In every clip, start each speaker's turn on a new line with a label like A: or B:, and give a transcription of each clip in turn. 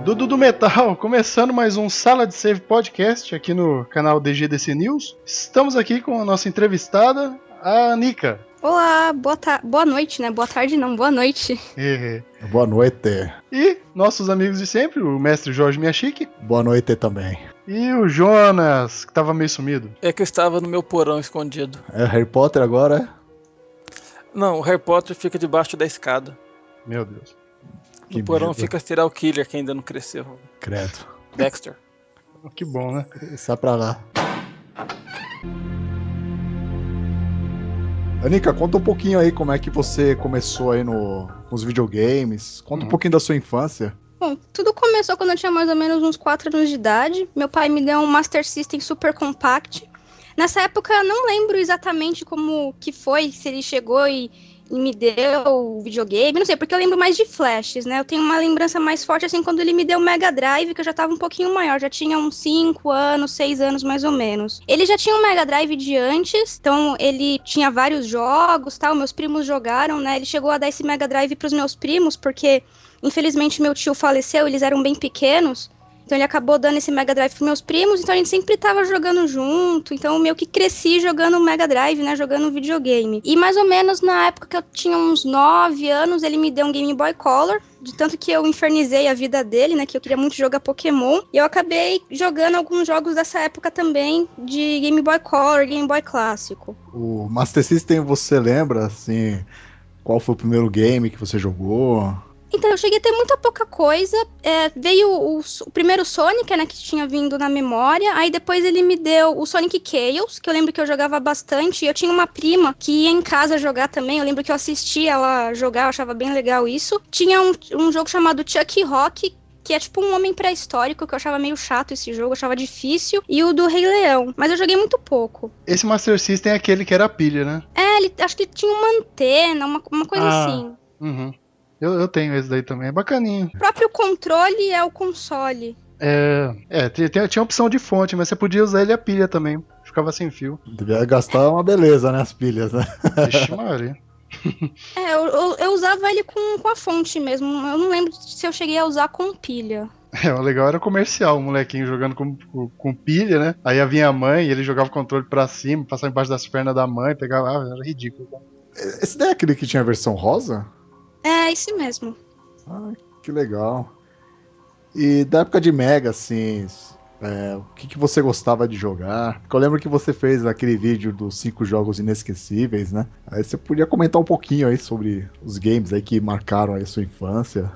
A: Dudu do Metal, começando mais um Sala de Save Podcast aqui no canal DGDC News. Estamos aqui com a nossa entrevistada, a Nika.
B: Olá, boa noite, né? Boa tarde não, boa noite.
C: Boa noite.
A: E nossos amigos de sempre, o mestre Jorge Miyashiki.
C: Boa noite também.
A: E o Jonas, que tava meio sumido.
D: É que eu estava no meu porão escondido.
C: É Harry Potter agora?
D: Não, o Harry Potter fica debaixo da escada.
A: Meu Deus.
D: No porão fica serial killer que ainda não cresceu.
C: Credo.
D: Dexter.
A: Que bom, né?
C: Sai pra lá. Anica, conta um pouquinho aí como é que você começou aí nos videogames. Conta um pouquinho da sua infância.
B: Bom, tudo começou quando eu tinha mais ou menos uns 4 anos de idade. Meu pai me deu um Master System Super Compact. Nessa época eu não lembro exatamente como que foi, se ele chegou e me deu o videogame, não sei, porque eu lembro mais de flashes, né? Eu tenho uma lembrança mais forte, assim, quando ele me deu o Mega Drive, que eu já tava um pouquinho maior, já tinha uns 5 anos, 6 anos mais ou menos. Ele já tinha um Mega Drive de antes, então ele tinha vários jogos, tal, meus primos jogaram, né? Ele chegou a dar esse Mega Drive pros meus primos, porque infelizmente meu tio faleceu, eles eram bem pequenos. Então ele acabou dando esse Mega Drive pros meus primos, então a gente sempre tava jogando junto, então eu meio que cresci jogando Mega Drive, né, jogando videogame. E mais ou menos na época que eu tinha uns 9 anos, ele me deu um Game Boy Color, de tanto que eu infernizei a vida dele, né, que eu queria muito jogar Pokémon, e eu acabei jogando alguns jogos dessa época também, de Game Boy Color, Game Boy clássico.
C: O Master System, você lembra, assim, qual foi o primeiro game que você jogou?
B: Então, eu cheguei a ter muita pouca coisa. Veio o primeiro Sonic, né, que tinha vindo na memória. Aí depois ele me deu o Sonic Chaos, que eu lembro que eu jogava bastante. E eu tinha uma prima que ia em casa jogar também. Eu lembro que eu assistia ela jogar, eu achava bem legal isso. Tinha um jogo chamado Chuck Rock, que é tipo um homem pré-histórico, que eu achava meio chato esse jogo, eu achava difícil. E o do Rei Leão, mas eu joguei muito pouco.
A: Esse Master System é aquele que era pilha, né?
B: Acho que tinha uma antena, uma coisa assim.
A: Uhum. Eu tenho esse daí também, é bacaninho.
B: O próprio controle é o console.
A: Tinha opção de fonte, mas você podia usar ele a pilha também. Ficava sem fio.
C: Devia gastar uma beleza, né, as pilhas, né?
A: Vixe, Maria.
B: Eu usava ele com a fonte mesmo. Eu não lembro se eu cheguei a usar com pilha.
A: O legal era o comercial, o molequinho jogando com pilha, né? Aí vinha a mãe e ele jogava o controle pra cima, passava embaixo das pernas da mãe, pegava. Era ridículo.
C: Esse daí é aquele que tinha a versão rosa?
B: É, esse mesmo.
C: Ah, que legal. E da época de Mega, assim, o que você gostava de jogar? Porque eu lembro que você fez aquele vídeo dos 5 jogos inesquecíveis, né? Aí você podia comentar um pouquinho aí sobre os games aí que marcaram aí a sua infância.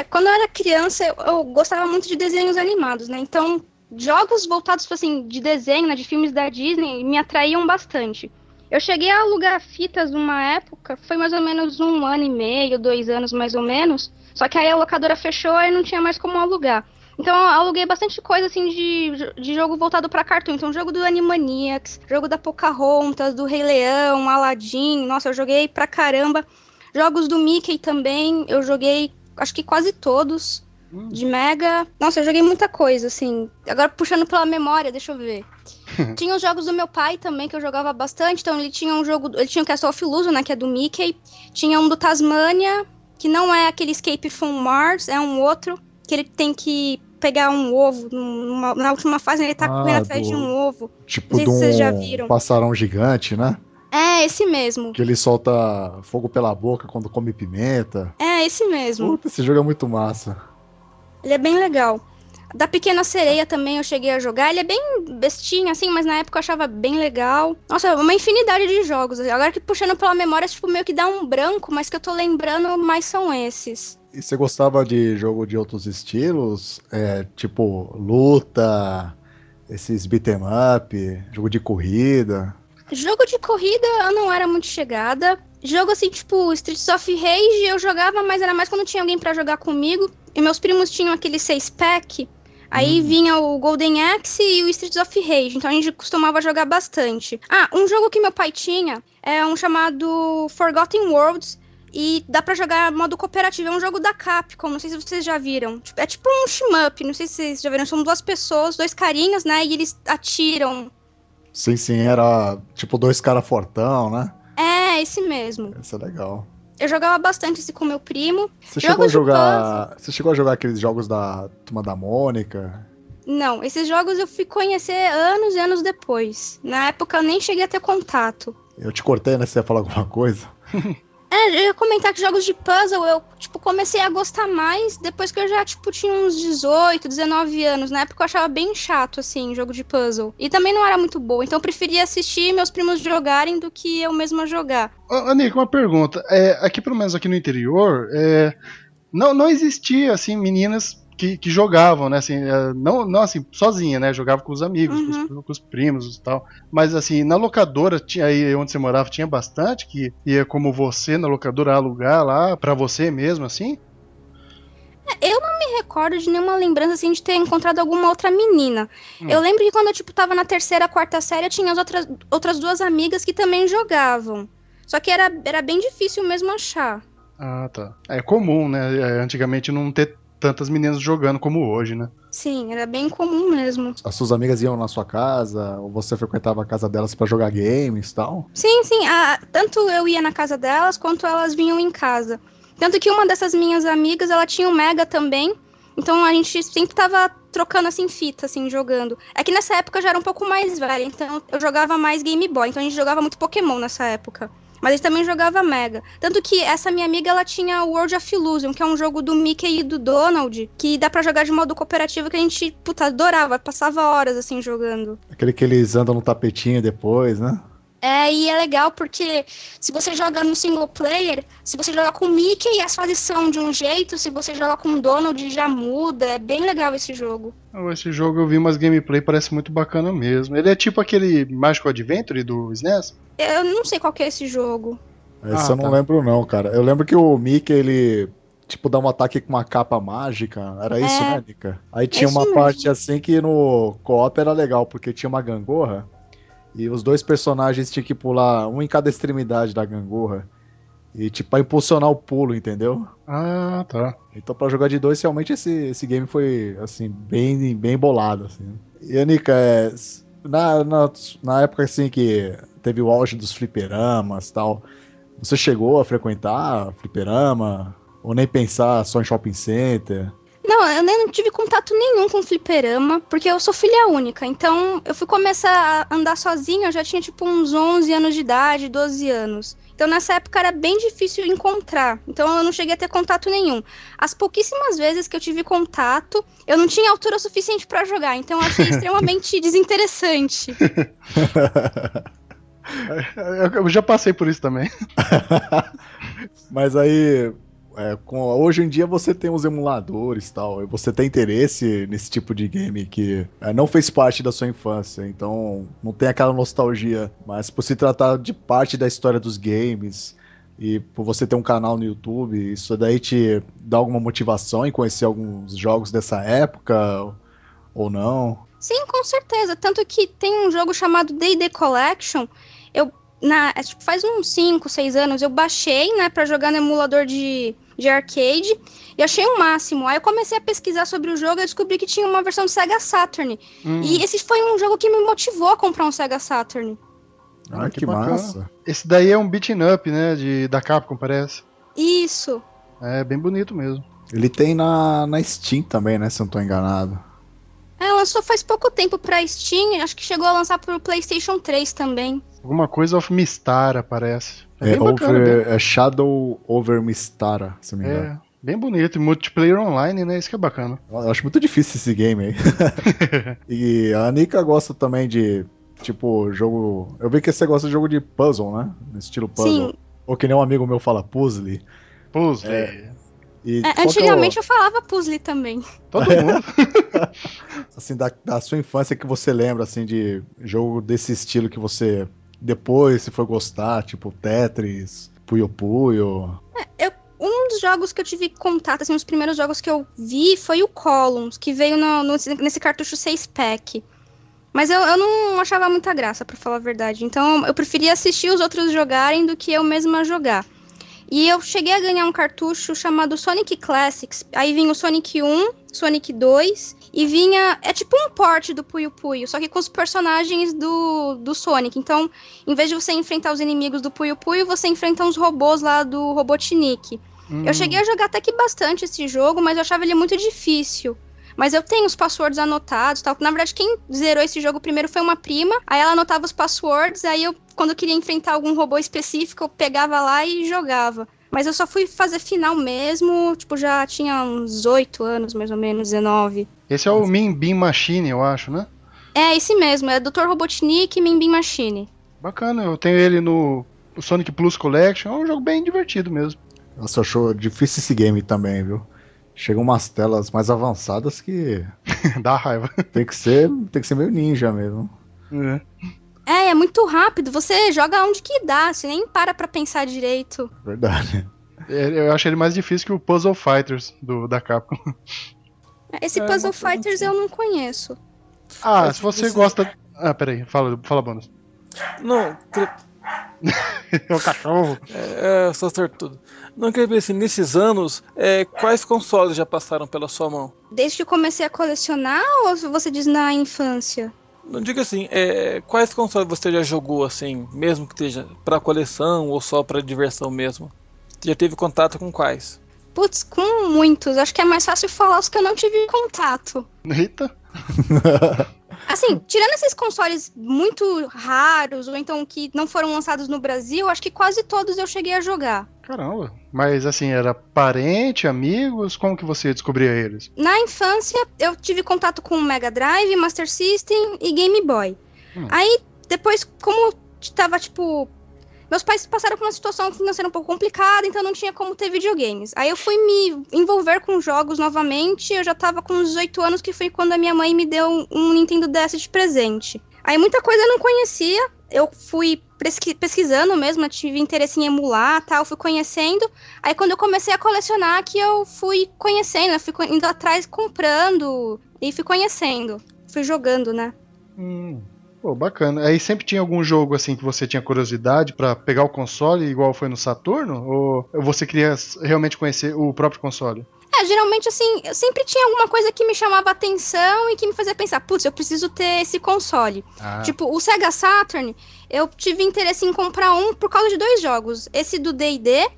B: Quando eu era criança, eu gostava muito de desenhos animados, né? Então, jogos voltados, assim, de desenho, né, de filmes da Disney, me atraíam bastante. Eu cheguei a alugar fitas numa época, foi mais ou menos 1 ano e meio, 2 anos mais ou menos. Só que aí a locadora fechou e não tinha mais como alugar. Então eu aluguei bastante coisa assim de jogo voltado pra cartoon. Então jogo do Animaniacs, jogo da Pocahontas, do Rei Leão, Aladdin. Nossa, eu joguei pra caramba. Jogos do Mickey também, eu joguei acho que quase todos. De Mega. Nossa, eu joguei muita coisa, assim. Agora puxando pela memória, deixa eu ver. Tinha os jogos do meu pai também, que eu jogava bastante. Então ele tinha ele tinha o Castle of Illusion, né, que é do Mickey. Tinha um do Tasmania, que não é aquele Escape from Mars, é um outro, que ele tem que pegar um ovo, na última fase ele tá correndo atrás de um ovo.
C: Tipo
B: não sei se vocês já viram.
C: Passarão gigante, né?
B: É, esse mesmo.
C: Que ele solta fogo pela boca quando come pimenta.
B: É, esse mesmo.
C: Puta, esse jogo é muito massa.
B: Ele é bem legal. Da Pequena Sereia também eu cheguei a jogar. Ele é bem bestinho, assim, mas na época eu achava bem legal. Nossa, uma infinidade de jogos. Agora que puxando pela memória, tipo, meio que dá um branco, mas que eu tô lembrando mais são esses.
C: E você gostava de jogo de outros estilos? Tipo, luta, esses beat'em up, jogo de corrida?
B: Jogo de corrida eu não era muito chegada. Jogo assim, tipo, Streets of Rage eu jogava, mas era mais quando tinha alguém pra jogar comigo. E meus primos tinham aquele 6-pack. Aí vinha o Golden Axe e o Streets of Rage. Então a gente costumava jogar bastante. Um jogo que meu pai tinha é um chamado Forgotten Worlds. E dá pra jogar modo cooperativo. É um jogo da Capcom, não sei se vocês já viram. É tipo um shmup, não sei se vocês já viram. São 2 pessoas, 2 carinhas, né? E eles atiram.
C: Sim, era tipo 2 caras fortão, né?
B: É, esse mesmo.
C: Esse é legal.
B: Eu jogava bastante esse com meu primo.
C: Você chegou a
B: Jogos de
C: jogar. Você chegou a jogar aqueles jogos da Turma da Mônica?
B: Não, esses jogos eu fui conhecer anos e anos depois. Na época eu nem cheguei a ter contato.
C: Eu te cortei, né? Você ia falar alguma coisa?
B: Eu ia comentar que jogos de puzzle eu, comecei a gostar mais depois que eu já, tinha uns 18, 19 anos. Na época eu achava bem chato, assim, jogo de puzzle. E também não era muito boa, então eu preferia assistir meus primos jogarem do que eu mesma jogar.
A: Anica, uma pergunta. Aqui, pelo menos aqui no interior, não existia, assim, meninas que jogavam, né, assim, não assim, sozinha, né, jogava com os amigos, com os primos e tal, mas assim, na locadora, aí onde você morava, tinha bastante que ia como você na locadora alugar lá, pra você mesmo, assim?
B: Eu não me recordo de nenhuma lembrança, assim, de ter encontrado alguma outra menina. Eu lembro que quando eu, tava na terceira, quarta série, eu tinha as outras duas amigas que também jogavam, só que era bem difícil mesmo achar.
A: Ah, tá. É comum, né, antigamente não ter tantas meninas jogando como hoje, né?
B: Sim, era bem comum mesmo.
C: As suas amigas iam na sua casa, ou você frequentava a casa delas pra jogar games e tal?
B: Sim. Tanto eu ia na casa delas, quanto elas vinham em casa. Tanto que uma dessas minhas amigas, ela tinha um Mega também. Então a gente sempre tava trocando, assim, fita, assim, jogando. É que nessa época eu já era um pouco mais velha, então eu jogava mais Game Boy. Então a gente jogava muito Pokémon nessa época. Mas a gente também jogava Mega. Tanto que essa minha amiga, ela tinha o World of Illusion, que é um jogo do Mickey e do Donald, que dá pra jogar de modo cooperativo, que a gente, adorava. Passava horas, assim, jogando.
C: Aquele que eles andam no tapetinho depois, né?
B: E é legal porque se você joga no single player, se você joga com o Mickey, as fases são de um jeito, se você joga com o Donald, já muda. É bem legal esse jogo.
A: Esse jogo eu vi umas gameplay, parece muito bacana mesmo. Ele é tipo aquele Magical Adventure do SNES?
B: Eu não sei qual que é esse jogo.
C: Esse eu não lembro não, cara. Eu lembro que o Mickey, ele, dá um ataque com uma capa mágica. Era isso, né, Nika? Aí tinha uma parte assim que no co-op era legal, porque tinha uma gangorra. E os dois personagens tinham que pular, um em cada extremidade da gangorra. E, pra impulsionar o pulo, entendeu?
A: Ah, tá.
C: Então, pra jogar de dois, realmente esse game foi, assim, bem bolado, assim. E, Anica, na época, assim, que teve o auge dos fliperamas e tal, você chegou a frequentar fliperama? Ou nem pensar só em shopping center?
B: Não, eu nem não tive contato nenhum com fliperama, porque eu sou filha única. Então, eu fui começar a andar sozinha, eu já tinha, uns 11 anos de idade, 12 anos. Então, nessa época, era bem difícil encontrar. Então, eu não cheguei a ter contato nenhum. As pouquíssimas vezes que eu tive contato, eu não tinha altura suficiente pra jogar. Então, eu achei extremamente desinteressante.
A: Eu já passei por isso também.
C: Mas aí... hoje em dia você tem os emuladores e tal, e você tem interesse nesse tipo de game que não fez parte da sua infância, então não tem aquela nostalgia, mas por se tratar de parte da história dos games e por você ter um canal no YouTube, isso daí te dá alguma motivação em conhecer alguns jogos dessa época ou não?
B: Sim, com certeza, tanto que tem um jogo chamado D&D Collection, faz uns 5, 6 anos, eu baixei, né, pra jogar no emulador de arcade, e achei o máximo. Aí eu comecei a pesquisar sobre o jogo e descobri que tinha uma versão do Sega Saturn. E esse foi um jogo que me motivou a comprar um Sega Saturn.
C: Ah, que massa.
A: Esse daí é um beating up, né, da Capcom, parece.
B: Isso.
A: É bem bonito mesmo.
C: Ele tem na Steam também, né, se eu não tô enganado.
B: Lançou faz pouco tempo pra Steam, acho que chegou a lançar pro PlayStation 3 também.
A: Alguma coisa of Mystara, parece. Bem bacana,
C: é Shadow over Mystara, se não me engano.
A: Bem bonito, e multiplayer online, né? Isso que é bacana.
C: Eu acho muito difícil esse game aí. E a Anica gosta também de, jogo... Eu vi que você gosta de jogo de puzzle, né? Estilo puzzle. Sim. Ou que nem um amigo meu fala, puzzle.
A: Puzzle.
B: Antigamente eu falava puzzle também.
A: Todo mundo.
C: Assim, da sua infância que você lembra, assim, de jogo desse estilo que você depois se foi gostar, tipo Tetris, Puyo Puyo.
B: Um dos jogos que eu tive contato, assim, os primeiros jogos que eu vi foi o Columns, que veio nesse cartucho 6-pack. Mas eu não achava muita graça, pra falar a verdade. Então eu preferia assistir os outros jogarem do que eu mesma jogar. E eu cheguei a ganhar um cartucho chamado Sonic Classics. Aí vinha o Sonic 1, Sonic 2 e vinha... É tipo um port do Puyo Puyo, só que com os personagens do Sonic. Então, em vez de você enfrentar os inimigos do Puyo Puyo, você enfrenta uns robôs lá do Robotnik. Eu cheguei a jogar até que bastante esse jogo, mas eu achava ele muito difícil. Mas eu tenho os passwords anotados e tal. Na verdade, quem zerou esse jogo primeiro foi uma prima. Aí ela anotava os passwords. Aí eu, quando eu queria enfrentar algum robô específico, eu pegava lá e jogava. Mas eu só fui fazer final mesmo, tipo, já tinha uns 8 anos, mais ou menos, 19.
A: Esse é o Min Bean Machine, eu acho, né?
B: É, esse mesmo. É Dr. Robotnik e Min Bean Machine.
A: Bacana, eu tenho ele no Sonic Plus Collection. É um jogo bem divertido mesmo.
C: Nossa, eu achou difícil esse game também, viu? Chegam umas telas mais avançadas que
A: Dá raiva.
C: tem que ser meio ninja mesmo.
B: É muito rápido. Você joga onde que dá, você nem para pra pensar direito.
C: Verdade.
A: Eu acho ele mais difícil que o Puzzle Fighters da Capcom.
B: Esse Puzzle Fighters eu não conheço.
A: Se você gosta... peraí, fala bônus.
D: Não,
A: É o cachorro.
D: só sortudo. Não queria ver assim, nesses anos, quais consoles já passaram pela sua mão?
B: Desde que eu comecei a colecionar ou você diz na infância?
D: Não diga assim, quais consoles você já jogou assim, mesmo que esteja pra coleção ou só pra diversão mesmo? Já teve contato com quais?
B: Putz, com muitos. Acho que é mais fácil falar os que eu não tive contato.
A: Eita.
B: Assim, tirando esses consoles muito raros, ou então que não foram lançados no Brasil, acho que quase todos eu cheguei a jogar.
A: Caramba. Mas assim, era parente, amigos? Como que você descobria eles?
B: Na infância, eu tive contato com Mega Drive, Master System e Game Boy. Aí, depois, como tava, tipo... Meus pais passaram por uma situação financeira um pouco complicada, então não tinha como ter videogames. Aí eu fui me envolver com jogos novamente, eu já tava com uns 18 anos, que foi quando a minha mãe me deu um Nintendo DS de presente. Aí muita coisa eu não conhecia, eu fui pesquisando mesmo, eu tive interesse em emular, tal, fui conhecendo. Aí quando eu comecei a colecionar, que eu fui conhecendo, eu fui indo atrás comprando e fui conhecendo, fui jogando, né?
A: Pô, bacana. Aí sempre tinha algum jogo assim que você tinha curiosidade pra pegar o console, igual foi no Saturno? Ou você queria realmente conhecer o próprio console?
B: Geralmente assim, eu sempre tinha alguma coisa que me chamava atenção e que me fazia pensar, putz, eu preciso ter esse console. Tipo, o Sega Saturn, eu tive interesse em comprar um por causa de 2 jogos. Esse do D&D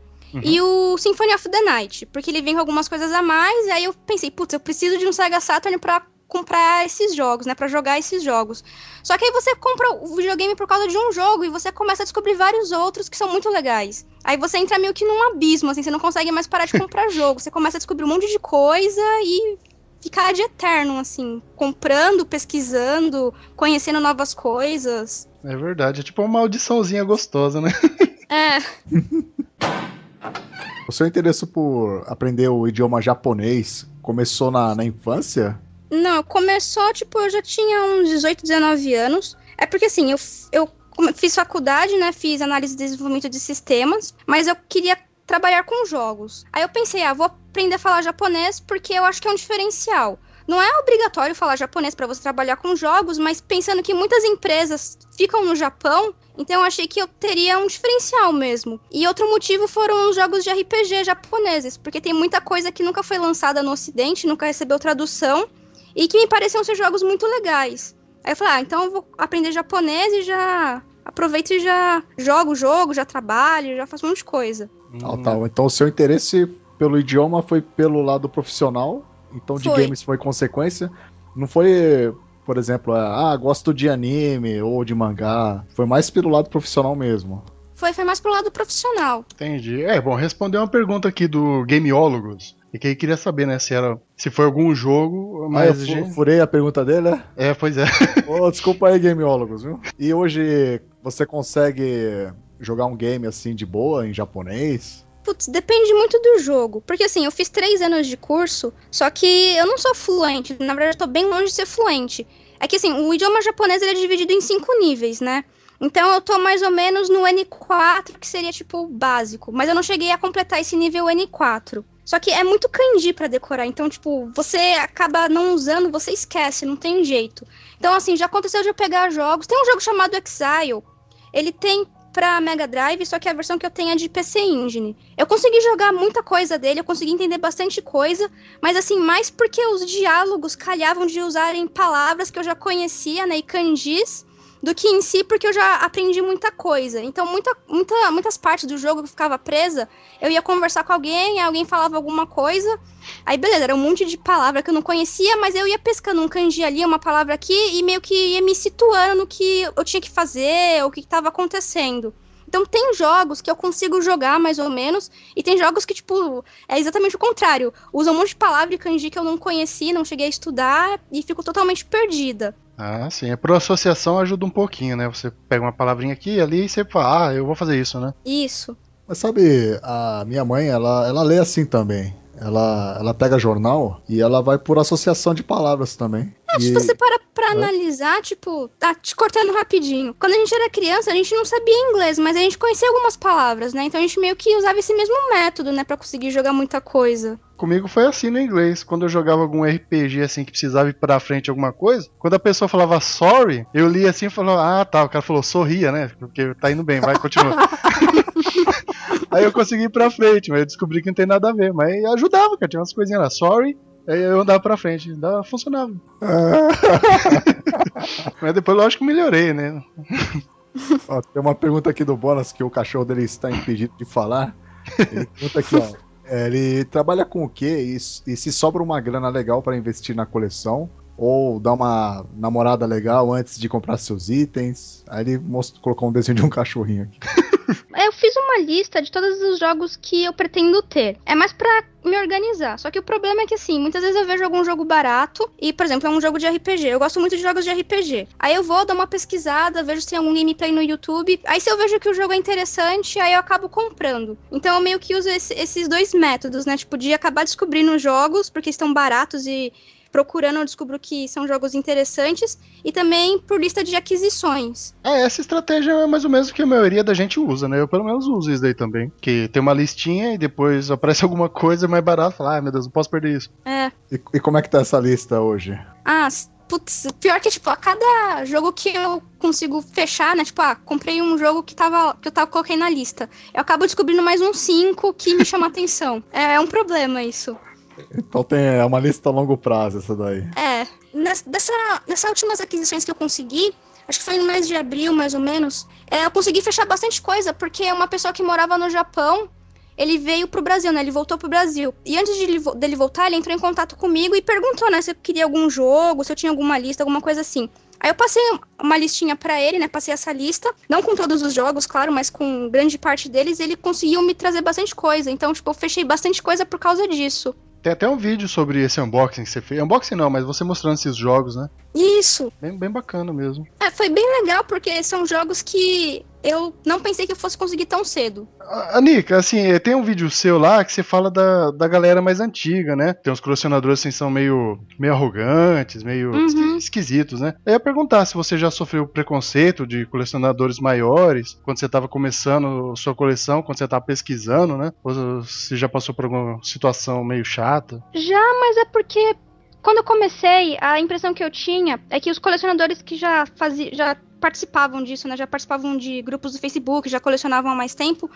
B: e o Symphony of the Night, porque ele vem com algumas coisas a mais, e aí eu pensei, putz, eu preciso de um Sega Saturn pra comprar esses jogos, né, pra jogar esses jogos. Só que aí você compra o videogame por causa de um jogo e você começa a descobrir vários outros que são muito legais. Aí você entra meio que num abismo, assim, você não consegue mais parar de comprar jogo. Você começa a descobrir um monte de coisa e ficar de eterno, assim, comprando, pesquisando, conhecendo novas coisas.
A: É verdade, é tipo uma maldiçãozinha gostosa, né?
C: O seu interesse por aprender o idioma japonês começou na infância?
B: Não, começou, tipo, eu já tinha uns 18, 19 anos. É porque, assim, eu fiz faculdade, né, fiz análise e desenvolvimento de sistemas, mas eu queria trabalhar com jogos. Aí eu pensei, vou aprender a falar japonês porque eu acho que é um diferencial. Não é obrigatório falar japonês para você trabalhar com jogos, mas pensando que muitas empresas ficam no Japão, então eu achei que eu teria um diferencial mesmo. E outro motivo foram os jogos de RPG japoneses, porque tem muita coisa que nunca foi lançada no Ocidente, nunca recebeu tradução, e que me pareciam ser jogos muito legais. Aí eu falei, então eu vou aprender japonês e já aproveito e já jogo o jogo, já trabalho, já faço um monte de coisa.
C: Então o seu interesse pelo idioma foi pelo lado profissional, então de games foi consequência. Não foi, por exemplo, gosto de anime ou de mangá. Foi mais pelo lado profissional mesmo.
B: Foi mais pelo lado profissional.
A: Entendi. Bom, respondeu uma pergunta aqui do Gameólogos. E que aí queria saber, né, se foi algum jogo, mas...
C: eu furei a pergunta dele, né?
A: Pois é.
C: Desculpa aí, Gameólogos, viu? E hoje você consegue jogar um game assim de boa, em japonês?
B: Putz, depende muito do jogo. Porque assim, eu fiz 3 anos de curso, só que eu não sou fluente. Na verdade, eu tô bem longe de ser fluente. É que assim, o idioma japonês ele é dividido em 5 níveis, né? Então eu tô mais ou menos no N4, que seria tipo o básico. Mas eu não cheguei a completar esse nível N4. Só que é muito kanji pra decorar, então, tipo, você acaba não usando, você esquece, não tem jeito. Então, assim, já aconteceu de eu pegar jogos... Tem um jogo chamado Exile, ele tem pra Mega Drive, só que a versão que eu tenho é de PC Engine. Eu consegui jogar muita coisa dele, eu consegui entender bastante coisa, mas assim, mais porque os diálogos calhavam de usarem palavras que eu já conhecia, né, e kanjis, do que em si, porque eu já aprendi muita coisa. Então, muitas partes do jogo que eu ficava presa, eu ia conversar com alguém, alguém falava alguma coisa, aí beleza, era um monte de palavra que eu não conhecia, mas eu ia pescando um kanji ali, uma palavra aqui, e meio que ia me situando no que eu tinha que fazer, o que estava acontecendo. Então tem jogos que eu consigo jogar mais ou menos, e tem jogos que, tipo, é exatamente o contrário. Usam um monte de palavra e kanji que eu não conheci, não cheguei a estudar, e fico totalmente perdida.
A: Ah, sim. Por associação ajuda um pouquinho, né? Você pega uma palavrinha aqui e ali e você fala, eu vou fazer isso, né?
B: Isso.
C: Mas sabe, a minha mãe, ela lê assim também. Ela pega jornal e ela vai por associação de palavras também.
B: Se você para pra analisar, tipo, te cortando rapidinho. Quando a gente era criança, a gente não sabia inglês, mas a gente conhecia algumas palavras, né? Então a gente meio que usava esse mesmo método, né, pra conseguir jogar muita coisa.
A: Comigo foi assim no inglês. Quando eu jogava algum RPG assim que precisava ir pra frente alguma coisa, quando a pessoa falava sorry, eu lia assim e falava, tá, o cara falou sorria, né? Porque tá indo bem, vai, continua. Aí eu consegui ir pra frente, mas eu descobri que não tem nada a ver. Mas ajudava, cara, tinha umas coisinhas lá, sorry, aí eu andava pra frente, funcionava. Mas depois, lógico, que melhorei, né?
C: Ó, tem uma pergunta aqui do Bonas que o cachorro dele está impedido de falar. Ele pergunta aqui, ó. Ele trabalha com o quê? E se sobra uma grana legal pra investir na coleção? Ou dar uma namorada legal antes de comprar seus itens? Aí ele colocou um desenho de um cachorrinho aqui.
B: Eu fiz uma lista de todos os jogos que eu pretendo ter. É mais pra me organizar. Só que o problema é que, assim, muitas vezes eu vejo algum jogo barato e, por exemplo, é um jogo de RPG. Eu gosto muito de jogos de RPG. Aí eu vou dar uma pesquisada, vejo se tem algum gameplay no YouTube. Aí se eu vejo que o jogo é interessante, aí eu acabo comprando. Então eu meio que uso esses dois métodos, né? Tipo, de acabar descobrindo jogos, porque estão baratos e procurando, eu descubro que são jogos interessantes, e também por lista de aquisições.
A: Essa estratégia é mais ou menos o que a maioria da gente usa, né? Eu pelo menos uso isso daí também. Que tem uma listinha e depois aparece alguma coisa mais barata, fala, meu Deus, não posso perder isso.
C: E como é que tá essa lista hoje?
B: Putz, pior que, tipo, a cada jogo que eu consigo fechar, né? Tipo, comprei um jogo que eu coloquei na lista. Eu acabo descobrindo mais uns 5 que me chamam a atenção. É um problema isso.
C: Então é uma lista a longo prazo essa daí.
B: Nessas últimas aquisições que eu consegui, acho que foi no mês de abril, mais ou menos, eu consegui fechar bastante coisa, porque uma pessoa que morava no Japão, ele veio pro Brasil, né? Ele voltou pro Brasil. E antes dele voltar, ele entrou em contato comigo e perguntou, né? Se eu queria algum jogo, se eu tinha alguma lista, alguma coisa assim. Aí eu passei uma listinha pra ele, né? Passei essa lista, não com todos os jogos, claro, mas com grande parte deles, ele conseguiu me trazer bastante coisa. Então, tipo, eu fechei bastante coisa por causa disso.
A: Tem até um vídeo sobre esse unboxing que você fez. Unboxing não, mas você mostrando esses jogos, né?
B: Isso.
A: Bem bacana mesmo.
B: Foi bem legal, porque são jogos que eu não pensei que eu fosse conseguir tão cedo.
A: Anica, assim, tem um vídeo seu lá que você fala da galera mais antiga, né? Tem uns colecionadores assim, são meio arrogantes, meio esquisitos, né? Eu ia perguntar se você já sofreu preconceito de colecionadores maiores quando você estava começando a sua coleção, quando você estava pesquisando, né? Ou se já passou por alguma situação meio chata.
B: Já, mas é porque quando eu comecei, a impressão que eu tinha é que os colecionadores que já participavam disso, né? Já participavam de grupos do Facebook, já colecionavam há mais tempo,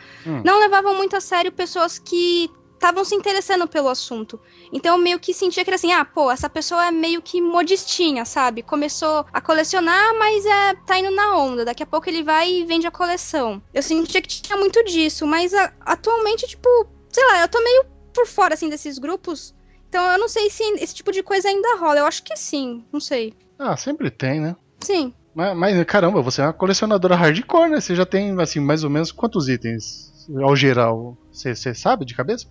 B: não levavam muito a sério pessoas que estavam se interessando pelo assunto. Então eu meio que sentia que era assim, essa pessoa é meio que modistinha, sabe? Começou a colecionar, mas tá indo na onda. Daqui a pouco ele vai e vende a coleção. Eu sentia que tinha muito disso, mas atualmente, tipo, sei lá, eu tô meio por fora, assim, desses grupos. Então eu não sei se esse tipo de coisa ainda rola. Eu acho que sim, não sei.
A: Sempre tem, né?
B: Sim.
A: Mas caramba, você é uma colecionadora hardcore, né? Você já tem, assim, mais ou menos quantos itens ao geral? Você sabe de cabeça?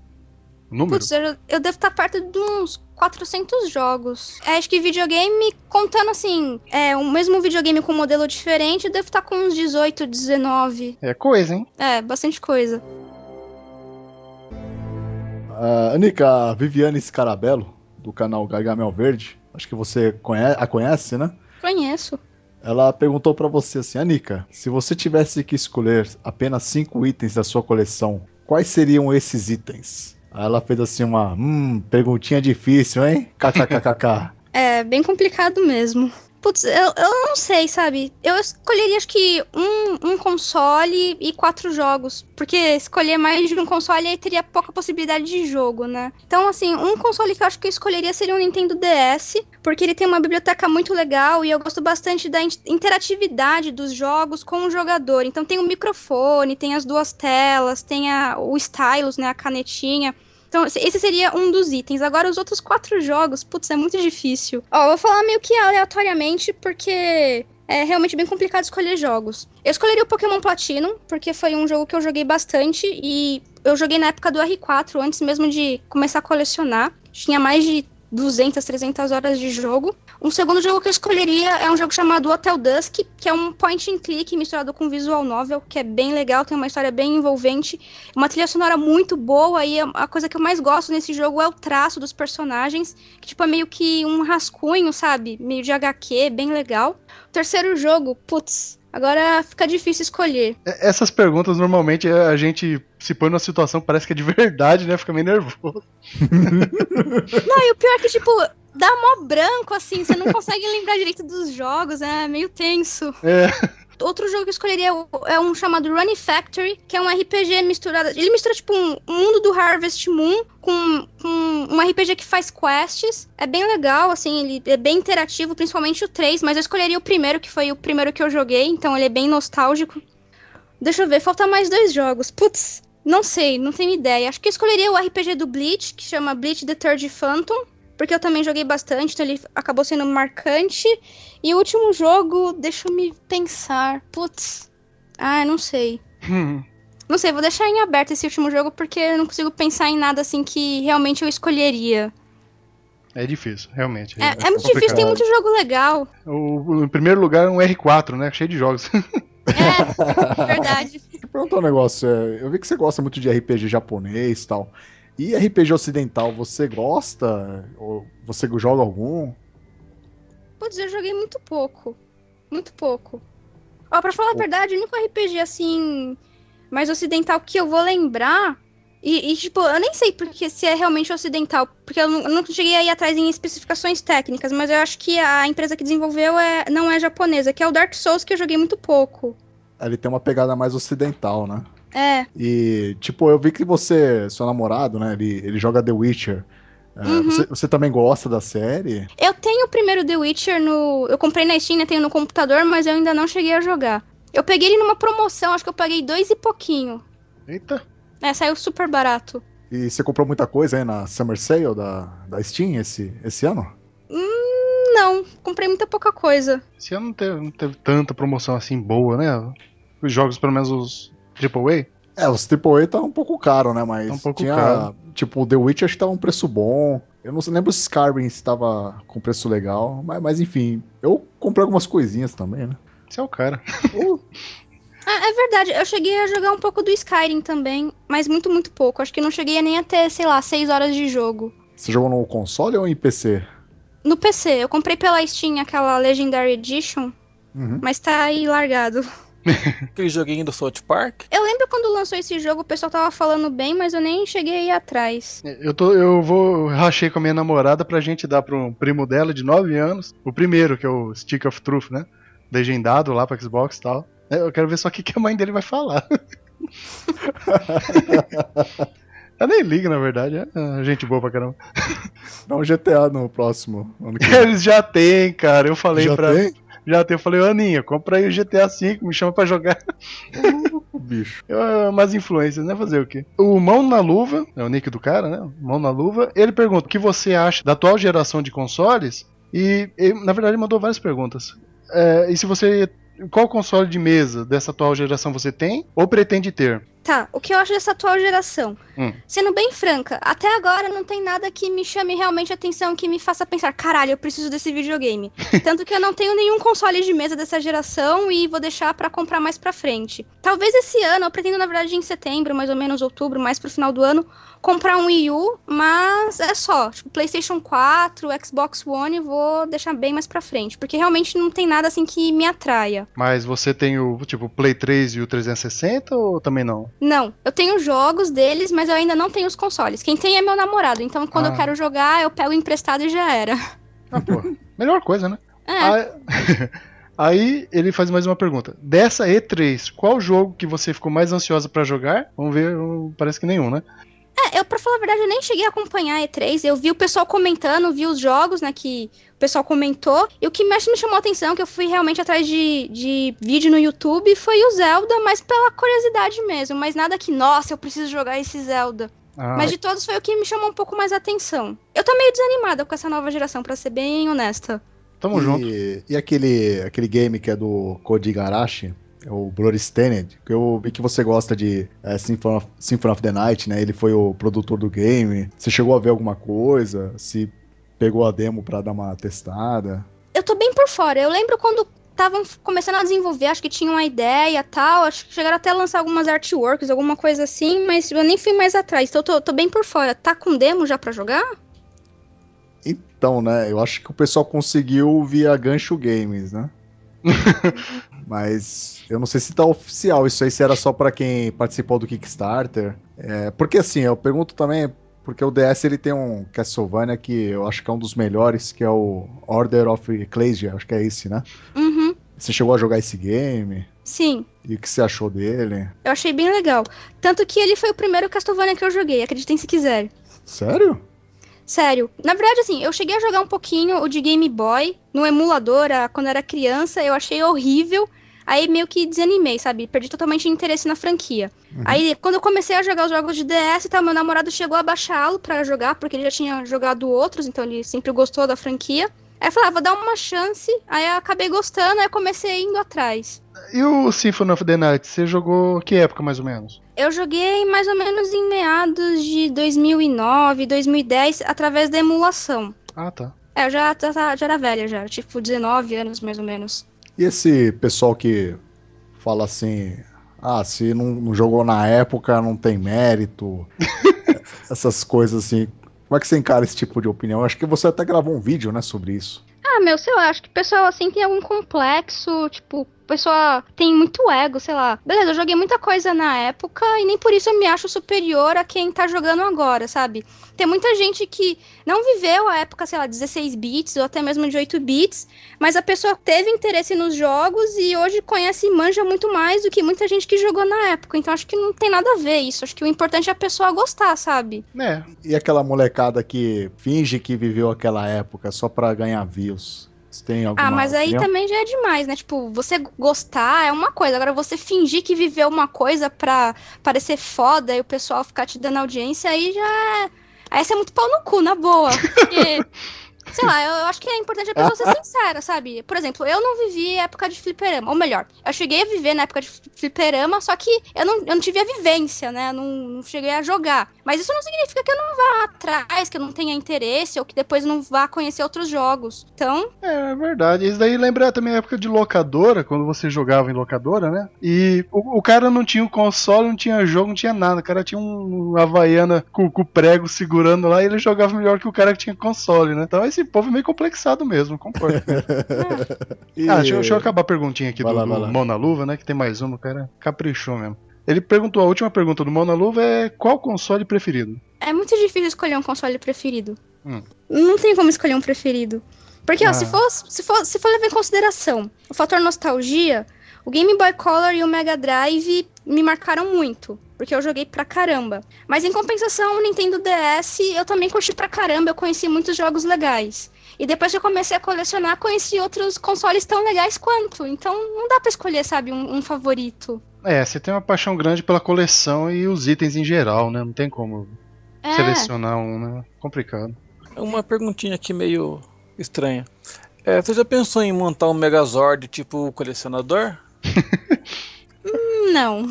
A: O número?
B: Putz, eu devo estar perto de uns 400 jogos. Acho que videogame, contando assim, o mesmo videogame com modelo diferente, eu devo estar com uns 18, 19.
A: É coisa, hein?
B: Bastante coisa.
C: Anica, a Viviane Scarabello, do canal Gargamel Verde, acho que você a conhece, né?
B: Conheço.
C: Ela perguntou pra você assim, Anica, se você tivesse que escolher apenas 5 itens da sua coleção, quais seriam esses itens? Aí ela fez assim perguntinha difícil, hein? KKKKK.
B: É, bem complicado mesmo. Putz, eu não sei, sabe? Eu escolheria, acho que, um console e 4 jogos. Porque escolher mais de um console aí teria pouca possibilidade de jogo, né? Então, assim, um console que eu acho que eu escolheria seria um Nintendo DS. Porque ele tem uma biblioteca muito legal e eu gosto bastante da interatividade dos jogos com o jogador. Então tem o microfone, tem as 2 telas, tem o stylus, né, a canetinha. Então, esse seria um dos itens. Agora, os outros 4 jogos, putz, é muito difícil. Ó, eu vou falar meio que aleatoriamente, porque é realmente bem complicado escolher jogos. Eu escolheria o Pokémon Platinum, porque foi um jogo que eu joguei bastante, e eu joguei na época do R4, antes mesmo de começar a colecionar. Tinha mais de 200, 300 horas de jogo. Um segundo jogo que eu escolheria é um jogo chamado Hotel Dusk, que é um point and click misturado com visual novel, que é bem legal, tem uma história bem envolvente, uma trilha sonora muito boa, e a coisa que eu mais gosto nesse jogo é o traço dos personagens, que tipo é meio que um rascunho, sabe? Meio de HQ, bem legal. O terceiro jogo, putz, agora fica difícil escolher.
A: Essas perguntas, normalmente, a gente se põe numa situação que parece que é de verdade, né? Fica meio nervoso.
B: Não, e o pior é que, tipo, dá mó branco, assim, você não consegue lembrar direito dos jogos, é meio tenso. Outro jogo que eu escolheria é um chamado Run Factory, que é um RPG misturado. Ele mistura, tipo, um mundo do Harvest Moon com um RPG que faz quests. É bem legal, assim, ele é bem interativo, principalmente o 3, mas eu escolheria o primeiro, que foi o primeiro que eu joguei, então ele é bem nostálgico. Deixa eu ver, falta mais 2 jogos. Putz, não sei, não tenho ideia. Acho que eu escolheria o RPG do Bleach, que chama Bleach The Third Phantom, porque eu também joguei bastante, então ele acabou sendo marcante. E o último jogo, deixa eu me pensar. Putz, não sei. Não sei, vou deixar em aberto esse último jogo, porque eu não consigo pensar em nada assim que realmente eu escolheria.
A: É difícil, realmente.
B: É muito difícil, tem muito jogo legal.
A: Em primeiro lugar é um R4, né? Cheio de jogos.
B: Verdade.
C: Deixa eu perguntar um negócio. Eu vi que você gosta muito de RPG japonês e tal. E RPG ocidental, você gosta? Ou você joga algum?
B: Putz, eu joguei muito pouco. Muito pouco. Ó, pra falar a verdade, o único RPG, assim, mais ocidental que eu vou lembrar... E tipo, eu nem sei porque se é realmente ocidental, porque eu não cheguei aí atrás em especificações técnicas, mas eu acho que a empresa que desenvolveu não é japonesa, que é o Dark Souls, que eu joguei muito pouco.
C: Ele tem uma pegada mais ocidental, né?
B: É.
C: E, tipo, eu vi que seu namorado, né, ele joga The Witcher. Você também gosta da série?
B: Eu tenho o primeiro The Witcher eu comprei na Steam, né, tenho no computador, mas eu ainda não cheguei a jogar. Eu peguei ele numa promoção, acho que eu paguei 2 e pouquinho.
A: Eita.
B: Saiu super barato.
C: E você comprou muita coisa aí na Summer Sale da Steam esse ano?
B: Não, comprei muita pouca coisa.
A: Esse ano não teve tanta promoção assim boa, né? Os jogos, pelo menos os AAA.
C: Os AAA tá um pouco caro, né? Mas
A: tá um pouco caro.
C: Tipo, o The Witcher acho que tava um preço bom. Eu não lembro se Skyrim estava com preço legal. Mas enfim, eu comprei algumas coisinhas também, né?
A: Esse é o cara.
B: É verdade, eu cheguei a jogar um pouco do Skyrim também, mas muito, muito pouco. Acho que não cheguei nem a ter, sei lá, 6 horas de jogo.
C: Você jogou no console ou em PC?
B: No PC, eu comprei pela Steam aquela Legendary Edition, mas tá aí largado.
D: Aquele joguinho do South Park?
B: Eu lembro quando lançou esse jogo, o pessoal tava falando bem, mas eu nem cheguei aí atrás.
A: Eu rachei com a minha namorada pra gente dar pra um primo dela de 9 anos, o primeiro, que é o Stick of Truth, né? Legendado lá pra Xbox e tal. Eu quero ver só o que a mãe dele vai falar. Ela nem liga, na verdade. É gente boa pra caramba.
C: Dá um GTA no próximo ano que
A: vem. Eles já tem, cara. Eu falei
C: tem?
A: Já tem. Eu falei, Aninha, compra aí o GTA V, me chama pra jogar.
C: Bicho.
A: Umas influências, né? Fazer o quê? O Mão na Luva, é o nick do cara, né? Mão na Luva. Ele pergunta o que você acha da atual geração de consoles. E na verdade, ele mandou várias perguntas. E se você... Qual console de mesa dessa atual geração você tem ou pretende ter?
B: Tá, o que eu acho dessa atual geração? Sendo bem franca, até agora não tem nada que me chame realmente a atenção, que me faça pensar, caralho, eu preciso desse videogame. Tanto que eu não tenho nenhum console de mesa dessa geração e vou deixar pra comprar mais pra frente. Talvez esse ano, eu pretendo na verdade em setembro, mais ou menos outubro, mais pro final do ano, comprar um Wii U, mas é só, tipo, PlayStation 4, Xbox One, vou deixar bem mais pra frente, porque realmente não tem nada assim que me atraia.
A: Mas você tem o, tipo, Play 3 e o 360 ou também não?
B: Não, eu tenho jogos deles, mas eu ainda não tenho os consoles. Quem tem é meu namorado, então quando eu quero jogar, eu pego emprestado e já era.
A: Pô, melhor coisa, né? Aí ele faz mais uma pergunta. Dessa E3, qual jogo que você ficou mais ansiosa pra jogar? Vamos ver, parece que nenhum, né?
B: Pra falar a verdade, eu nem cheguei a acompanhar a E3. Eu vi o pessoal comentando, vi os jogos, né, que o pessoal comentou. E o que mais me chamou a atenção, que eu fui realmente atrás de vídeo no YouTube, foi o Zelda, mas pela curiosidade mesmo. Mas nada que, nossa, eu preciso jogar esse Zelda. Mas de todos foi o que me chamou um pouco mais a atenção. Eu tô meio desanimada com essa nova geração, pra ser bem honesta.
A: Tamo junto.
C: E aquele game que é do Koji Igarashi, é o Bloodstained, que eu vi que você gosta de Symphony of the Night, né? Ele foi o produtor do game. Você chegou a ver alguma coisa? Se pegou a demo pra dar uma testada?
B: Eu tô bem por fora. Eu lembro quando estavam começando a desenvolver, acho que tinham uma ideia e tal, acho que chegaram até a lançar algumas artworks, alguma coisa assim, mas eu nem fui mais atrás, então eu tô bem por fora. Tá com demo já pra jogar?
C: Então, né, eu acho que o pessoal conseguiu via Gancho Games, né? Mas eu não sei se tá oficial isso aí, se era só pra quem participou do Kickstarter. Porque assim, eu pergunto também, porque o DS ele tem um Castlevania que eu acho que é um dos melhores, que é o Order of Ecclesia, acho que é esse, né?
B: Uhum.
C: Você chegou a jogar esse game?
B: Sim.
C: E o que você achou dele?
B: Eu achei bem legal. Tanto que ele foi o primeiro Castlevania que eu joguei, acreditem se quiser.
C: Sério?
B: Sério. Na verdade, assim, eu cheguei a jogar um pouquinho o de Game Boy no emulador quando era criança, eu achei horrível. Aí meio que desanimei, sabe? Perdi totalmente o interesse na franquia.
C: Uhum.
B: Aí quando eu comecei a jogar os jogos de DS e tal, meu namorado chegou a baixá-lo pra jogar, porque ele já tinha jogado outros, então ele sempre gostou da franquia. Aí eu falei, vou dar uma chance. Aí eu acabei gostando, aí eu comecei indo atrás.
A: E o Symphony of the Night, você jogou que época mais ou menos?
B: Eu joguei mais ou menos em meados de 2009, 2010, através da emulação.
A: Ah, tá.
B: Eu já era velha já, tipo 19 anos mais ou menos.
C: E esse pessoal que fala assim, se não jogou na época, não tem mérito, essas coisas assim. Como é que você encara esse tipo de opinião? Eu acho que você até gravou um vídeo, né, sobre isso.
B: Sei lá, acho que o pessoal assim tem algum complexo, tipo, o pessoal tem muito ego, sei lá. Beleza, eu joguei muita coisa na época e nem por isso eu me acho superior a quem tá jogando agora, sabe? Tem muita gente que não viveu a época, sei lá, 16 bits ou até mesmo de 8 bits, mas a pessoa teve interesse nos jogos e hoje conhece e manja muito mais do que muita gente que jogou na época. Então acho que não tem nada a ver isso. Acho que o importante é a pessoa gostar, sabe?
C: E aquela molecada que finge que viveu aquela época só pra ganhar views? Você tem alguma
B: mas aí
C: opinião?
B: também já é demais, né? Tipo, você gostar é uma coisa, agora você fingir que viveu uma coisa pra parecer foda e o pessoal ficar te dando audiência, aí já é... Aí você é muito pau no cu, na boa. Porque, sei lá, eu acho que é importante a pessoa ser sincera, sabe? Por exemplo, eu não vivi época de fliperama. Ou melhor, eu cheguei a viver na época de fliperama, só que eu não tive a vivência, né? Eu não cheguei a jogar. Mas isso não significa que eu não vá atrás, que eu não tenha interesse, ou que depois não vá conhecer outros jogos. Então...
A: É verdade. Isso daí lembra também a época de locadora, quando você jogava em locadora, né? E o cara não tinha um console, não tinha jogo, não tinha nada. O cara tinha um Havaiana com o prego segurando lá e ele jogava melhor que o cara que tinha console, né? Então esse povo é meio complexado mesmo, concordo. Deixa eu acabar a perguntinha aqui do Mão na Luva, né? Que tem mais uma, o cara caprichou mesmo. Ele perguntou, a última pergunta do Mão na Luva é qual console preferido?
B: É muito difícil escolher um console preferido. Não tem como escolher um preferido. Porque, se for levar em consideração o fator nostalgia, o Game Boy Color e o Mega Drive me marcaram muito, porque eu joguei pra caramba. Mas em compensação, o Nintendo DS eu também curti pra caramba, eu conheci muitos jogos legais. E depois que eu comecei a colecionar, conheci outros consoles tão legais quanto. Então não dá pra escolher, sabe, um favorito.
A: Você tem uma paixão grande pela coleção e os itens em geral, né? Não tem como selecionar um, né? Complicado.
D: Uma perguntinha aqui meio estranha. Você já pensou em montar um Megazord tipo colecionador?
B: Não.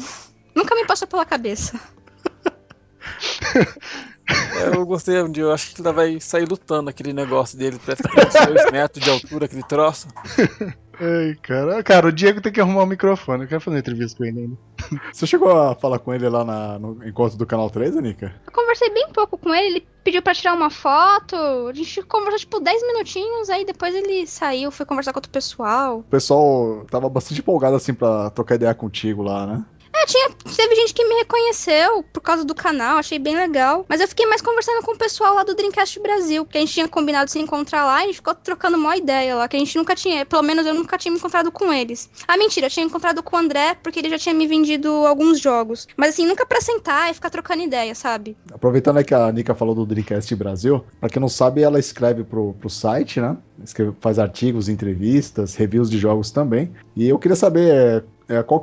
B: Nunca me passou pela cabeça.
D: Eu gostei um dia, eu acho que ele vai sair lutando aquele negócio dele, praticamente 2 metros de altura, aquele troço.
A: Ai, cara, o Diego tem que arrumar o microfone, eu quero fazer uma entrevista com ele ainda.
C: Você chegou a falar com ele lá no encontro do Canal 3, Anica?
B: Eu conversei bem pouco com ele, ele pediu pra tirar uma foto, a gente conversou tipo 10 minutinhos, aí depois ele saiu, foi conversar com outro pessoal.
C: O pessoal tava bastante empolgado assim pra trocar ideia contigo lá, né?
B: Teve gente que me reconheceu por causa do canal, achei bem legal. Mas eu fiquei mais conversando com o pessoal lá do Dreamcast Brasil, que a gente tinha combinado se encontrar lá, e a gente ficou trocando uma ideia lá, que a gente nunca tinha, pelo menos eu nunca tinha me encontrado com eles. Ah, mentira, eu tinha encontrado com o André, porque ele já tinha me vendido alguns jogos. Mas assim, nunca pra sentar e ficar trocando ideia, sabe?
C: Aproveitando que a Nika falou do Dreamcast Brasil, pra quem não sabe, ela escreve pro site, né? Faz artigos, entrevistas, reviews de jogos também. E eu queria saber...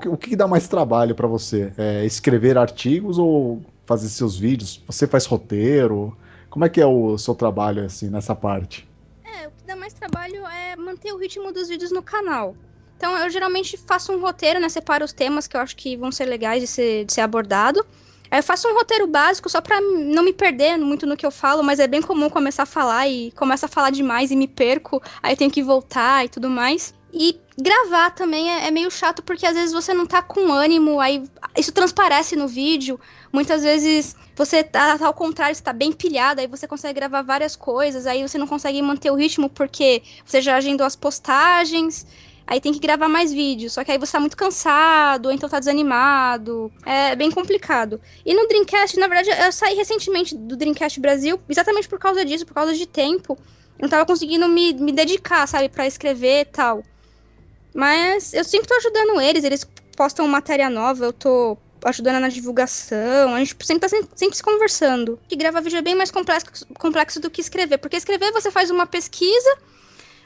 C: o que dá mais trabalho pra você? Escrever artigos ou fazer seus vídeos? Você faz roteiro? Como é que é o seu trabalho, assim, nessa parte?
B: O que dá mais trabalho é manter o ritmo dos vídeos no canal. Então, eu geralmente faço um roteiro, né? Separo os temas que eu acho que vão ser legais de ser abordado. Aí eu faço um roteiro básico só pra não me perder muito no que eu falo, mas é bem comum começar a falar e começo a falar demais e me perco, aí eu tenho que voltar e tudo mais. E gravar também é meio chato, porque às vezes você não tá com ânimo, aí isso transparece no vídeo. Muitas vezes você tá ao contrário, você tá bem pilhado, aí você consegue gravar várias coisas, aí você não consegue manter o ritmo porque você já agendou as postagens, aí tem que gravar mais vídeos, só que aí você tá muito cansado, ou então tá desanimado, é bem complicado. E no Dreamcast, na verdade, eu saí recentemente do Dreamcast Brasil, exatamente por causa disso, por causa de tempo. Eu não tava conseguindo me dedicar, sabe, pra escrever e tal. Mas eu sempre tô ajudando eles postam matéria nova, eu tô ajudando na divulgação, a gente sempre tá sempre se conversando. E gravar vídeo é bem mais complexo do que escrever, porque escrever você faz uma pesquisa,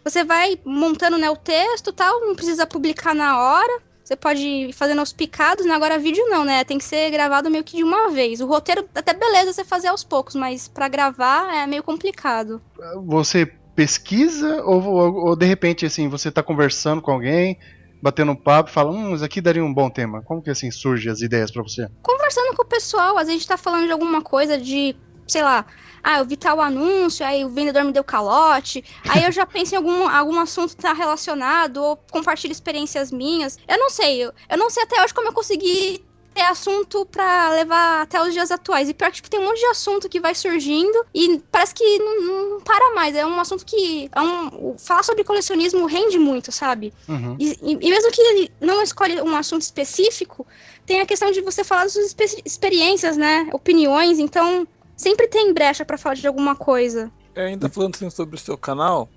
B: você vai montando, né, o texto e tal, não precisa publicar na hora, você pode ir fazendo aos picados, né? Agora vídeo não, né, tem que ser gravado meio que de uma vez. O roteiro até beleza você fazer aos poucos, mas pra gravar é meio complicado.
A: Você pesquisa ou de repente assim, você tá conversando com alguém, batendo um papo e fala, isso aqui daria um bom tema? Como que assim surgem as ideias pra você?
B: Conversando com o pessoal, às vezes a gente tá falando de alguma coisa de, sei lá, eu vi tal anúncio, aí o vendedor me deu calote, aí eu já penso em algum assunto que tá relacionado, ou compartilho experiências minhas. Eu não sei até hoje como eu consegui ter assunto pra levar até os dias atuais. E pior que tipo, tem um monte de assunto que vai surgindo e parece que não para mais. É um assunto que... falar sobre colecionismo rende muito, sabe?
A: Uhum.
B: E mesmo que ele não escolhe um assunto específico, tem a questão de você falar das suas experiências, né? Opiniões, então sempre tem brecha pra falar de alguma coisa.
D: Ainda falando assim, sobre o seu canal,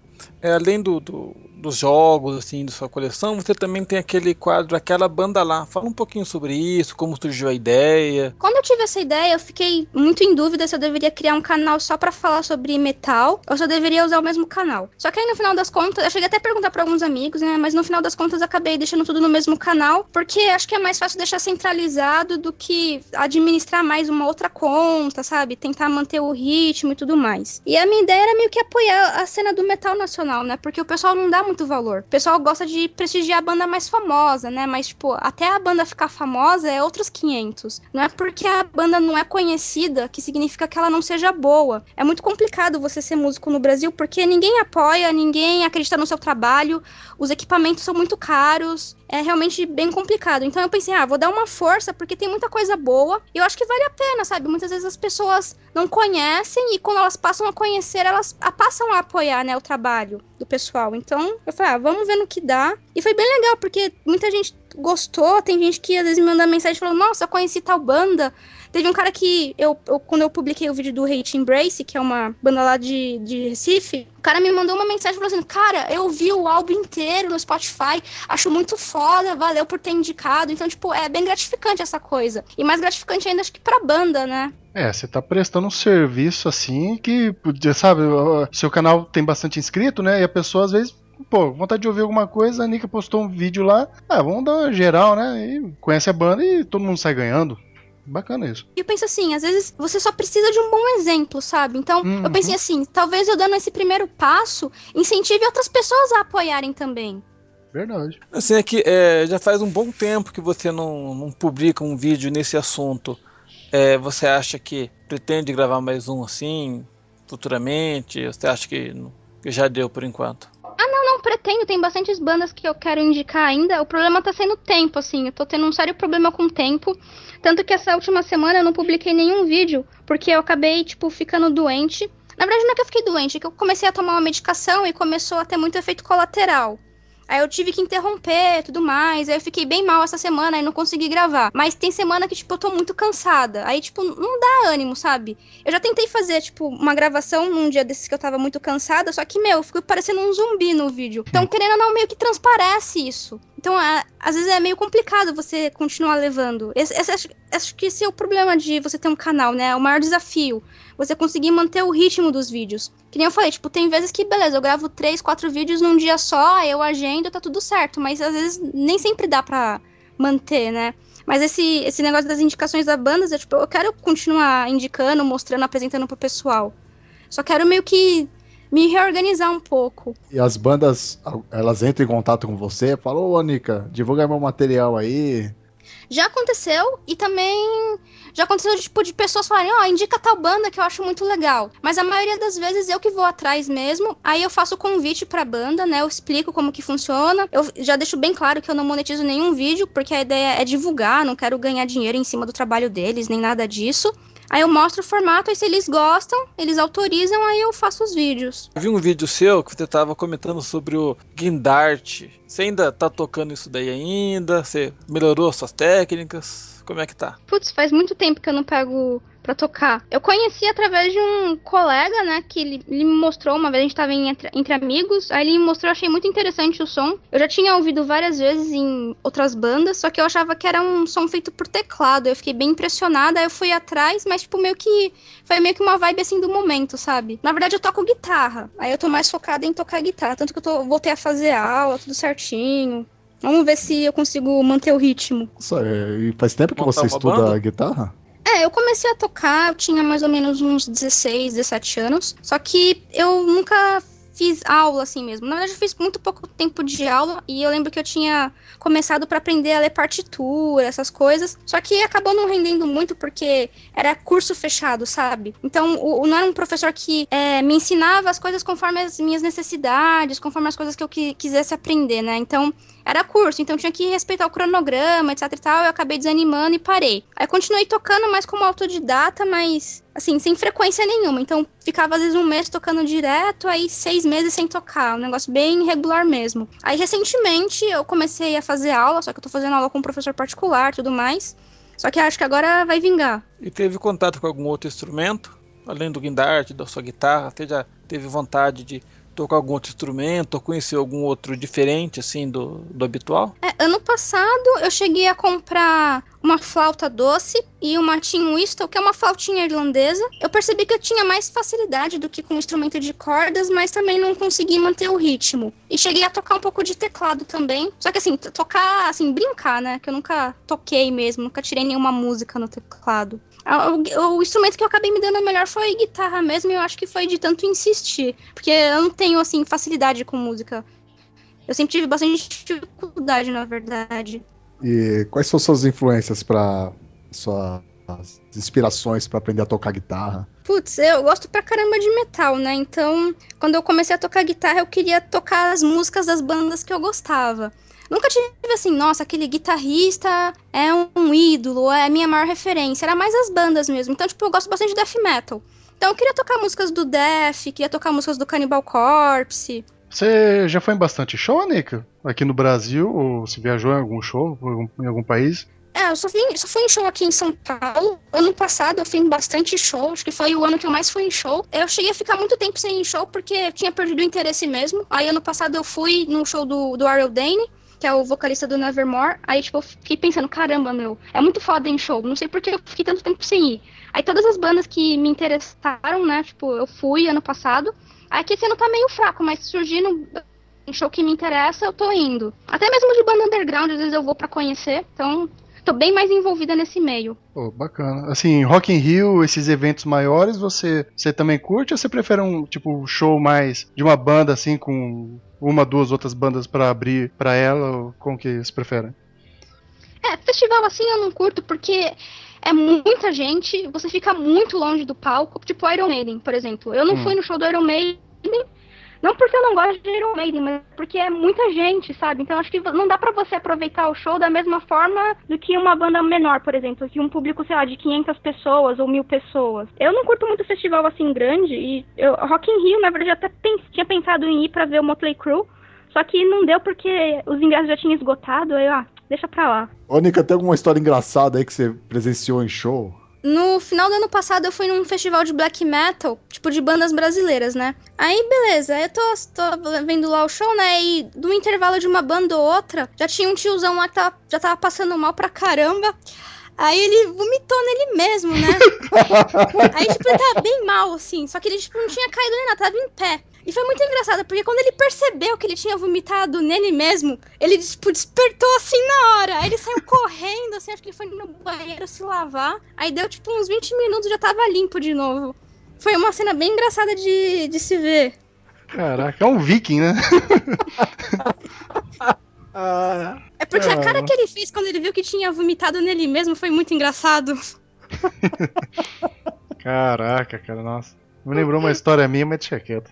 D: além dos jogos, assim, da sua coleção, você também tem aquele quadro, aquela banda lá. Fala um pouquinho sobre isso, como surgiu a ideia.
B: Quando eu tive essa ideia, eu fiquei muito em dúvida se eu deveria criar um canal só pra falar sobre metal, ou se eu deveria usar o mesmo canal. Só que aí no final das contas, eu cheguei até a perguntar pra alguns amigos, né, mas no final das contas eu acabei deixando tudo no mesmo canal, porque acho que é mais fácil deixar centralizado do que administrar mais uma outra conta, sabe? Tentar manter o ritmo e tudo mais. E a minha ideia era meio que apoiar a cena do metal nacional, né, porque o pessoal não dá muito valor. O pessoal gosta de prestigiar a banda mais famosa, né? Mas, tipo, até a banda ficar famosa é outros 500. Não é porque a banda não é conhecida que significa que ela não seja boa. É muito complicado você ser músico no Brasil porque ninguém apoia, ninguém acredita no seu trabalho, os equipamentos são muito caros. É realmente bem complicado. Então eu pensei, vou dar uma força porque tem muita coisa boa e eu acho que vale a pena, sabe? Muitas vezes as pessoas não conhecem e quando elas passam a conhecer, elas passam a apoiar, né, o trabalho do pessoal. Então eu falei, vamos ver no que dá. E foi bem legal porque muita gente gostou, tem gente que às vezes me manda mensagem falando, nossa, eu conheci tal banda. Teve um cara que, quando eu publiquei o vídeo do Hate Embrace, que é uma banda lá de Recife, o cara me mandou uma mensagem falando assim, cara, eu vi o álbum inteiro no Spotify, acho muito foda, valeu por ter indicado. Então, tipo, é bem gratificante essa coisa. E mais gratificante ainda, acho que pra banda, né?
A: Você tá prestando um serviço assim que, sabe, seu canal tem bastante inscrito, né? E a pessoa às vezes, vontade de ouvir alguma coisa, a Nika postou um vídeo lá, vamos dar uma geral, né? E conhece a banda e todo mundo sai ganhando. Bacana isso.
B: E eu penso assim, às vezes você só precisa de um bom exemplo, sabe? Então, eu pensei assim, talvez eu dando esse primeiro passo, incentive outras pessoas a apoiarem também.
A: Verdade.
D: Assim, é que já faz um bom tempo que você não publica um vídeo nesse assunto. Você acha que pretende gravar mais um assim, futuramente? Você acha que já deu por enquanto?
B: Não pretendo, tem bastantes bandas que eu quero indicar ainda. O problema tá sendo o tempo, assim, eu tô tendo um sério problema com o tempo. Tanto que essa última semana eu não publiquei nenhum vídeo, porque eu acabei, ficando doente. Na verdade não é que eu fiquei doente, é que eu comecei a tomar uma medicação e começou a ter muito efeito colateral. Aí eu tive que interromper e tudo mais. Aí eu fiquei bem mal essa semana e não consegui gravar. Mas tem semana que, tipo, eu tô muito cansada. Aí, tipo, não dá ânimo, sabe? Eu já tentei fazer, tipo, uma gravação num dia desses que eu tava muito cansada, só que, eu fico parecendo um zumbi no vídeo. Então, querendo ou não, meio que transparece isso. Então, às vezes é meio complicado você continuar levando. Acho que esse é o problema de você ter um canal, né? É o maior desafio. Você conseguir manter o ritmo dos vídeos. Que nem eu falei, tipo, tem vezes que, beleza, eu gravo 3, 4 vídeos num dia só, eu agendo, tá tudo certo. Mas, às vezes, nem sempre dá pra manter, né? Mas esse negócio das indicações da banda, eu quero continuar indicando, mostrando, apresentando pro pessoal. Só quero meio que me reorganizar um pouco.
C: E as bandas, elas entram em contato com você, falam, ô Anica, divulga meu material aí.
B: Já aconteceu, e também já aconteceu tipo, de pessoas falarem, indica tal banda que eu acho muito legal. Mas a maioria das vezes eu que vou atrás mesmo, aí eu faço o convite pra banda, né, eu explico como que funciona. Eu já deixo bem claro que eu não monetizo nenhum vídeo, porque a ideia é divulgar, não quero ganhar dinheiro em cima do trabalho deles, nem nada disso. Aí eu mostro o formato, aí se eles gostam, eles autorizam, aí eu faço os vídeos.
D: Eu vi um vídeo seu que você tava comentando sobre o Guindart. Você ainda tá tocando isso daí ainda? Você melhorou suas técnicas? Como é que tá?
B: Putz, faz muito tempo que eu não pego pra tocar. Eu conheci através de um colega, né, que ele me mostrou uma vez, a gente tava entre amigos, aí ele me mostrou, eu achei muito interessante o som. Eu já tinha ouvido várias vezes em outras bandas, só que eu achava que era um som feito por teclado, eu fiquei bem impressionada, aí eu fui atrás, mas tipo, foi meio que uma vibe assim do momento, sabe? Na verdade eu toco guitarra, aí eu tô mais focada em tocar guitarra, tanto que eu voltei a fazer aula, tudo certinho. Vamos ver se eu consigo manter o ritmo.
C: E faz tempo que você estuda guitarra?
B: Eu comecei a tocar, eu tinha mais ou menos uns 16, 17 anos. Só que eu nunca fiz aula assim mesmo. Na verdade, eu fiz muito pouco tempo de aula. E eu lembro que eu tinha começado para aprender a ler partitura, essas coisas. Só que acabou não rendendo muito porque era curso fechado, sabe? Então, não era um professor que me ensinava as coisas conforme as minhas necessidades, conforme as coisas que eu quisesse aprender, né? Então, era curso, então tinha que respeitar o cronograma, etc e tal, eu acabei desanimando e parei. Aí continuei tocando mais como autodidata, mas, assim, sem frequência nenhuma. Então, ficava às vezes um mês tocando direto, aí 6 meses sem tocar, um negócio bem irregular mesmo. Aí, recentemente, eu comecei a fazer aula, só que eu tô fazendo aula com um professor particular e tudo mais. Só que acho que agora vai vingar.
D: E teve contato com algum outro instrumento? Além do guindart, da sua guitarra, você já teve vontade de tocar algum outro instrumento, ou conhecer algum outro diferente, assim, do habitual?
B: Ano passado eu cheguei a comprar uma flauta doce e uma Tin Whistle, que é uma flautinha irlandesa. Eu percebi que eu tinha mais facilidade do que com instrumento de cordas, mas também não consegui manter o ritmo. E cheguei a tocar um pouco de teclado também. Só que assim, tocar, assim, brincar, né? Que eu nunca toquei mesmo, nunca tirei nenhuma música no teclado. O instrumento que eu acabei me dando melhor foi guitarra mesmo, e eu acho que foi de tanto insistir. Porque eu não tenho, assim, facilidade com música. Eu sempre tive bastante dificuldade, na verdade.
C: E quais são suas influências suas inspirações para aprender a tocar guitarra?
B: Putz, eu gosto pra caramba de metal, né? Então, quando eu comecei a tocar guitarra, eu queria tocar as músicas das bandas que eu gostava. Nunca tive assim, nossa, aquele guitarrista é um ídolo, é a minha maior referência. Era mais as bandas mesmo. Então, tipo, eu gosto bastante de death metal. Então, eu queria tocar músicas do Death, queria tocar músicas do Cannibal Corpse.
A: Você já foi em bastante show, Nica? Aqui no Brasil? Ou se viajou em algum show, em algum país?
B: Eu só fui em show aqui em São Paulo. Ano passado eu fui em bastante show. Acho que foi o ano que eu mais fui em show. Eu cheguei a ficar muito tempo sem ir em show porque eu tinha perdido o interesse mesmo. Aí ano passado eu fui no show do Ariel Dane, que é o vocalista do Nevermore. Aí, tipo, eu fiquei pensando, caramba, é muito foda em show. Não sei por que eu fiquei tanto tempo sem ir. Aí todas as bandas que me interessaram, né, tipo, eu fui ano passado. Aqui esse ano tá meio fraco, mas surgindo um show que me interessa, eu tô indo. Até mesmo de banda underground, às vezes eu vou pra conhecer. Então, tô bem mais envolvida nesse meio.
A: Bacana. Assim, Rock in Rio, esses eventos maiores, você também curte ou você prefere um tipo show mais de uma banda assim com uma, duas outras bandas pra abrir pra ela? Ou como que você prefere?
B: Festival assim eu não curto porque é muita gente, você fica muito longe do palco, tipo Iron Maiden, por exemplo. Eu não fui no show do Iron Maiden, não porque eu não gosto de Iron Maiden, mas porque é muita gente, sabe? Então acho que não dá pra você aproveitar o show da mesma forma do que uma banda menor, por exemplo, que um público, sei lá, de 500 pessoas ou 1000 pessoas. Eu não curto muito festival assim grande, e Rock in Rio, na verdade, eu até tinha pensado em ir pra ver o Motley Crue, Só que não deu porque os ingressos já tinham esgotado, aí, deixa pra lá.
C: Ô, Nica, tem alguma história engraçada aí que você presenciou em show?
B: No final do ano passado eu fui num festival de black metal, tipo de bandas brasileiras, né? Aí beleza, eu tô vendo lá o show, né? E no intervalo de uma banda ou outra, já tinha um tiozão lá que já tava passando mal pra caramba. Aí ele vomitou nele mesmo, né? Aí, tipo, ele tava bem mal, assim. Só que ele, tipo, não tinha caído nem nada, tava em pé. E foi muito engraçado, porque quando ele percebeu que ele tinha vomitado nele mesmo, ele, tipo, despertou, assim, na hora. Aí ele saiu correndo, assim, acho que ele foi no banheiro se lavar. Aí deu, tipo, uns 20 minutos, já tava limpo de novo. Foi uma cena bem engraçada de se ver.
A: Caraca, é um viking, né?
B: É porque a cara que ele fez quando ele viu que tinha vomitado nele mesmo foi muito engraçado.
A: Caraca, cara, nossa. Me lembrou uma história minha, mas deixa quieto.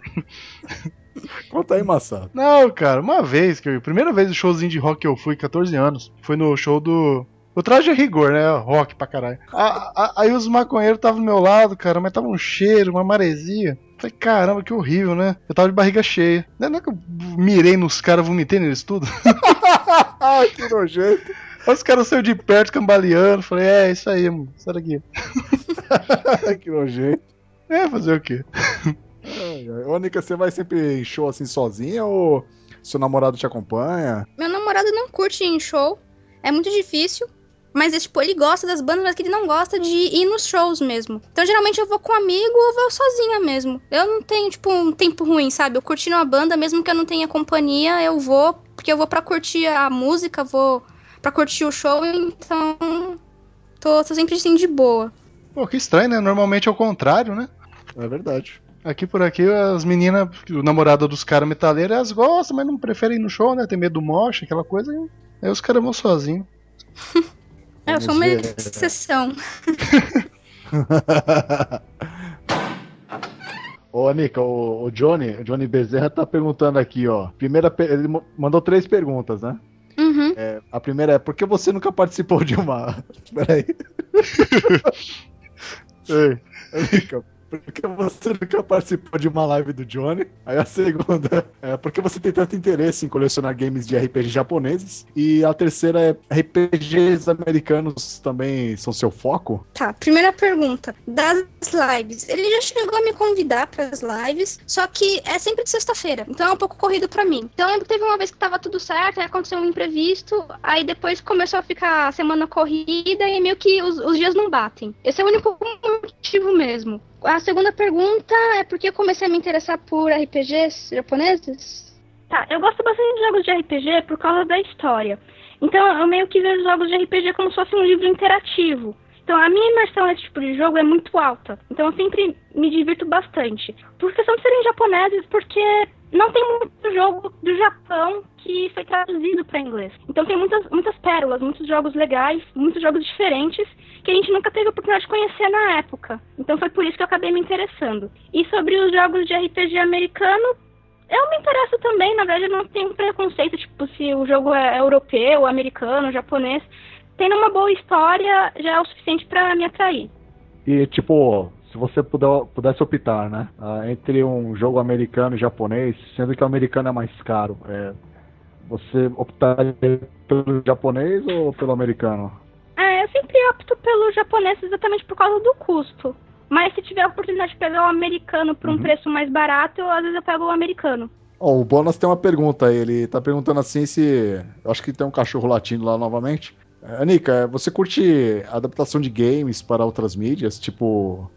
C: Conta aí, Massado.
A: Não, cara, uma vez, primeira vez no showzinho de rock que eu fui, 14 anos, foi no show do... O Traje a Rigor, né? Rock pra caralho. Aí os maconheiros estavam do meu lado, cara, mas tava um cheiro, uma maresia. Falei, caramba, que horrível, né? Eu tava de barriga cheia. Não é que eu mirei nos caras, vomitei neles tudo?
C: Ai, que nojento.
A: Aí os caras saíram de perto, cambaleando. Falei, isso aí, mano, sai daqui.
C: Que nojento.
A: Fazer o quê?
C: Ô, Nica, você vai sempre em show assim sozinha ou seu namorado te acompanha?
B: Meu namorado não curte ir em show. É muito difícil. Mas, tipo, ele gosta das bandas, mas que ele não gosta de ir nos shows mesmo. Então, geralmente, eu vou com um amigo ou vou sozinha mesmo. Eu não tenho, tipo, um tempo ruim, sabe? Eu curtindo a banda, mesmo que eu não tenha companhia, eu vou. Porque eu vou pra curtir a música, vou pra curtir o show, então... Tô sempre, assim, de boa.
A: Pô, que estranho, né? Normalmente é o contrário, né?
C: É verdade.
A: Aqui por aqui, as meninas, o namorado dos caras metaleiros, elas gostam, mas não preferem ir no show, né? Tem medo do moche, aquela coisa. Aí os caras vão sozinhos.
B: Eu sou uma exceção.
C: Ô, Nica, o Johnny Bezerra tá perguntando aqui, ó. Ele mandou 3 perguntas, né?
B: Uhum.
C: A primeira é, por que você nunca participou de uma... Peraí.
A: Ei.
C: Nica, por que você nunca participou de uma live do Johnny? Aí a segunda é, por que você tem tanto interesse em colecionar games de RPG japoneses? E a terceira é, RPGs americanos também são seu foco?
B: Tá, primeira pergunta. Das lives. Ele já chegou a me convidar pras lives, só que é sempre de sexta-feira, então é um pouco corrido pra mim. Então eu lembro que teve uma vez que tava tudo certo, aí aconteceu um imprevisto, aí depois começou a ficar a semana corrida e meio que os dias não batem. Esse é o único motivo mesmo. A segunda pergunta é por que eu comecei a me interessar por RPGs japoneses? Tá, eu gosto bastante de jogos de RPG por causa da história. Então eu meio que vejo jogos de RPG como se fosse um livro interativo. Então a minha imersão nesse tipo de jogo é muito alta. Então eu sempre me divirto bastante. Por questão de serem japoneses, porque não tem muito jogo do Japão que foi traduzido para inglês. Então tem muitas pérolas, muitos jogos legais, muitos jogos diferentes que a gente nunca teve a oportunidade de conhecer na época. Então foi por isso que eu acabei me interessando. E sobre os jogos de RPG americano, eu me interesso também. Na verdade, eu não tenho preconceito, tipo, se o jogo é europeu, americano, japonês. Tendo uma boa história já é o suficiente para me atrair.
C: E, tipo, se você pudesse optar, né, entre um jogo americano e japonês, sendo que o americano é mais caro, você optaria pelo japonês ou pelo americano?
B: Eu sempre opto pelo japonês exatamente por causa do custo. Mas se tiver a oportunidade de pegar o americano por um preço mais barato, às vezes eu pego o americano.
C: O Bonas tem uma pergunta aí, ele tá perguntando assim se... Eu acho que tem um cachorro latindo lá novamente. Nica, você curte adaptação de games para outras mídias, tipo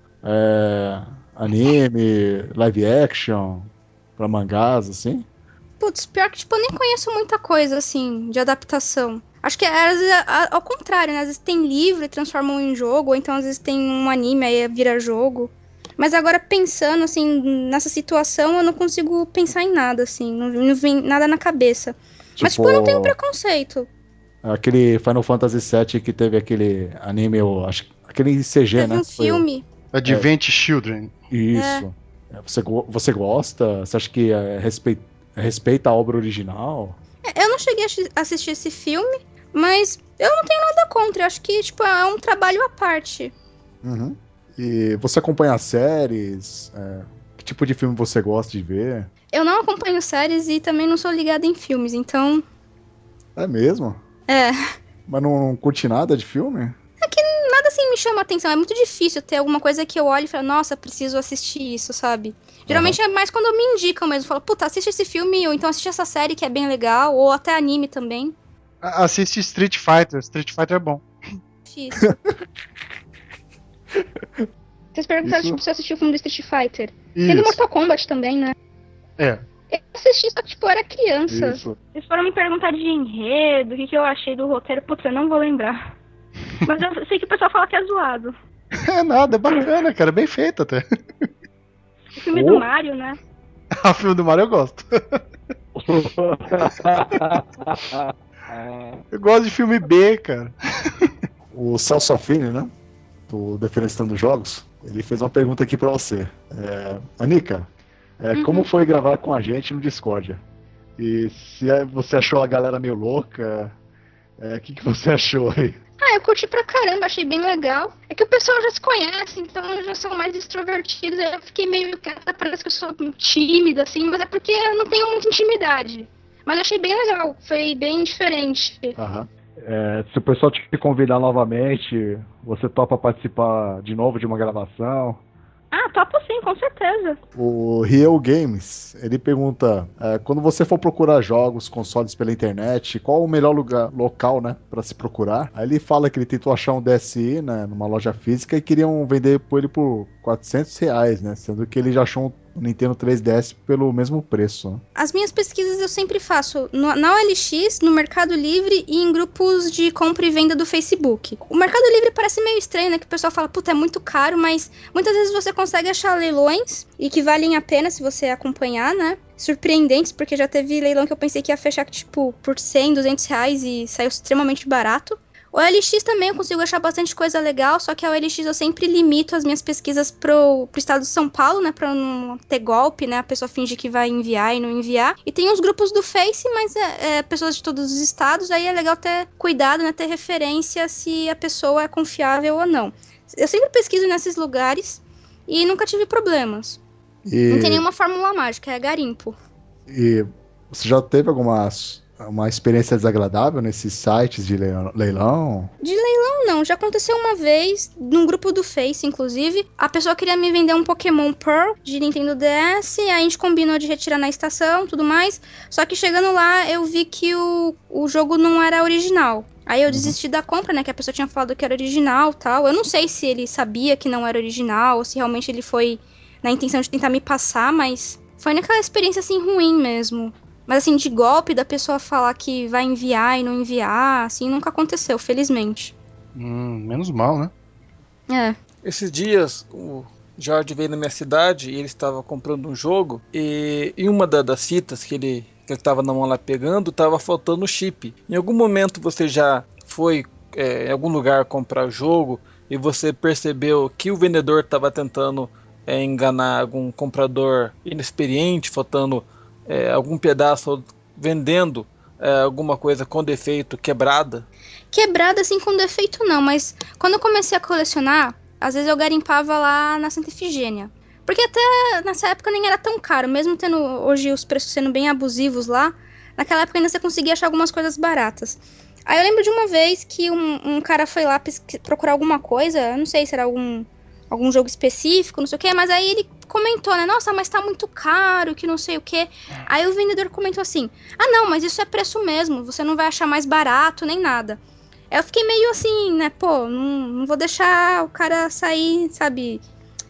C: anime, live action, para mangás, assim?
B: Putz, pior que tipo, eu nem conheço muita coisa, assim, de adaptação. Acho que às vezes ao contrário, né? Às vezes tem livro e transformam em jogo, ou então às vezes tem um anime aí vira jogo. Mas agora pensando, assim, nessa situação, eu não consigo pensar em nada, assim, não vem nada na cabeça. Mas tipo, eu não tenho preconceito.
C: Aquele Final Fantasy VII que teve aquele anime, eu acho, aquele CG,
B: teve
C: né?
B: Um filme.
A: Advent Children.
C: Isso. Você gosta? Você acha que respeita a obra original?
B: Eu não cheguei a assistir esse filme, mas eu não tenho nada contra. Eu acho que tipo, é um trabalho à parte.
C: Uhum. E você acompanha as séries? Que tipo de filme você gosta de ver?
B: Eu não acompanho séries e também não sou ligada em filmes, então...
C: É mesmo?
B: É.
C: Mas não curte nada de filme?
B: Nada assim me chama a atenção. É muito difícil ter alguma coisa que eu olho e falo, nossa, preciso assistir isso, sabe? Geralmente é mais quando me indicam mesmo. Falo, puta, assiste esse filme, ou então assiste essa série que é bem legal, ou até anime também.
A: Assiste Street Fighter. Street Fighter é bom.
B: Difícil. Vocês perguntaram, tipo, se eu assisti o filme do Street Fighter. Tem do Mortal Kombat também, né?
A: É.
B: Eu assisti, só que, tipo, eu era criança.
C: Isso.
B: Vocês foram me perguntar de enredo, o que eu achei do roteiro. Putz, eu não vou lembrar. Mas eu sei que o pessoal fala que é zoado.
A: É nada, é bacana, cara. É bem feito até.
B: O filme do Mario, né?
A: O filme do Mario eu gosto. Eu gosto de filme B, cara.
C: O Celso Affini, né? Do Defenestrando Jogos, ele fez uma pergunta aqui pra você. Anica, como foi gravar com a gente no Discordia? E se você achou a galera meio louca, o que você achou aí?
B: Eu curti pra caramba, achei bem legal. É que o pessoal já se conhece, então já são mais extrovertidos. Eu fiquei meio quieta, parece que eu sou tímida, assim, mas é porque eu não tenho muita intimidade. Mas achei bem legal, foi bem diferente.
C: Aham. Se o pessoal te convidar novamente, você topa participar de novo de uma gravação?
B: Topo sim, com certeza.
C: O Riel Games, ele pergunta, quando você for procurar jogos, consoles pela internet, qual o melhor local, né, pra se procurar? Aí ele fala que ele tentou achar um DSi, né, numa loja física e queriam vender ele por R$400, né, sendo que ele já achou um Nintendo 3DS pelo mesmo preço. Né?
B: As minhas pesquisas eu sempre faço na OLX, no Mercado Livre e em grupos de compra e venda do Facebook. O Mercado Livre parece meio estranho, né? Que o pessoal fala, puta, é muito caro, mas muitas vezes você consegue achar leilões e que valem a pena se você acompanhar, né? Surpreendentes, porque já teve leilão que eu pensei que ia fechar, tipo, por R$100, R$200 e saiu extremamente barato. O OLX também eu consigo achar bastante coisa legal, só que a OLX eu sempre limito as minhas pesquisas pro estado de São Paulo, né, pra não ter golpe, né, a pessoa finge que vai enviar e não enviar. E tem os grupos do Face, mas pessoas de todos os estados, aí é legal ter cuidado, né, ter referência se a pessoa é confiável ou não. Eu sempre pesquiso nesses lugares e nunca tive problemas. Não tem nenhuma fórmula mágica, é garimpo.
C: E você já teve uma experiência desagradável nesses sites de leilão?
B: De leilão não, já aconteceu uma vez, num grupo do Face, inclusive, a pessoa queria me vender um Pokémon Pearl de Nintendo DS, aí a gente combinou de retirar na estação, tudo mais, só que chegando lá eu vi que o jogo não era original. Aí eu desisti da compra, né, que a pessoa tinha falado que era original, tal. Eu não sei se ele sabia que não era original, ou se realmente ele foi na intenção de tentar me passar, mas foi naquela experiência, assim, ruim mesmo. Mas assim, de golpe da pessoa falar que vai enviar e não enviar, assim, nunca aconteceu, felizmente.
A: Menos mal, né?
B: É.
D: Esses dias, o Jorge veio na minha cidade e ele estava comprando um jogo e em uma das fitas que ele estava na mão lá pegando, estava faltando o chip. Em algum momento você já foi em algum lugar comprar o jogo e você percebeu que o vendedor estava tentando enganar algum comprador inexperiente, faltando algum pedaço, vendendo alguma coisa com defeito, quebrada?
B: Quebrada, assim, com defeito não, mas quando eu comecei a colecionar, às vezes eu garimpava lá na Santa Efigênia. Porque até nessa época nem era tão caro, mesmo tendo hoje os preços sendo bem abusivos lá, naquela época ainda você conseguia achar algumas coisas baratas. Aí eu lembro de uma vez que um cara foi lá procurar alguma coisa, eu não sei se era algum jogo específico, não sei o que, mas aí ele comentou, né, nossa, mas tá muito caro, que não sei o que. Aí o vendedor comentou assim, não, mas isso é preço mesmo, você não vai achar mais barato, nem nada. Aí eu fiquei meio assim, né, pô, não vou deixar o cara sair, sabe,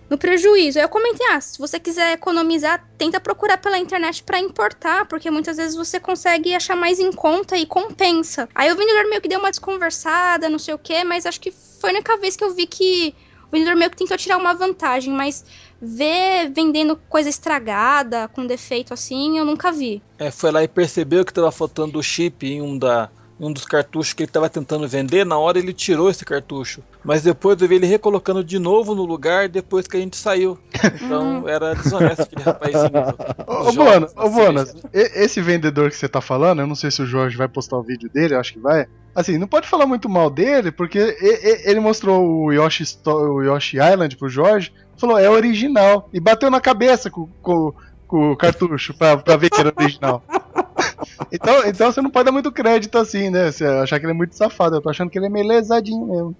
B: no prejuízo. Aí eu comentei, se você quiser economizar, tenta procurar pela internet pra importar, porque muitas vezes você consegue achar mais em conta e compensa. Aí o vendedor meio que deu uma desconversada, não sei o que, mas acho que foi a única vez que eu vi que o vendedor meio que tentou tirar uma vantagem, mas ver vendendo coisa estragada, com defeito assim, eu nunca vi.
D: Foi lá e percebeu que estava faltando o chip em um dos cartuchos que ele estava tentando vender. Na hora ele tirou esse cartucho, mas depois eu vi ele recolocando de novo no lugar depois que a gente saiu. Então era desonesto aquele rapazinho.
A: Ô Bonas, esse vendedor que você tá falando, eu não sei se o Jorge vai postar o vídeo dele, eu acho que vai. Assim, não pode falar muito mal dele, porque ele mostrou o Yoshi Island pro Jorge. falou, é original. E bateu na cabeça com o cartucho pra ver que era original. Então você não pode dar muito crédito assim, né? Você achar que ele é muito safado. Eu tô achando que ele é meio lesadinho mesmo.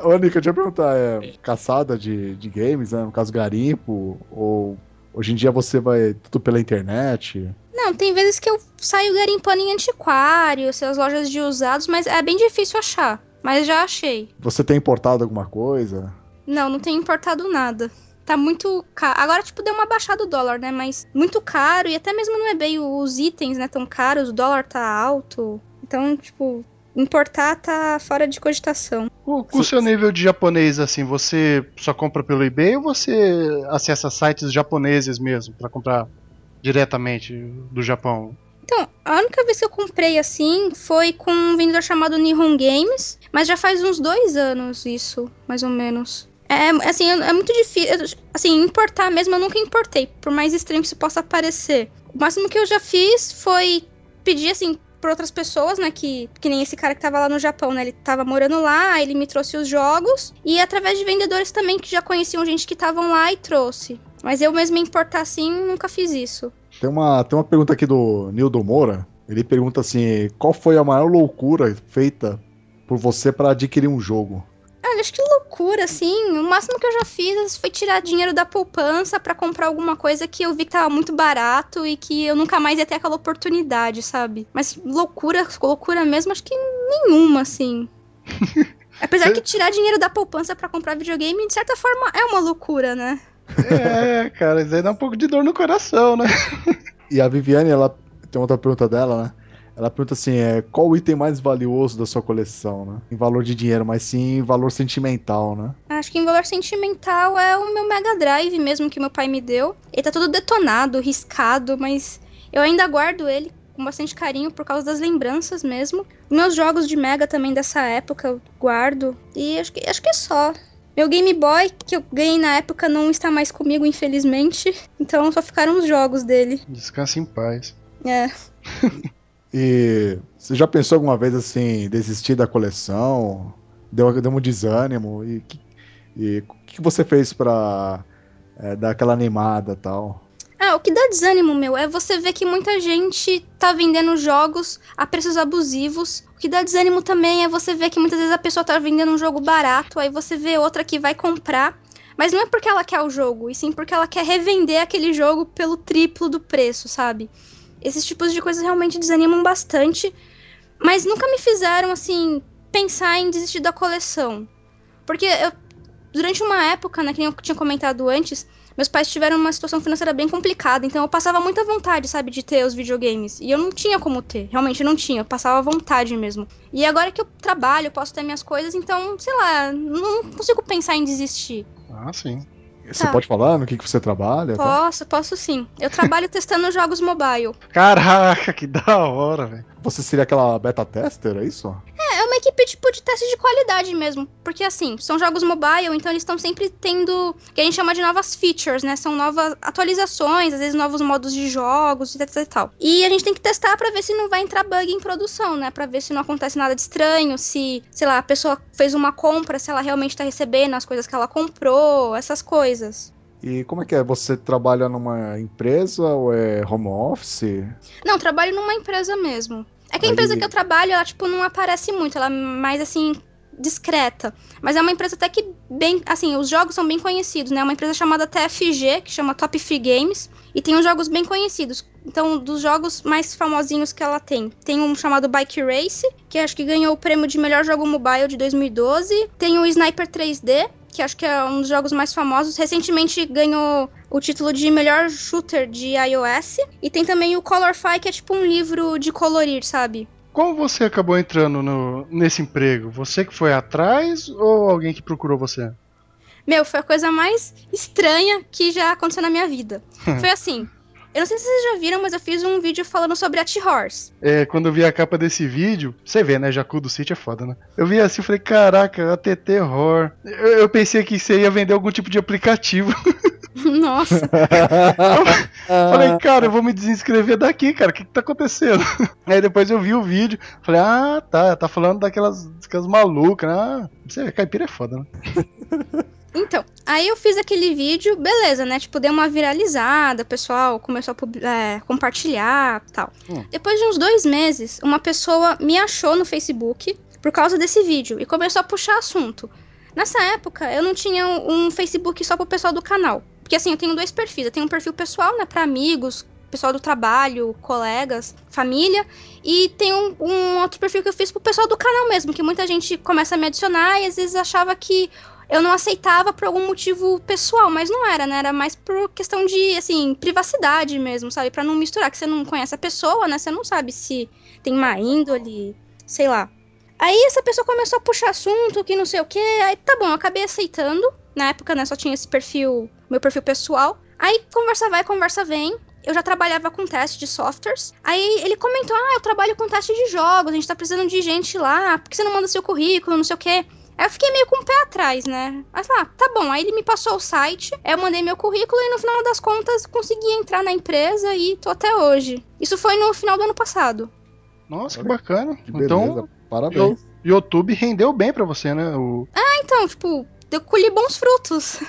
C: Ô, Nick, eu ia perguntar, caçada de games, né? No caso, garimpo, ou hoje em dia você vai tudo pela internet?
B: Não, tem vezes que eu saio garimpando em antiquário, essas lojas de usados, mas é bem difícil achar. Mas já achei.
C: Você tem importado alguma coisa?
B: Não tenho importado nada. Tá muito caro. Agora, tipo, deu uma baixada o dólar, né? Mas muito caro. E até mesmo no eBay os itens, né, tão caros. O dólar tá alto. Então, tipo, importar tá fora de cogitação.
A: Com o seu nível de japonês, assim, você só compra pelo eBay ou você acessa sites japoneses mesmo pra comprar diretamente do Japão?
B: Então, a única vez que eu comprei assim foi com um vendedor chamado Nihon Games. Mas já faz uns 2 anos isso, mais ou menos. Assim, é muito difícil. Assim, importar mesmo eu nunca importei, por mais estranho que isso possa parecer. O máximo que eu já fiz foi pedir, assim, pra outras pessoas, né, que nem esse cara que tava lá no Japão, né, ele tava morando lá, ele me trouxe os jogos, e através de vendedores também que já conheciam gente que estavam lá e trouxe. Mas eu mesmo importar assim, nunca fiz isso.
C: Tem uma pergunta aqui do Nildo Moura, ele pergunta assim, qual foi a maior loucura feita por você para adquirir um jogo?
B: Olha, acho que loucura, assim. O máximo que eu já fiz foi tirar dinheiro da poupança pra comprar alguma coisa que eu vi que tava muito barato e que eu nunca mais ia ter aquela oportunidade, sabe? Mas loucura mesmo, acho que nenhuma, assim. Apesar que tirar dinheiro da poupança pra comprar videogame, de certa forma, é uma loucura, né?
A: Cara, isso aí dá um pouco de dor no coração, né?
C: E a Viviane, ela tem outra pergunta dela, né? Ela pergunta assim, qual o item mais valioso da sua coleção, né? Em valor de dinheiro, mas sim em valor sentimental, né?
B: Acho que em valor sentimental é o meu Mega Drive mesmo que meu pai me deu. Ele tá todo detonado, riscado, mas eu ainda guardo ele com bastante carinho por causa das lembranças mesmo. Meus jogos de Mega também dessa época eu guardo. E acho que é só. Meu Game Boy, que eu ganhei na época, não está mais comigo, infelizmente. Então só ficaram os jogos dele.
A: Descansa em paz.
C: E você já pensou alguma vez assim, desistir da coleção? Deu um desânimo? E o que você fez pra dar aquela animada e tal?
B: O que dá desânimo, meu, é você ver que muita gente tá vendendo jogos a preços abusivos. O que dá desânimo também é você ver que muitas vezes a pessoa tá vendendo um jogo barato, aí você vê outra que vai comprar, mas não é porque ela quer o jogo, e sim porque ela quer revender aquele jogo pelo triplo do preço, sabe? Esses tipos de coisas realmente desanimam bastante, mas nunca me fizeram, assim, pensar em desistir da coleção. Porque durante uma época, né, que nem eu tinha comentado antes, meus pais tiveram uma situação financeira bem complicada, então eu passava muita vontade, sabe, de ter os videogames. E eu não tinha como ter, realmente não tinha, eu passava vontade mesmo. E agora que eu trabalho, eu posso ter minhas coisas, então, sei lá, não consigo pensar em desistir.
A: Ah, sim.
C: Você pode falar no que você trabalha?
B: Posso sim. Eu trabalho testando jogos mobile.
A: Caraca, que da hora, velho.
C: Você seria aquela beta tester, é isso?
B: É uma equipe tipo de teste de qualidade mesmo. Porque assim, são jogos mobile, então eles estão sempre tendo o que a gente chama de novas features, né? São novas atualizações, às vezes novos modos de jogos, etc e tal. E a gente tem que testar pra ver se não vai entrar bug em produção, né? Pra ver se não acontece nada de estranho, se, sei lá, a pessoa fez uma compra, se ela realmente tá recebendo as coisas que ela comprou, essas coisas.
C: E como é que é? Você trabalha numa empresa ou é home office?
B: Não, trabalho numa empresa mesmo. É que a empresa que eu trabalho, ela, tipo, não aparece muito. Ela é mais, assim, discreta. Mas é uma empresa até que bem... Assim, os jogos são bem conhecidos, né? É uma empresa chamada TFG, que chama Top Free Games. E tem uns jogos bem conhecidos. Então, dos jogos mais famosinhos que ela tem. Tem um chamado Bike Race, que acho que ganhou o prêmio de melhor jogo mobile de 2012. Tem o Sniper 3D, que acho que é um dos jogos mais famosos. Recentemente ganhou o título de melhor shooter de iOS. E tem também o Colorfy, que é tipo um livro de colorir, sabe?
A: Como você acabou entrando nesse emprego? Você que foi atrás ou alguém que procurou você?
B: Meu, foi a coisa mais estranha que já aconteceu na minha vida. Foi assim... Eu não sei se vocês já viram, mas eu fiz um vídeo falando sobre a T-Horse.
A: Quando eu vi a capa desse vídeo, você vê, né? Jacu do City é foda, né? Eu vi assim e falei, caraca, a TT Horror. Eu pensei que você ia vender algum tipo de aplicativo.
B: Nossa.
A: Eu falei, cara, eu vou me desinscrever daqui, cara. O que tá acontecendo? Aí depois eu vi o vídeo. Falei, tá falando daquelas malucas, né? Você, caipira é foda, né?
B: Então, aí eu fiz aquele vídeo, beleza, né? Tipo, deu uma viralizada, o pessoal começou a compartilhar e tal. Depois de uns 2 meses, uma pessoa me achou no Facebook por causa desse vídeo e começou a puxar assunto. Nessa época, eu não tinha um Facebook só pro pessoal do canal. Porque assim, eu tenho 2 perfis. Eu tenho um perfil pessoal, né, pra amigos, pessoal do trabalho, colegas, família. E tem um outro perfil que eu fiz pro pessoal do canal mesmo, que muita gente começa a me adicionar e às vezes achava que eu não aceitava por algum motivo pessoal, mas não era, né? Era mais por questão de, assim, privacidade mesmo, sabe? Pra não misturar, que você não conhece a pessoa, né? Você não sabe se tem má índole, sei lá. Aí essa pessoa começou a puxar assunto, que não sei o quê. Aí tá bom, eu acabei aceitando. Na época, né, só tinha esse perfil, meu perfil pessoal. Aí conversa vai, conversa vem. Eu já trabalhava com teste de softwares. Aí ele comentou, eu trabalho com teste de jogos, a gente tá precisando de gente lá, por que você não manda seu currículo, não sei o quê. Aí eu fiquei meio com o pé atrás, né? Mas tá bom. Aí ele me passou o site, eu mandei meu currículo e no final das contas consegui entrar na empresa e tô até hoje. Isso foi no final do ano passado.
A: Nossa, que bacana.
C: Que beleza,
A: então,
C: parabéns.
A: O YouTube rendeu bem pra você, né?
B: Então, tipo, eu colhi bons frutos.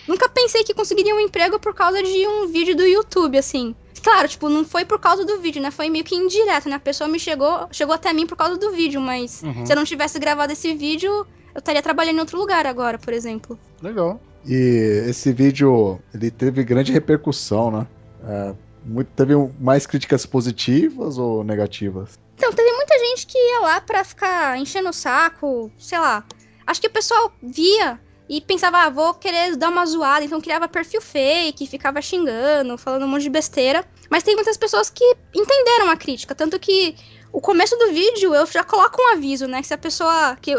B: Nunca pensei que conseguiria um emprego por causa de um vídeo do YouTube, assim. Claro, tipo, não foi por causa do vídeo, né? Foi meio que indireto, né? A pessoa chegou até mim por causa do vídeo, mas se eu não tivesse gravado esse vídeo, eu estaria trabalhando em outro lugar agora, por exemplo.
A: Legal.
C: E esse vídeo, ele teve grande repercussão, né? Teve mais críticas positivas ou negativas?
B: Então, teve muita gente que ia lá pra ficar enchendo o saco, sei lá. Acho que o pessoal via e pensava, vou querer dar uma zoada, então criava perfil fake, ficava xingando, falando um monte de besteira. Mas tem muitas pessoas que entenderam a crítica, tanto que o começo do vídeo eu já coloco um aviso, né? Que se a pessoa que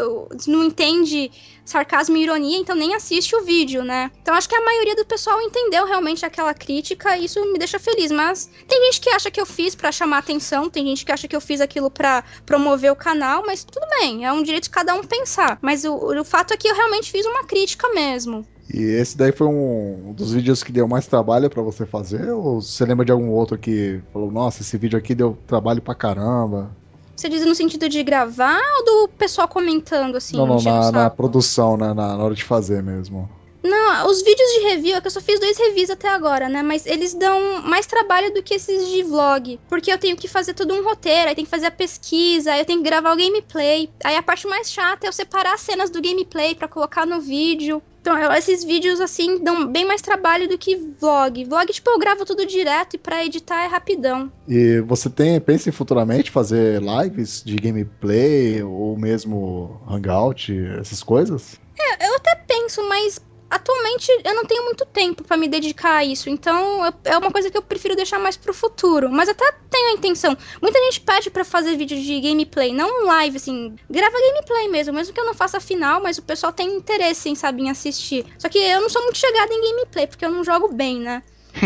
B: não entende sarcasmo e ironia, então nem assiste o vídeo, né? Então acho que a maioria do pessoal entendeu realmente aquela crítica e isso me deixa feliz. Mas tem gente que acha que eu fiz pra chamar atenção, tem gente que acha que eu fiz aquilo pra promover o canal, mas tudo bem, é um direito de cada um pensar. Mas o fato é que eu realmente fiz uma crítica mesmo.
C: E esse daí foi um dos vídeos que deu mais trabalho pra você fazer? Ou você lembra de algum outro que falou, nossa, esse vídeo aqui deu trabalho pra caramba?
B: Você diz no sentido de gravar ou do pessoal comentando, assim?
C: Não, na produção, né? Na hora de fazer mesmo.
B: Não, os vídeos de review, é que eu só fiz 2 reviews até agora, né? Mas eles dão mais trabalho do que esses de vlog. Porque eu tenho que fazer todo um roteiro, aí tem que fazer a pesquisa, aí eu tenho que gravar o gameplay. Aí a parte mais chata é eu separar as cenas do gameplay pra colocar no vídeo. Então, esses vídeos, assim, dão bem mais trabalho do que vlog. Vlog, tipo, eu gravo tudo direto e pra editar é rapidão.
C: E você pensa em futuramente fazer lives de gameplay ou mesmo hangout, essas coisas?
B: Eu até penso, mas atualmente eu não tenho muito tempo pra me dedicar a isso, então é uma coisa que eu prefiro deixar mais pro futuro, mas até tenho a intenção. Muita gente pede pra fazer vídeo de gameplay, não live, assim, grava gameplay mesmo que eu não faça final, mas o pessoal tem interesse em assistir. Só que eu não sou muito chegada em gameplay, porque eu não jogo bem, né?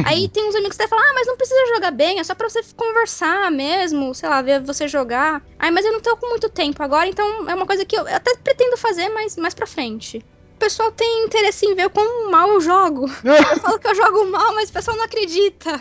B: Aí tem uns amigos que até falam, mas não precisa jogar bem, é só pra você conversar mesmo, sei lá, ver você jogar. Mas eu não tô com muito tempo agora, então é uma coisa que eu até pretendo fazer, mas mais pra frente. O pessoal tem interesse em ver quão mal eu jogo. Eu falo que eu jogo mal, mas o pessoal não acredita.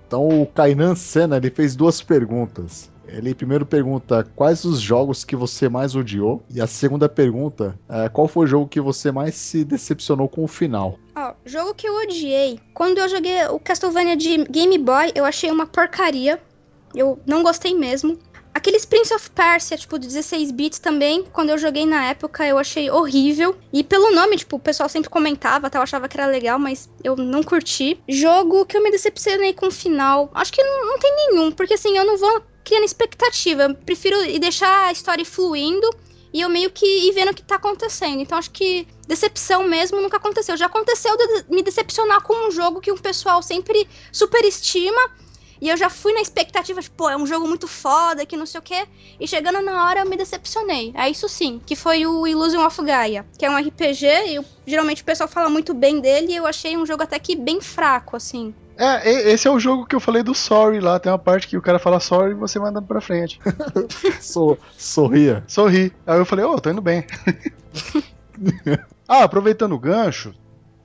C: Então o Kainan Senna, ele fez 2 perguntas. Ele primeiro pergunta quais os jogos que você mais odiou. E a segunda pergunta qual foi o jogo que você mais se decepcionou com o final.
B: Jogo que eu odiei. Quando eu joguei o Castlevania de Game Boy, eu achei uma porcaria. Eu não gostei mesmo. Aqueles Prince of Persia, tipo, de 16 bits também, quando eu joguei na época, eu achei horrível. E pelo nome, tipo, o pessoal sempre comentava, eu achava que era legal, mas eu não curti. Jogo que eu me decepcionei com o final, acho que não tem nenhum, porque assim, eu não vou criando expectativa. Eu prefiro deixar a história fluindo e eu meio que ir vendo o que tá acontecendo. Então acho que decepção mesmo nunca aconteceu. Já aconteceu de me decepcionar com um jogo que o pessoal sempre superestima. E eu já fui na expectativa, tipo, é um jogo muito foda, que não sei o quê. E chegando na hora eu me decepcionei. É isso sim, que foi o Illusion of Gaia, que é um RPG, e geralmente o pessoal fala muito bem dele, e eu achei um jogo até que bem fraco, assim.
A: Esse é o jogo que eu falei do sorry lá. Tem uma parte que o cara fala sorry e você vai andando pra frente.
C: Sorria.
A: Sorri. Aí eu falei, tô indo bem. Aproveitando o gancho,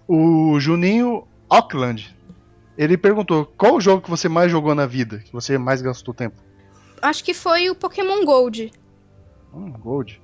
A: o Juninho Auckland, ele perguntou, qual o jogo que você mais jogou na vida? Que você mais gastou tempo?
B: Acho que foi o Pokémon Gold.
A: Gold.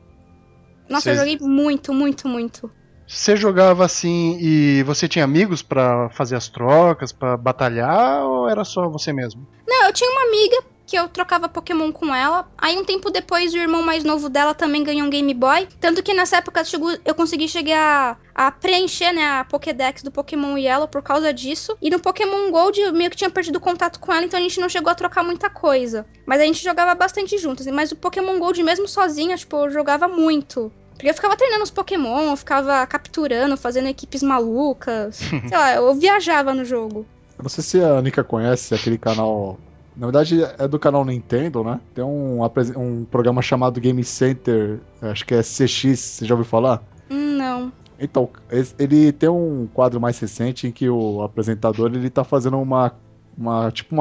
B: Nossa, eu joguei muito, muito, muito.
A: Você jogava assim e você tinha amigos pra fazer as trocas, pra batalhar, ou era só você mesmo?
B: Não, eu tinha uma amiga que eu trocava Pokémon com ela. Aí um tempo depois o irmão mais novo dela também ganhou um Game Boy. Tanto que nessa época eu consegui chegar a preencher, né, a Pokédex do Pokémon Yellow por causa disso. E no Pokémon Gold eu meio que tinha perdido contato com ela, então a gente não chegou a trocar muita coisa. Mas a gente jogava bastante juntos. Mas o Pokémon Gold mesmo sozinha, tipo, eu jogava muito. Porque eu ficava treinando os Pokémon, eu ficava capturando, fazendo equipes malucas. Sei lá, eu viajava no jogo.
C: Eu não sei se a Nika conhece aquele canal. Na verdade, é do canal Nintendo, né? Tem um programa chamado Game Center, acho que é CX, você já ouviu falar?
B: Não.
C: Então, ele tem um quadro mais recente em que o apresentador ele tá fazendo uma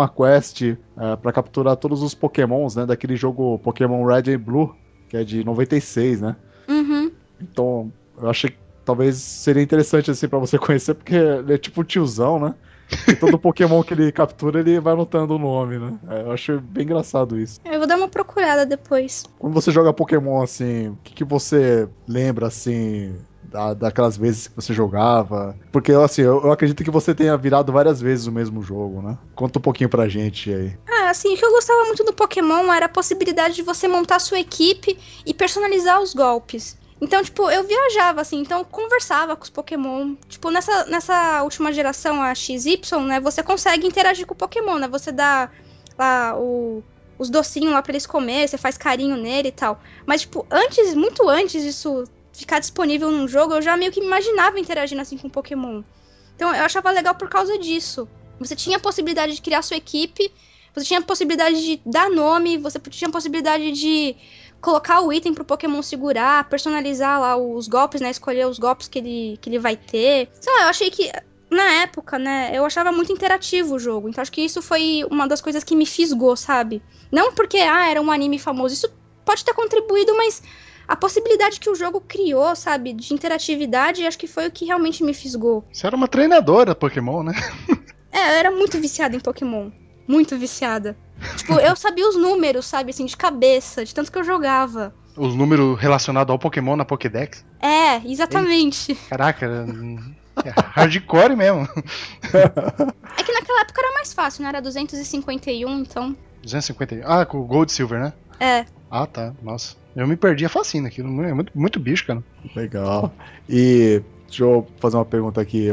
C: quest pra capturar todos os Pokémons, né? Daquele jogo Pokémon Red and Blue, que é de 96, né?
B: Uhum.
C: Então, eu achei que talvez seria interessante assim pra você conhecer, porque ele é tipo um tiozão, né? E todo Pokémon que ele captura, ele vai anotando o nome, né? Eu acho bem engraçado isso.
B: Eu vou dar uma procurada depois.
C: Quando você joga Pokémon, assim, o que você lembra, assim, daquelas vezes que você jogava? Porque, assim, eu acredito que você tenha virado várias vezes o mesmo jogo, né? Conta um pouquinho pra gente aí.
B: Assim, o que eu gostava muito do Pokémon era a possibilidade de você montar sua equipe e personalizar os golpes. Então, tipo, eu viajava, assim, então eu conversava com os Pokémon. Tipo, nessa última geração, a XY, né, você consegue interagir com o Pokémon, né? Você dá lá os docinhos lá pra eles comer, você faz carinho nele e tal. Mas, tipo, muito antes disso ficar disponível num jogo, eu já meio que me imaginava interagindo, assim, com o Pokémon. Então, eu achava legal por causa disso. Você tinha a possibilidade de criar sua equipe, você tinha a possibilidade de dar nome, você tinha a possibilidade de colocar o item pro Pokémon segurar, personalizar lá os golpes, né? Escolher os golpes que ele vai ter. Sei lá, eu achei que, na época, né? Eu achava muito interativo o jogo. Então acho que isso foi uma das coisas que me fisgou, sabe? Não porque, era um anime famoso. Isso pode ter contribuído, mas a possibilidade que o jogo criou, sabe? De interatividade, acho que foi o que realmente me fisgou.
A: Você era uma treinadora Pokémon, né?
B: Eu era muito viciada em Pokémon. Muito viciada. Tipo, eu sabia os números, sabe, assim, de cabeça, de tanto que eu jogava.
A: Os números relacionados ao Pokémon na Pokédex?
B: Exatamente.
A: Caraca, é hardcore mesmo.
B: É que naquela época era mais fácil, né? Era 251, então...
A: 251. Ah, com o Gold e Silver, né? Ah, tá. Nossa. Eu me perdia facinho naquilo. É muito, muito bicho, cara.
C: Legal. E deixa eu fazer uma pergunta aqui.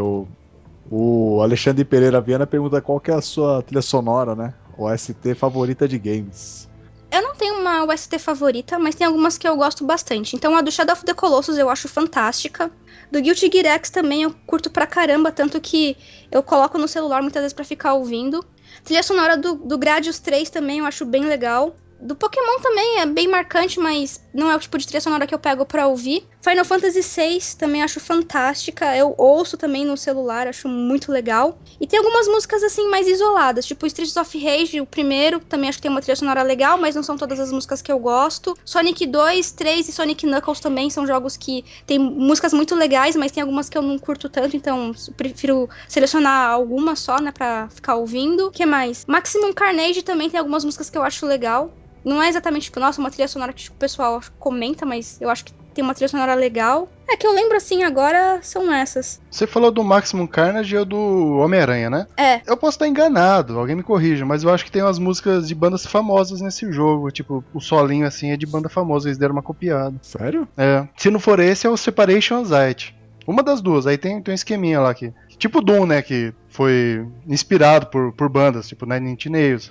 C: O Alexandre Pereira Viana pergunta qual que é a sua trilha sonora, né? OST favorita de games.
B: Eu não tenho uma OST favorita, mas tem algumas que eu gosto bastante. Então a do Shadow of the Colossus eu acho fantástica. Do Guilty Gear X também eu curto pra caramba, tanto que eu coloco no celular muitas vezes pra ficar ouvindo. Trilha sonora do Gradius 3 também eu acho bem legal. Do Pokémon também é bem marcante, mas não é o tipo de trilha sonora que eu pego pra ouvir. Final Fantasy VI também acho fantástica. Eu ouço também no celular, acho muito legal. E tem algumas músicas assim mais isoladas, tipo Streets of Rage, o primeiro, também acho que tem uma trilha sonora legal, mas não são todas as músicas que eu gosto. Sonic 2, 3 e Sonic Knuckles também são jogos que tem músicas muito legais, mas tem algumas que eu não curto tanto, então eu prefiro selecionar algumas só, né, pra ficar ouvindo. O que mais? Maximum Carnage também tem algumas músicas que eu acho legal. Não é exatamente, tipo, nossa, uma trilha sonora que o pessoal comenta, mas eu acho que tem uma trilha sonora legal. Que eu lembro, assim, agora são essas.
A: Você falou do Maximum Carnage e do Homem-Aranha, né?
B: É.
A: Eu posso estar enganado, alguém me corrija, mas eu acho que tem umas músicas de bandas famosas nesse jogo. Tipo, o solinho, assim, é de banda famosa, eles deram uma copiada.
C: Sério?
A: É. Se não for esse, é o Separation Anxiety. Uma das duas, aí tem um esqueminha lá aqui. Tipo Doom, né, que foi inspirado por bandas, tipo Nine Inch Nails,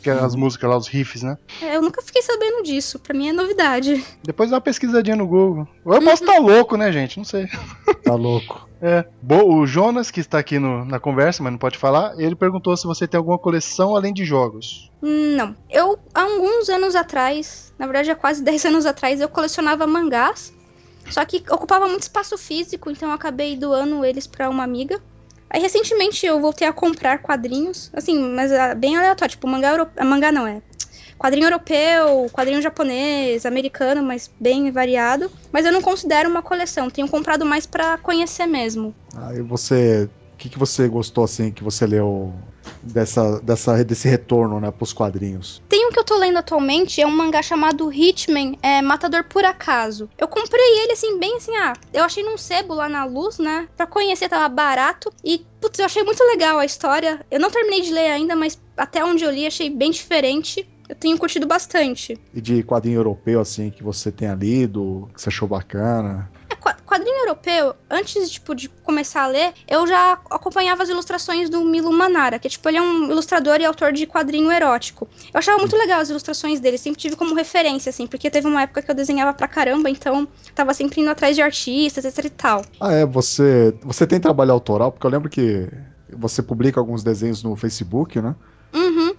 A: que é as músicas lá, os riffs, né?
B: Eu nunca fiquei sabendo disso, pra mim é novidade.
A: Depois dá uma pesquisadinha no Google. Eu posso estar louco, né, gente? Não sei.
C: Tá louco.
A: O Jonas, que está aqui na conversa, mas não pode falar, ele perguntou se você tem alguma coleção além de jogos.
B: Não. Eu, há alguns anos atrás, na verdade há quase 10 anos atrás, eu colecionava mangás. Só que ocupava muito espaço físico, então eu acabei doando eles pra uma amiga. Aí recentemente eu voltei a comprar quadrinhos, assim, mas bem aleatório, tipo quadrinho europeu, quadrinho japonês, americano, mas bem variado. Mas eu não considero uma coleção, tenho comprado mais pra conhecer mesmo.
C: Aí você... O que você gostou, assim, que você leu desse retorno, né, pros quadrinhos?
B: Tem um que eu tô lendo atualmente, é um mangá chamado Hitman, Matador por Acaso. Eu comprei ele, assim, bem assim, eu achei num sebo lá na Luz, né, pra conhecer, tava barato, e, putz, eu achei muito legal a história. Eu não terminei de ler ainda, mas até onde eu li, achei bem diferente. Eu tenho curtido bastante.
C: E de quadrinho europeu, assim, que você tenha lido, que você achou bacana?
B: Quadrinho europeu, antes, tipo, de começar a ler, eu já acompanhava as ilustrações do Milo Manara, que, tipo, ele é um ilustrador e autor de quadrinho erótico. Eu achava muito legal as ilustrações dele, sempre tive como referência, assim, porque teve uma época que eu desenhava pra caramba, então tava sempre indo atrás de artistas, etc e tal.
C: Você tem trabalho autoral? Porque eu lembro que você publica alguns desenhos no Facebook, né?
B: Uhum.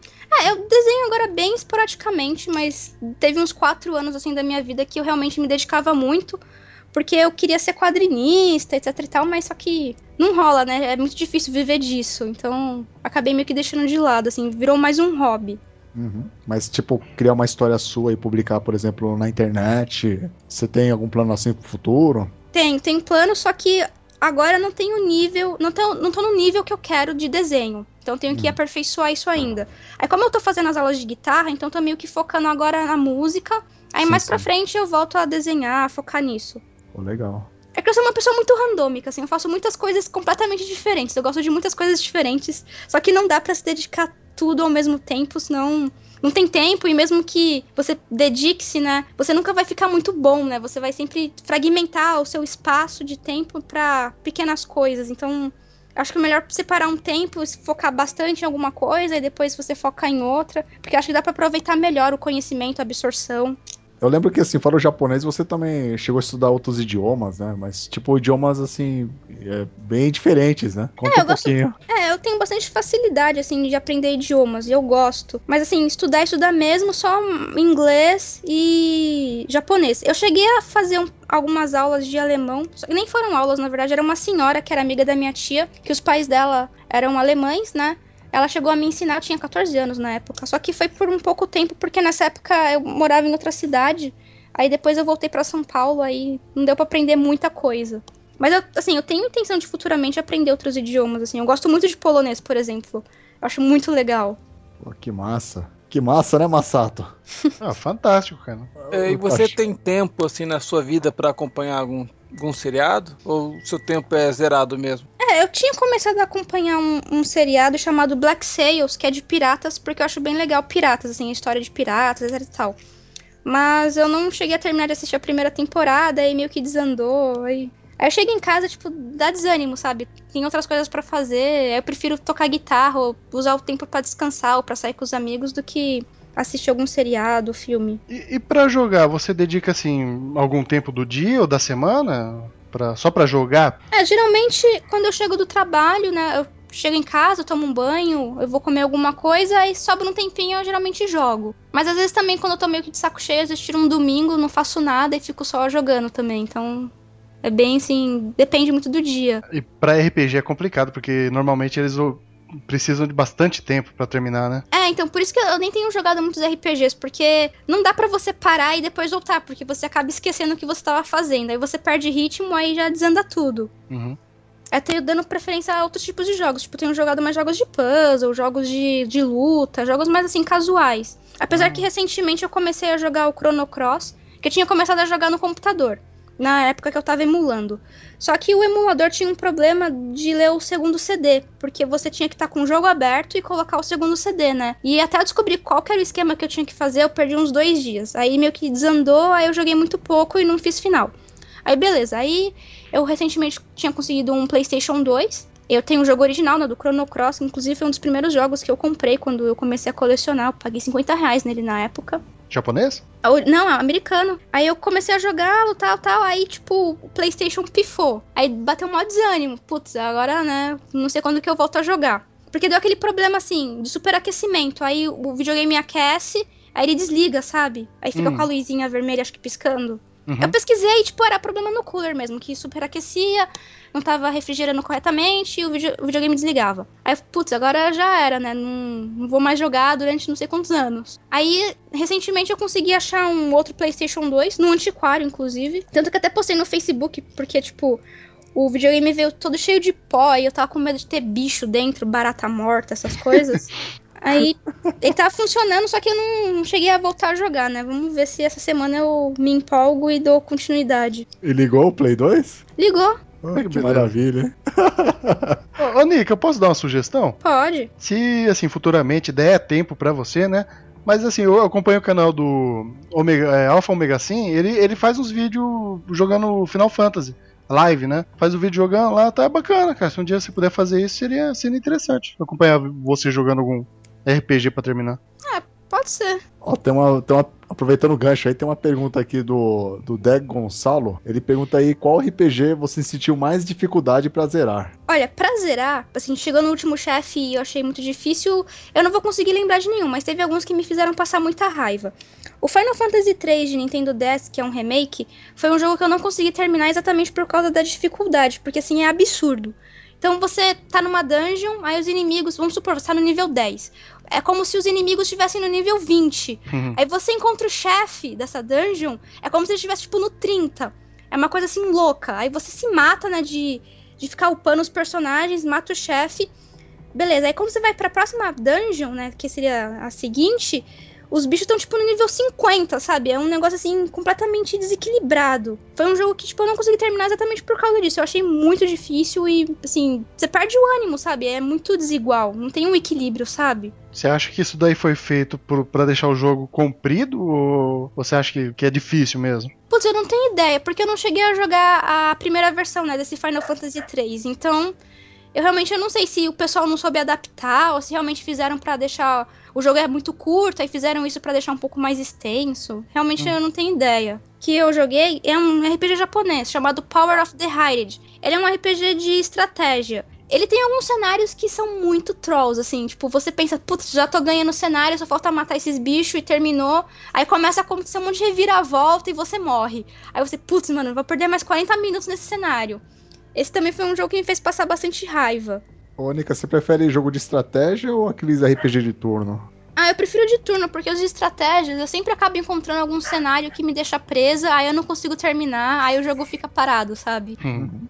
B: Eu desenho agora bem esporadicamente, mas teve uns 4 anos, assim, da minha vida que eu realmente me dedicava muito, porque eu queria ser quadrinista, etc e tal, mas só que não rola, né? É muito difícil viver disso, então acabei meio que deixando de lado, assim, virou mais um hobby.
C: Uhum. Mas, tipo, criar uma história sua e publicar, por exemplo, na internet, você tem algum plano assim pro futuro?
B: Tem plano, só que agora eu não tenho nível, não tô no nível que eu quero de desenho. Então tenho que aperfeiçoar isso ainda. Aí como eu tô fazendo as aulas de guitarra, então tô meio que focando agora na música. Aí mais pra frente eu volto a desenhar, a focar nisso.
C: Pô, legal.
B: É que eu sou uma pessoa muito randômica, assim, eu faço muitas coisas completamente diferentes. Eu gosto de muitas coisas diferentes, só que não dá pra se dedicar tudo ao mesmo tempo, senão não tem tempo, e mesmo que você dedique-se, né, você nunca vai ficar muito bom, né? Você vai sempre fragmentar o seu espaço de tempo pra pequenas coisas. Então, acho que é melhor separar um tempo, focar bastante em alguma coisa e depois você focar em outra, porque acho que dá pra aproveitar melhor o conhecimento, a absorção.
C: Eu lembro que, assim, fora o japonês, você também chegou a estudar outros idiomas, né? Mas, tipo, idiomas, assim, bem diferentes, né? Conta um pouquinho.
B: Eu tenho bastante facilidade, assim, de aprender idiomas, e eu gosto. Mas, assim, estudar mesmo, só inglês e japonês. Eu cheguei a fazer algumas aulas de alemão, só que nem foram aulas, na verdade, era uma senhora que era amiga da minha tia, que os pais dela eram alemães, né? Ela chegou a me ensinar, eu tinha 14 anos na época, só que foi por um pouco tempo, porque nessa época eu morava em outra cidade, aí depois eu voltei pra São Paulo, aí não deu pra aprender muita coisa. Mas eu tenho intenção de futuramente aprender outros idiomas, assim, eu gosto muito de polonês, por exemplo, eu acho muito legal.
C: Pô, que massa. Que massa, né, Masato?
A: Fantástico, cara.
D: E você tem tempo, assim, na sua vida pra acompanhar algum seriado? Ou seu tempo é zerado mesmo?
B: Eu tinha começado a acompanhar um seriado chamado Black Sails, que é de piratas, porque eu acho bem legal piratas, assim, a história de piratas, etc e tal. Mas eu não cheguei a terminar de assistir a primeira temporada, aí meio que desandou, aí eu chego em casa, tipo, dá desânimo, sabe? Tem outras coisas pra fazer, aí eu prefiro tocar guitarra, ou usar o tempo pra descansar, ou pra sair com os amigos, do que assistir algum seriado, filme.
A: E pra jogar, você dedica, assim, algum tempo do dia ou da semana? Só pra jogar?
B: Geralmente, quando eu chego do trabalho, né, eu chego em casa, eu tomo um banho, eu vou comer alguma coisa, e sobra um tempinho eu geralmente jogo. Mas às vezes também, quando eu tô meio que de saco cheio, às vezes tiro um domingo, não faço nada e fico só jogando também, então é bem assim, depende muito do dia.
A: E pra RPG é complicado, porque normalmente eles precisam de bastante tempo pra terminar, né?
B: Então por isso que eu nem tenho jogado muitos RPGs, porque não dá pra você parar e depois voltar, porque você acaba esquecendo o que você tava fazendo, aí você perde ritmo, aí já desanda tudo.
A: Uhum.
B: Eu tenho dando preferência a outros tipos de jogos, tipo, eu tenho jogado mais jogos de puzzle, jogos de luta, jogos mais assim, casuais. Apesar que recentemente eu comecei a jogar o Chrono Cross, que eu tinha começado a jogar no computador, na época que eu tava emulando. Só que o emulador tinha um problema de ler o segundo CD, porque você tinha que estar com o jogo aberto e colocar o segundo CD, né? E até eu descobrir qual que era o esquema que eu tinha que fazer, eu perdi uns 2 dias. Aí meio que desandou, aí eu joguei muito pouco e não fiz final. Aí beleza, aí eu recentemente tinha conseguido um PlayStation 2. Eu tenho o jogo original, né, do Chrono Cross, inclusive foi um dos primeiros jogos que eu comprei quando eu comecei a colecionar. Eu paguei R$50 nele na época.
A: Japonês?
B: Não, americano. Aí eu comecei a jogá-lo, tal, aí, tipo, o PlayStation pifou. Aí bateu um maior desânimo. Putz, agora, né, não sei quando que eu volto a jogar. Porque deu aquele problema, assim, de superaquecimento. Aí o videogame aquece, aí ele desliga, sabe? Aí fica com a luzinha vermelha, acho que piscando. Uhum. Eu pesquisei, tipo, era problema no cooler mesmo, que superaquecia, não tava refrigerando corretamente e o videogame desligava. Aí, putz, agora já era, né? Não vou mais jogar durante não sei quantos anos. Aí, recentemente eu consegui achar um outro PlayStation 2, no antiquário, inclusive. Tanto que até postei no Facebook, porque, tipo, o videogame veio todo cheio de pó e eu tava com medo de ter bicho dentro, barata morta, essas coisas. Aí ele tava funcionando, só que eu não cheguei a voltar a jogar, né? Vamos ver se essa semana eu me empolgo e dou continuidade.
C: E ligou o Play 2?
B: Ligou.
C: Que maravilha.
A: Ô, Nica, eu posso dar uma sugestão?
B: Pode.
A: Se, assim, futuramente der tempo pra você, né? Mas, assim, eu acompanho o canal do Alpha Omega Sim, ele faz uns vídeos jogando Final Fantasy. Live, né? Faz o vídeo jogando lá, tá bacana, cara. Se um dia você puder fazer isso, seria interessante. Acompanhar você jogando algum RPG pra terminar.
B: Pode ser.
C: Ó, aproveitando o gancho aí, tem uma pergunta aqui do Deg Gonçalo. Ele pergunta aí qual RPG você sentiu mais dificuldade pra zerar.
B: Olha, pra zerar, assim, chegou no último chefe e eu achei muito difícil, eu não vou conseguir lembrar de nenhum, mas teve alguns que me fizeram passar muita raiva. O Final Fantasy III de Nintendo DS, que é um remake, foi um jogo que eu não consegui terminar exatamente por causa da dificuldade, porque assim, é absurdo. Então você tá numa dungeon, aí os inimigos, vamos supor, você tá no nível 10. É como se os inimigos estivessem no nível 20. Aí você encontra o chefe dessa dungeon, é como se ele estivesse, tipo, no 30. É uma coisa, assim, louca. Aí você se mata, né, de ficar upando os personagens, mata o chefe. Beleza, aí quando você vai pra próxima dungeon, né, que seria a seguinte, os bichos estão, tipo, no nível 50, sabe? É um negócio, assim, completamente desequilibrado. Foi um jogo que, tipo, eu não consegui terminar exatamente por causa disso. Eu achei muito difícil e, assim, você perde o ânimo, sabe? É muito desigual. Não tem um equilíbrio, sabe?
A: Você acha que isso daí foi feito pra deixar o jogo comprido ou você acha que é difícil mesmo?
B: Putz, eu não tenho ideia, porque eu não cheguei a jogar a primeira versão, né, desse Final Fantasy III. Então, eu realmente não sei se o pessoal não soube adaptar ou se realmente fizeram pra deixar... O jogo é muito curto, aí fizeram isso pra deixar um pouco mais extenso. Realmente eu não tenho ideia. O que eu joguei é um RPG japonês chamado Power of the Hyrule. Ele é um RPG de estratégia. Ele tem alguns cenários que são muito trolls, assim, tipo, você pensa, putz, já tô ganhando o cenário, só falta matar esses bichos e terminou. Aí começa a acontecer um monte de reviravolta e você morre. Aí você, putz, mano, vou perder mais 40 minutos nesse cenário. Esse também foi um jogo que me fez passar bastante raiva.
C: Ô, Nica, você prefere jogo de estratégia ou aqueles RPG de turno?
B: Ah, eu prefiro de turno, porque os de estratégias eu sempre acabo encontrando algum cenário que me deixa presa, aí eu não consigo terminar, aí o jogo fica parado, sabe?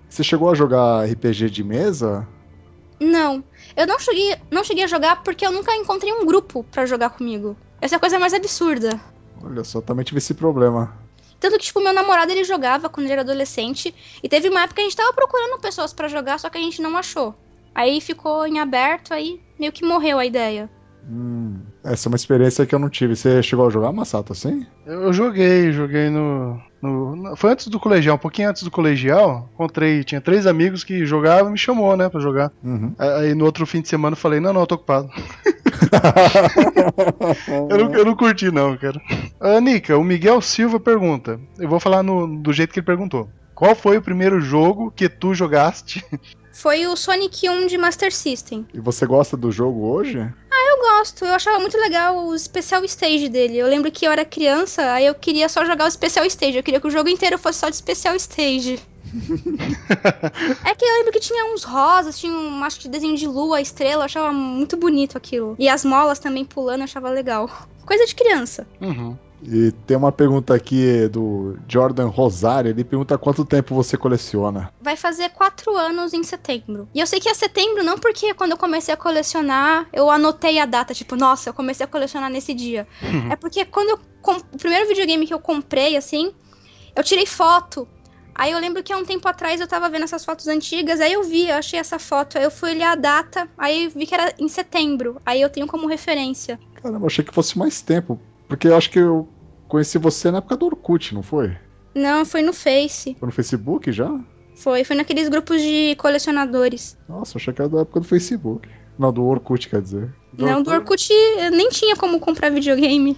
C: Você chegou a jogar RPG de mesa?
B: Não, eu não cheguei a jogar porque eu nunca encontrei um grupo pra jogar comigo. Essa é a coisa mais absurda.
C: Olha só, também tive esse problema.
B: Tanto que, tipo, meu namorado, ele jogava quando ele era adolescente, e teve uma época que a gente tava procurando pessoas pra jogar, só que a gente não achou. Aí ficou em aberto, aí meio que morreu a ideia.
C: Essa é uma experiência que eu não tive. Você chegou a jogar, Masato, assim?
A: Eu joguei foi antes do colegial, um pouquinho antes do colegial. Tinha 3 amigos que jogavam e me chamou, né, pra jogar. Aí no outro fim de semana eu falei, não, eu tô ocupado. eu não curti não, cara. Nica, o Miguel Silva pergunta, eu vou falar do jeito que ele perguntou. Qual foi o primeiro jogo que tu jogaste?
B: Foi o Sonic 1 de Master System.
C: E você gosta do jogo hoje?
B: Eu gosto, eu achava muito legal o Special Stage dele. Eu lembro que eu era criança, aí eu queria só jogar o Special Stage. Eu queria que o jogo inteiro fosse só de Special Stage. É que eu lembro que tinha uns rosas, tinha acho que desenho de lua, estrela, eu achava muito bonito aquilo. E as molas também pulando, eu achava legal. Coisa de criança.
C: E tem uma pergunta aqui do Jordan Rosário, ele pergunta quanto tempo você coleciona.
B: Vai fazer 4 anos em setembro. E eu sei que é setembro não porque quando eu comecei a colecionar, eu anotei a data, tipo, nossa, eu comecei a colecionar nesse dia. É porque quando o primeiro videogame que eu comprei, assim, eu tirei foto. Aí eu lembro que há um tempo atrás eu tava vendo essas fotos antigas, aí eu achei essa foto, aí eu fui olhar a data, aí vi que era em setembro. Aí eu tenho como referência.
C: Caramba, eu achei que fosse mais tempo, porque eu acho que eu conheci você na época do Orkut, não foi?
B: Não, foi no Face.
C: Foi no Facebook já?
B: Foi naqueles grupos de colecionadores.
C: Nossa, eu achei que era da época do Facebook. Não, do Orkut, quer dizer.
B: Do Orkut eu nem tinha como comprar videogame.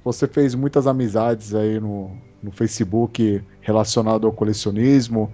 C: Você fez muitas amizades aí no Facebook relacionado ao colecionismo.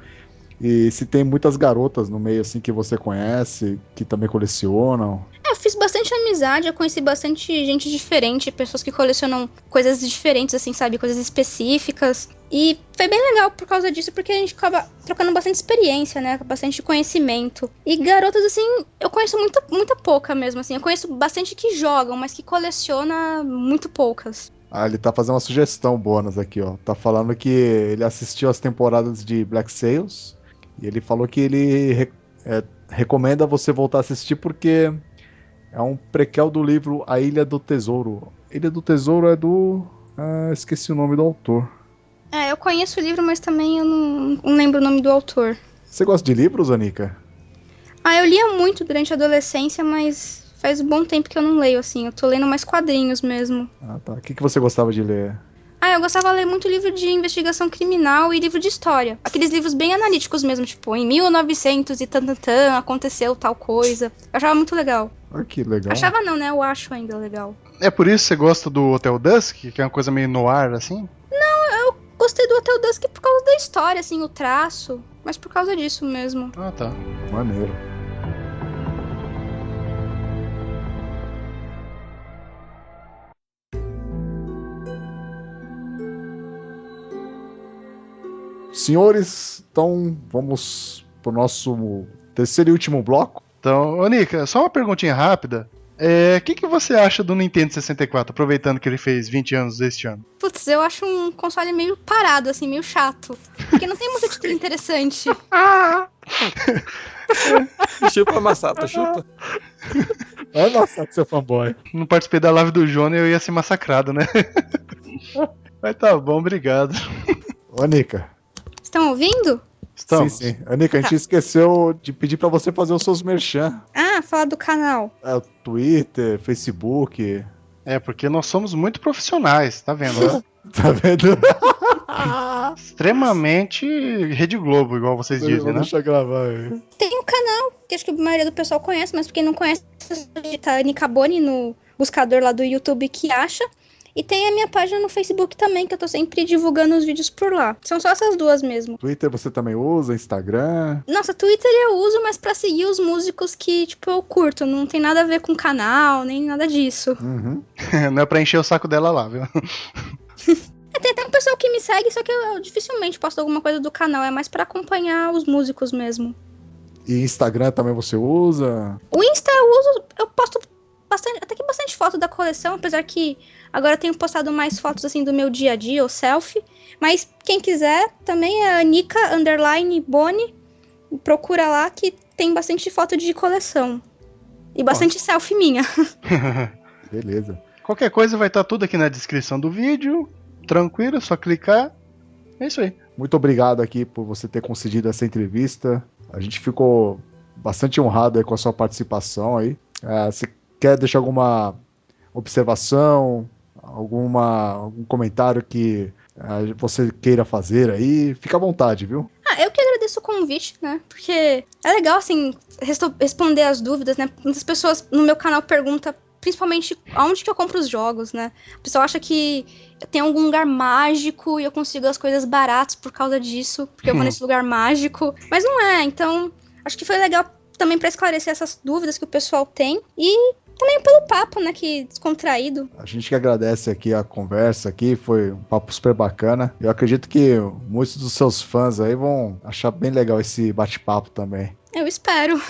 C: E se tem muitas garotas no meio assim que você conhece, que também colecionam.
B: Eu fiz bastante amizade, eu conheci bastante gente diferente, pessoas que colecionam coisas diferentes, assim, sabe? Coisas específicas. E foi bem legal por causa disso, porque a gente acaba trocando bastante experiência, né? Bastante conhecimento. E garotas, assim, eu conheço muita pouca mesmo, assim. Eu conheço bastante que jogam, mas que coleciona muito poucas.
C: Ah, ele tá fazendo uma sugestão bônus aqui, ó. Tá falando que ele assistiu as temporadas de Black Sails e ele falou que ele recomenda você voltar a assistir porque é um prequel do livro A Ilha do Tesouro. Ilha do Tesouro é do... Ah, esqueci o nome do autor.
B: Eu conheço o livro, mas também eu não lembro o nome do autor.
C: Você gosta de livros, Anica?
B: Eu lia muito durante a adolescência, mas faz um bom tempo que eu não leio, assim. Eu tô lendo mais quadrinhos mesmo.
C: Ah, tá. O que você gostava de ler?
B: Eu gostava de ler muito livro de investigação criminal e livro de história. Aqueles livros bem analíticos mesmo, tipo, em 1900 e tantantã, aconteceu tal coisa. Eu achava muito legal.
C: Ah, que legal.
B: Achava não, né? Eu acho ainda legal.
A: É por isso que você gosta do Hotel Dusk, que é uma coisa meio noir, assim?
B: Eu gostei do Hotel Dusk por causa da história, assim, o traço. Mas por causa disso mesmo.
A: Ah, tá.
C: Maneiro. Senhores, então vamos pro nosso terceiro e último bloco.
A: Então, ô Nica, só uma perguntinha rápida. O que você acha do Nintendo 64, aproveitando que ele fez 20 anos este ano?
B: Putz, eu acho um console meio parado, assim, meio chato. Porque não tem muito título interessante.
D: Chupa, Masato, chupa.
C: Vai Masato, seu fanboy.
A: Não participei da live do Johnny, eu ia ser massacrado, né? Mas tá bom, obrigado.
C: Ô, Anica.
B: Estão ouvindo?
A: Estamos.
C: Sim. Anica, a gente esqueceu de pedir pra você fazer os seus merchan.
B: Fala do canal.
C: Twitter, Facebook.
A: Porque nós somos muito profissionais, tá vendo? Né?
C: Tá vendo?
A: Extremamente Rede Globo, igual vocês dizem, né?
C: Deixa eu gravar aí.
B: Tem um canal que acho que a maioria do pessoal conhece, mas pra quem não conhece, digita Anica Boni no buscador lá do YouTube que acha. E tem a minha página no Facebook também, que eu tô sempre divulgando os vídeos por lá. São só essas duas mesmo.
C: Twitter você também usa? Instagram?
B: Nossa, Twitter eu uso, mas pra seguir os músicos que, tipo, eu curto. Não tem nada a ver com canal, nem nada disso.
C: Uhum.
A: Não é pra encher o saco dela lá, viu?
B: Tem até um pessoal que me segue, só que eu dificilmente posto alguma coisa do canal. É mais pra acompanhar os músicos mesmo.
C: E Instagram também você usa?
B: O Insta eu posto bastante foto da coleção, apesar que agora eu tenho postado mais fotos assim do meu dia a dia, ou selfie. Mas quem quiser, também é Anica_Boni. Procura lá que tem bastante foto de coleção. E bastante selfie minha.
C: Beleza.
A: Qualquer coisa vai estar tudo aqui na descrição do vídeo. Tranquilo, é só clicar. É isso aí.
C: Muito obrigado aqui por você ter concedido essa entrevista. A gente ficou bastante honrado aí com a sua participação aí. Você quer deixar alguma observação, algum comentário que você queira fazer aí? Fica à vontade, viu?
B: Eu que agradeço o convite, né? Porque é legal, assim, responder as dúvidas, né? Muitas pessoas no meu canal perguntam, principalmente, aonde que eu compro os jogos, né? O pessoal acha que tem algum lugar mágico e eu consigo as coisas baratas por causa disso, porque eu vou nesse lugar mágico. Mas não é, então acho que foi legal também pra esclarecer essas dúvidas que o pessoal tem. E também pelo papo, né, que descontraído.
C: A gente que agradece aqui a conversa aqui, foi um papo super bacana. Eu acredito que muitos dos seus fãs aí vão achar bem legal esse bate-papo também.
B: Eu espero.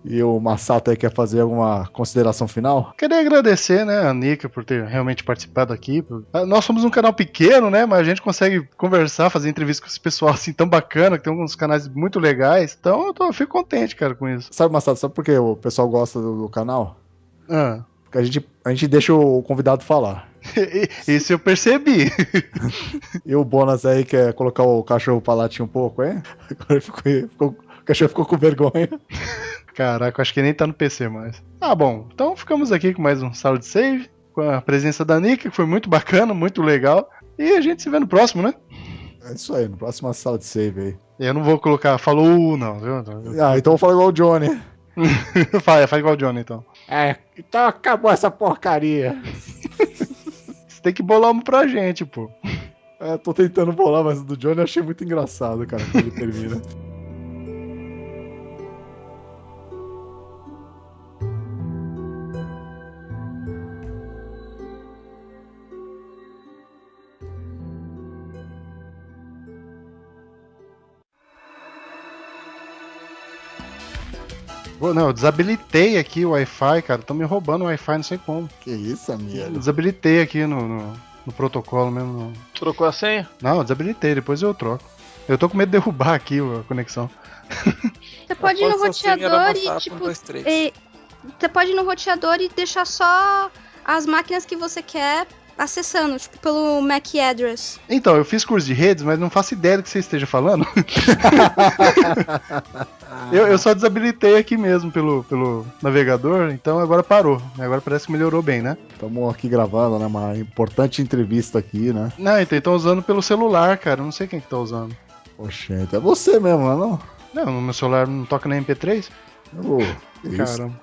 C: E o Masato aí quer fazer alguma consideração final?
A: Queria agradecer, né, a Nica por ter realmente participado aqui. Nós somos um canal pequeno, né, mas a gente consegue conversar, fazer entrevista com esse pessoal assim tão bacana, que tem uns canais muito legais. Então eu fico contente, cara, com isso.
C: Sabe, Masato, sabe por que o pessoal gosta do canal? Porque a gente deixa o convidado falar.
A: Isso eu percebi.
C: E o Bonas aí quer colocar o cachorro pra latir um pouco, hein? Agora o cachorro ficou com vergonha.
A: Caraca, acho que nem tá no PC mais. Bom, então ficamos aqui com mais um Salad Save, com a presença da Nika, que foi muito bacana, muito legal. E a gente se vê no próximo, né?
C: É isso aí, no próximo Salad Save aí.
A: Eu não vou colocar falou, não, viu?
C: Então eu vou falar igual o Johnny.
A: Faz igual o Johnny, então.
C: Então acabou essa porcaria.
A: Você tem que bolar uma pra gente, pô.
C: Tô tentando bolar, mas o do Johnny eu achei muito engraçado, cara, quando ele termina.
A: Não, eu desabilitei aqui o Wi-Fi, cara. Estão me roubando o Wi-Fi, não sei como.
C: Que isso, amigo?
A: Desabilitei aqui no protocolo mesmo.
D: Trocou a senha?
A: Não, eu desabilitei, depois eu troco. Eu tô com medo de derrubar aqui a conexão.
B: Você pode ir no roteador e, tipo, você pode ir no roteador e deixar só as máquinas que você quer acessando, tipo, pelo MAC address.
A: Então, eu fiz curso de redes, mas não faço ideia do que você esteja falando. eu só desabilitei aqui mesmo pelo navegador, então agora parou. Agora parece que melhorou bem, né?
C: Estamos aqui gravando, né? Uma importante entrevista aqui, né?
A: Não, então estão usando pelo celular, cara. Eu não sei quem que tá usando.
C: Oxente, é você mesmo, não?
A: Não, no meu celular não toca nem MP3. Caramba.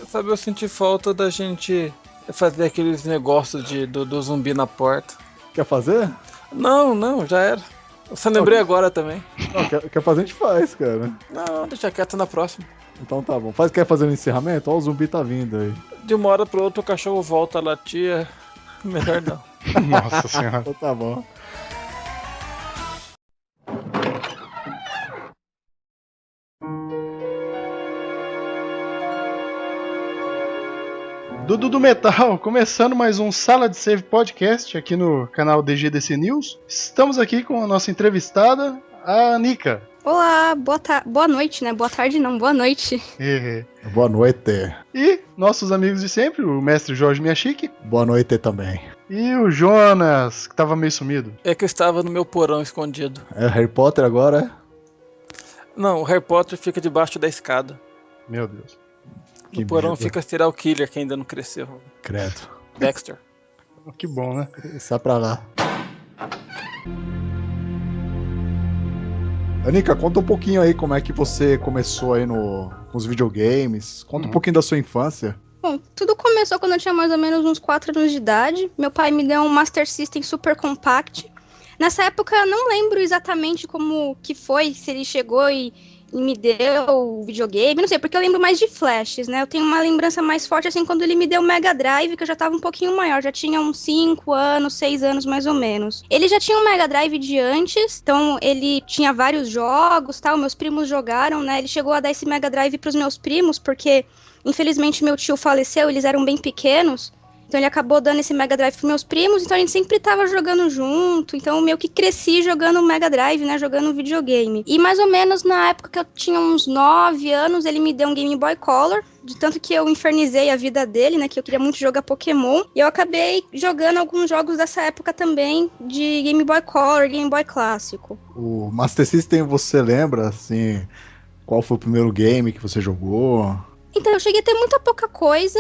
D: Sabe, eu senti falta da gente fazer aqueles negócios do zumbi na porta.
C: Quer fazer?
D: Não, já era. Eu só lembrei agora também.
C: Não, quer fazer, a gente faz, cara.
D: Não, deixa quieto na próxima.
C: Então tá bom. Quer fazer um encerramento? Ó, o zumbi tá vindo aí.
D: De uma hora pra outra o cachorro volta a latir. Melhor não.
A: Nossa senhora.
C: Então tá bom.
A: Dudu do Metal, começando mais um Sala de Save Podcast aqui no canal DGDC News. Estamos aqui com a nossa entrevistada, a Nika.
B: Olá, boa noite, né? Boa tarde não, boa noite.
C: Boa noite.
A: E nossos amigos de sempre, o mestre Jorge Miyashiki.
C: Boa noite também.
A: E o Jonas, que tava meio sumido.
D: É que eu estava no meu porão escondido.
C: É Harry Potter agora?
D: Não, o Harry Potter fica debaixo da escada.
A: Meu Deus.
D: No porão fica serial killer que ainda não cresceu.
C: Credo.
D: Dexter.
A: Que bom, né?
C: Sai pra lá. Anica, conta um pouquinho aí como é que você começou aí com os videogames. Conta um pouquinho da sua infância.
B: Bom, tudo começou quando eu tinha mais ou menos uns 4 anos de idade. Meu pai me deu um Master System Super Compact. Nessa época eu não lembro exatamente como que foi, se ele chegou e me deu o videogame, não sei, porque eu lembro mais de flashes, né? Eu tenho uma lembrança mais forte, assim, quando ele me deu o Mega Drive, que eu já tava um pouquinho maior, já tinha uns 5 anos, 6 anos mais ou menos. Ele já tinha um Mega Drive de antes, então ele tinha vários jogos, tal, meus primos jogaram, né? Ele chegou a dar esse Mega Drive pros meus primos, porque infelizmente meu tio faleceu, eles eram bem pequenos, então ele acabou dando esse Mega Drive pros meus primos, então a gente sempre tava jogando junto, então meio que cresci jogando Mega Drive, né, jogando videogame. E mais ou menos na época que eu tinha uns 9 anos, ele me deu um Game Boy Color, de tanto que eu infernizei a vida dele, né, que eu queria muito jogar Pokémon, e eu acabei jogando alguns jogos dessa época também, de Game Boy Color, Game Boy clássico.
C: O Master System, você lembra, assim, qual foi o primeiro game que você jogou?
B: Então, eu cheguei a ter muita pouca coisa.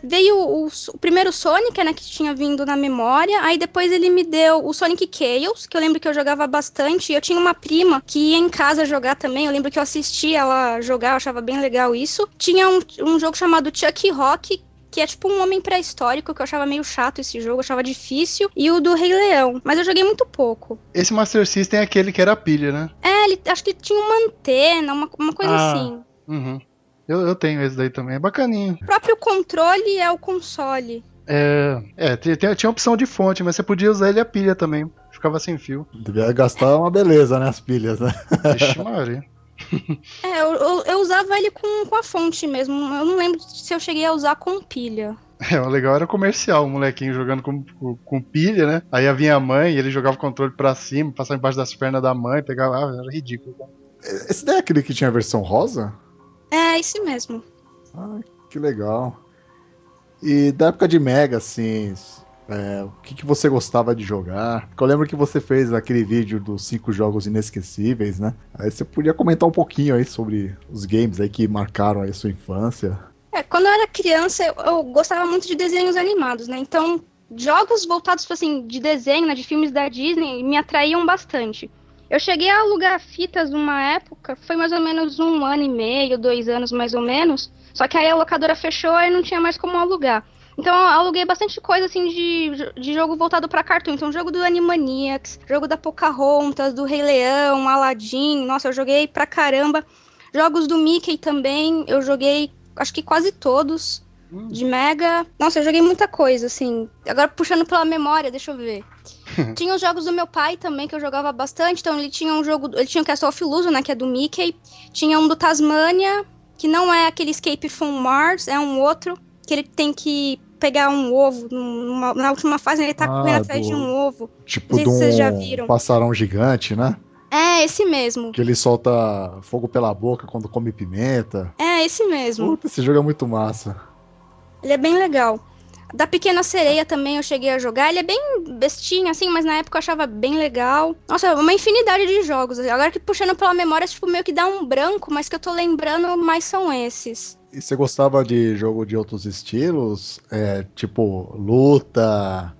B: Veio o primeiro Sonic, né, que tinha vindo na memória. Aí depois ele me deu o Sonic Chaos, que eu lembro que eu jogava bastante. Eu tinha uma prima que ia em casa jogar também. Eu lembro que eu assistia ela jogar, eu achava bem legal isso. Tinha um jogo chamado Chuck Rock, que é tipo um homem pré-histórico, que eu achava meio chato esse jogo, eu achava difícil. E o do Rei Leão, mas eu joguei muito pouco.
A: Esse Master System é aquele que era pilha, né?
B: Acho que tinha uma antena, uma coisa assim.
A: Uhum. Eu tenho esse daí também, é bacaninho.
B: O próprio controle é o console.
A: Tinha opção de fonte, mas você podia usar ele a pilha também. Ficava sem fio.
C: Devia gastar uma beleza, né, as pilhas, né?
A: Vixe, Maria.
B: Eu usava ele com a fonte mesmo. Eu não lembro se eu cheguei a usar com pilha.
A: O legal era comercial, o molequinho jogando com pilha, né? Aí vinha a mãe e ele jogava o controle pra cima, passava embaixo das pernas da mãe, pegava. Era ridículo.
C: Esse daí é aquele que tinha a versão rosa?
B: É, esse mesmo.
C: Ah, que legal. E da época de Mega, assim, o que você gostava de jogar? Porque eu lembro que você fez aquele vídeo dos 5 jogos inesquecíveis, né? Aí você podia comentar um pouquinho aí sobre os games aí que marcaram aí a sua infância.
B: Quando eu era criança, eu gostava muito de desenhos animados, né? Então, jogos voltados, assim, de desenho, né, de filmes da Disney, me atraíam bastante. Eu cheguei a alugar fitas numa época, foi mais ou menos 1 ano e meio, 2 anos mais ou menos. Só que aí a locadora fechou e não tinha mais como alugar. Então eu aluguei bastante coisa assim de jogo voltado pra cartoon. Então jogo do Animaniacs, jogo da Pocahontas, do Rei Leão, Aladdin. Nossa, eu joguei pra caramba. Jogos do Mickey também, eu joguei acho que quase todos. De Mega. Nossa, eu joguei muita coisa, assim. Agora puxando pela memória, deixa eu ver. Tinha os jogos do meu pai também, que eu jogava bastante. Então ele tinha um jogo. Ele tinha o Castle of Illusion, né? Que é do Mickey. Tinha um do Tasmania, que não é aquele Escape from Mars, é um outro. Que ele tem que pegar um ovo. Na última fase, ele tá correndo atrás de um ovo.
C: Tipo
B: não sei
C: de
B: se vocês já viram.
C: Passarão gigante, né?
B: É, esse mesmo.
C: Que ele solta fogo pela boca quando come pimenta.
B: É, esse mesmo.
C: Puta, esse jogo é muito massa.
B: Ele é bem legal. Da Pequena Sereia também eu cheguei a jogar. Ele é bem bestinho, assim, mas na época eu achava bem legal. Nossa, uma infinidade de jogos. Agora que puxando pela memória, tipo, meio que dá um branco, mas que eu tô lembrando mais são esses.
C: E você gostava de jogo de outros estilos? Tipo, luta,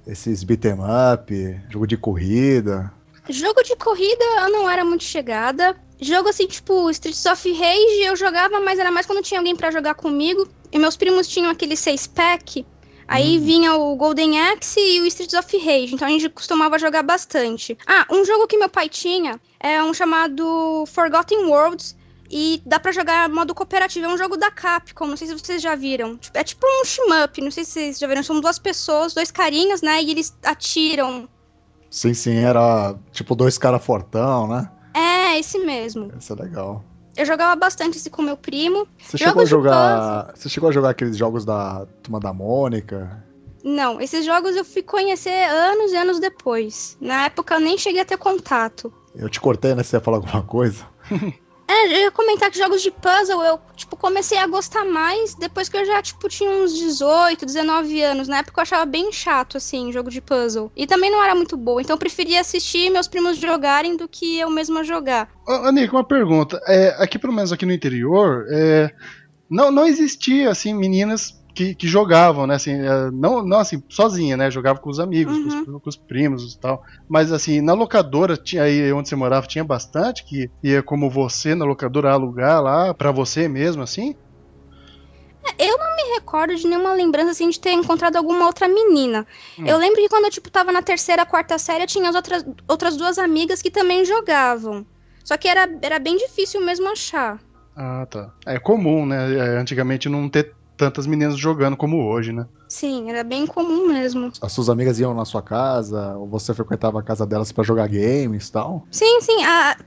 C: esses beat'em up, jogo de corrida?
B: Jogo de corrida eu não era muito chegada. Jogo assim, tipo, Streets of Rage eu jogava, mas era mais quando tinha alguém pra jogar comigo. E meus primos tinham aquele 6-pack. Aí vinha o Golden Axe e o Streets of Rage. Então a gente costumava jogar bastante. Ah, um jogo que meu pai tinha é um chamado Forgotten Worlds. E dá pra jogar modo cooperativo. É um jogo da Capcom, não sei se vocês já viram. É tipo um shmup, não sei se vocês já viram. São duas pessoas, dois carinhas, né? E eles atiram.
C: Sim, era tipo dois caras fortão, né?
B: É, esse mesmo.
C: Isso é legal.
B: Eu jogava bastante esse com meu primo.
C: Você chegou a jogar aqueles jogos da Turma da Mônica?
B: Não, esses jogos eu fui conhecer anos e anos depois. Na época eu nem cheguei a ter contato.
C: Eu te cortei, né? Você ia falar alguma coisa?
B: Eu ia comentar que jogos de puzzle eu, tipo, comecei a gostar mais depois que eu já, tipo, tinha uns 18, 19 anos. Na época eu achava bem chato, assim, jogo de puzzle. E também não era muito boa, então eu preferia assistir meus primos jogarem do que eu mesma jogar.
A: Ô, Nico, uma pergunta. Aqui, pelo menos aqui no interior, não existia, assim, meninas que jogavam, né, assim, não assim, sozinha, né, jogava com os amigos, com os primos e tal, mas assim, na locadora, aí onde você morava, tinha bastante, que ia como você na locadora alugar lá, pra você mesmo, assim?
B: Eu não me recordo de nenhuma lembrança, assim, de ter encontrado alguma outra menina. Eu lembro que quando eu, tipo, tava na terceira, quarta série, eu tinha as outras duas amigas que também jogavam, só que era bem difícil mesmo achar.
A: Ah, tá. É comum, né, antigamente não ter tantas meninas jogando como hoje, né?
B: Sim, era bem comum mesmo.
C: As suas amigas iam na sua casa, ou você frequentava a casa delas pra jogar games e tal?
B: Sim,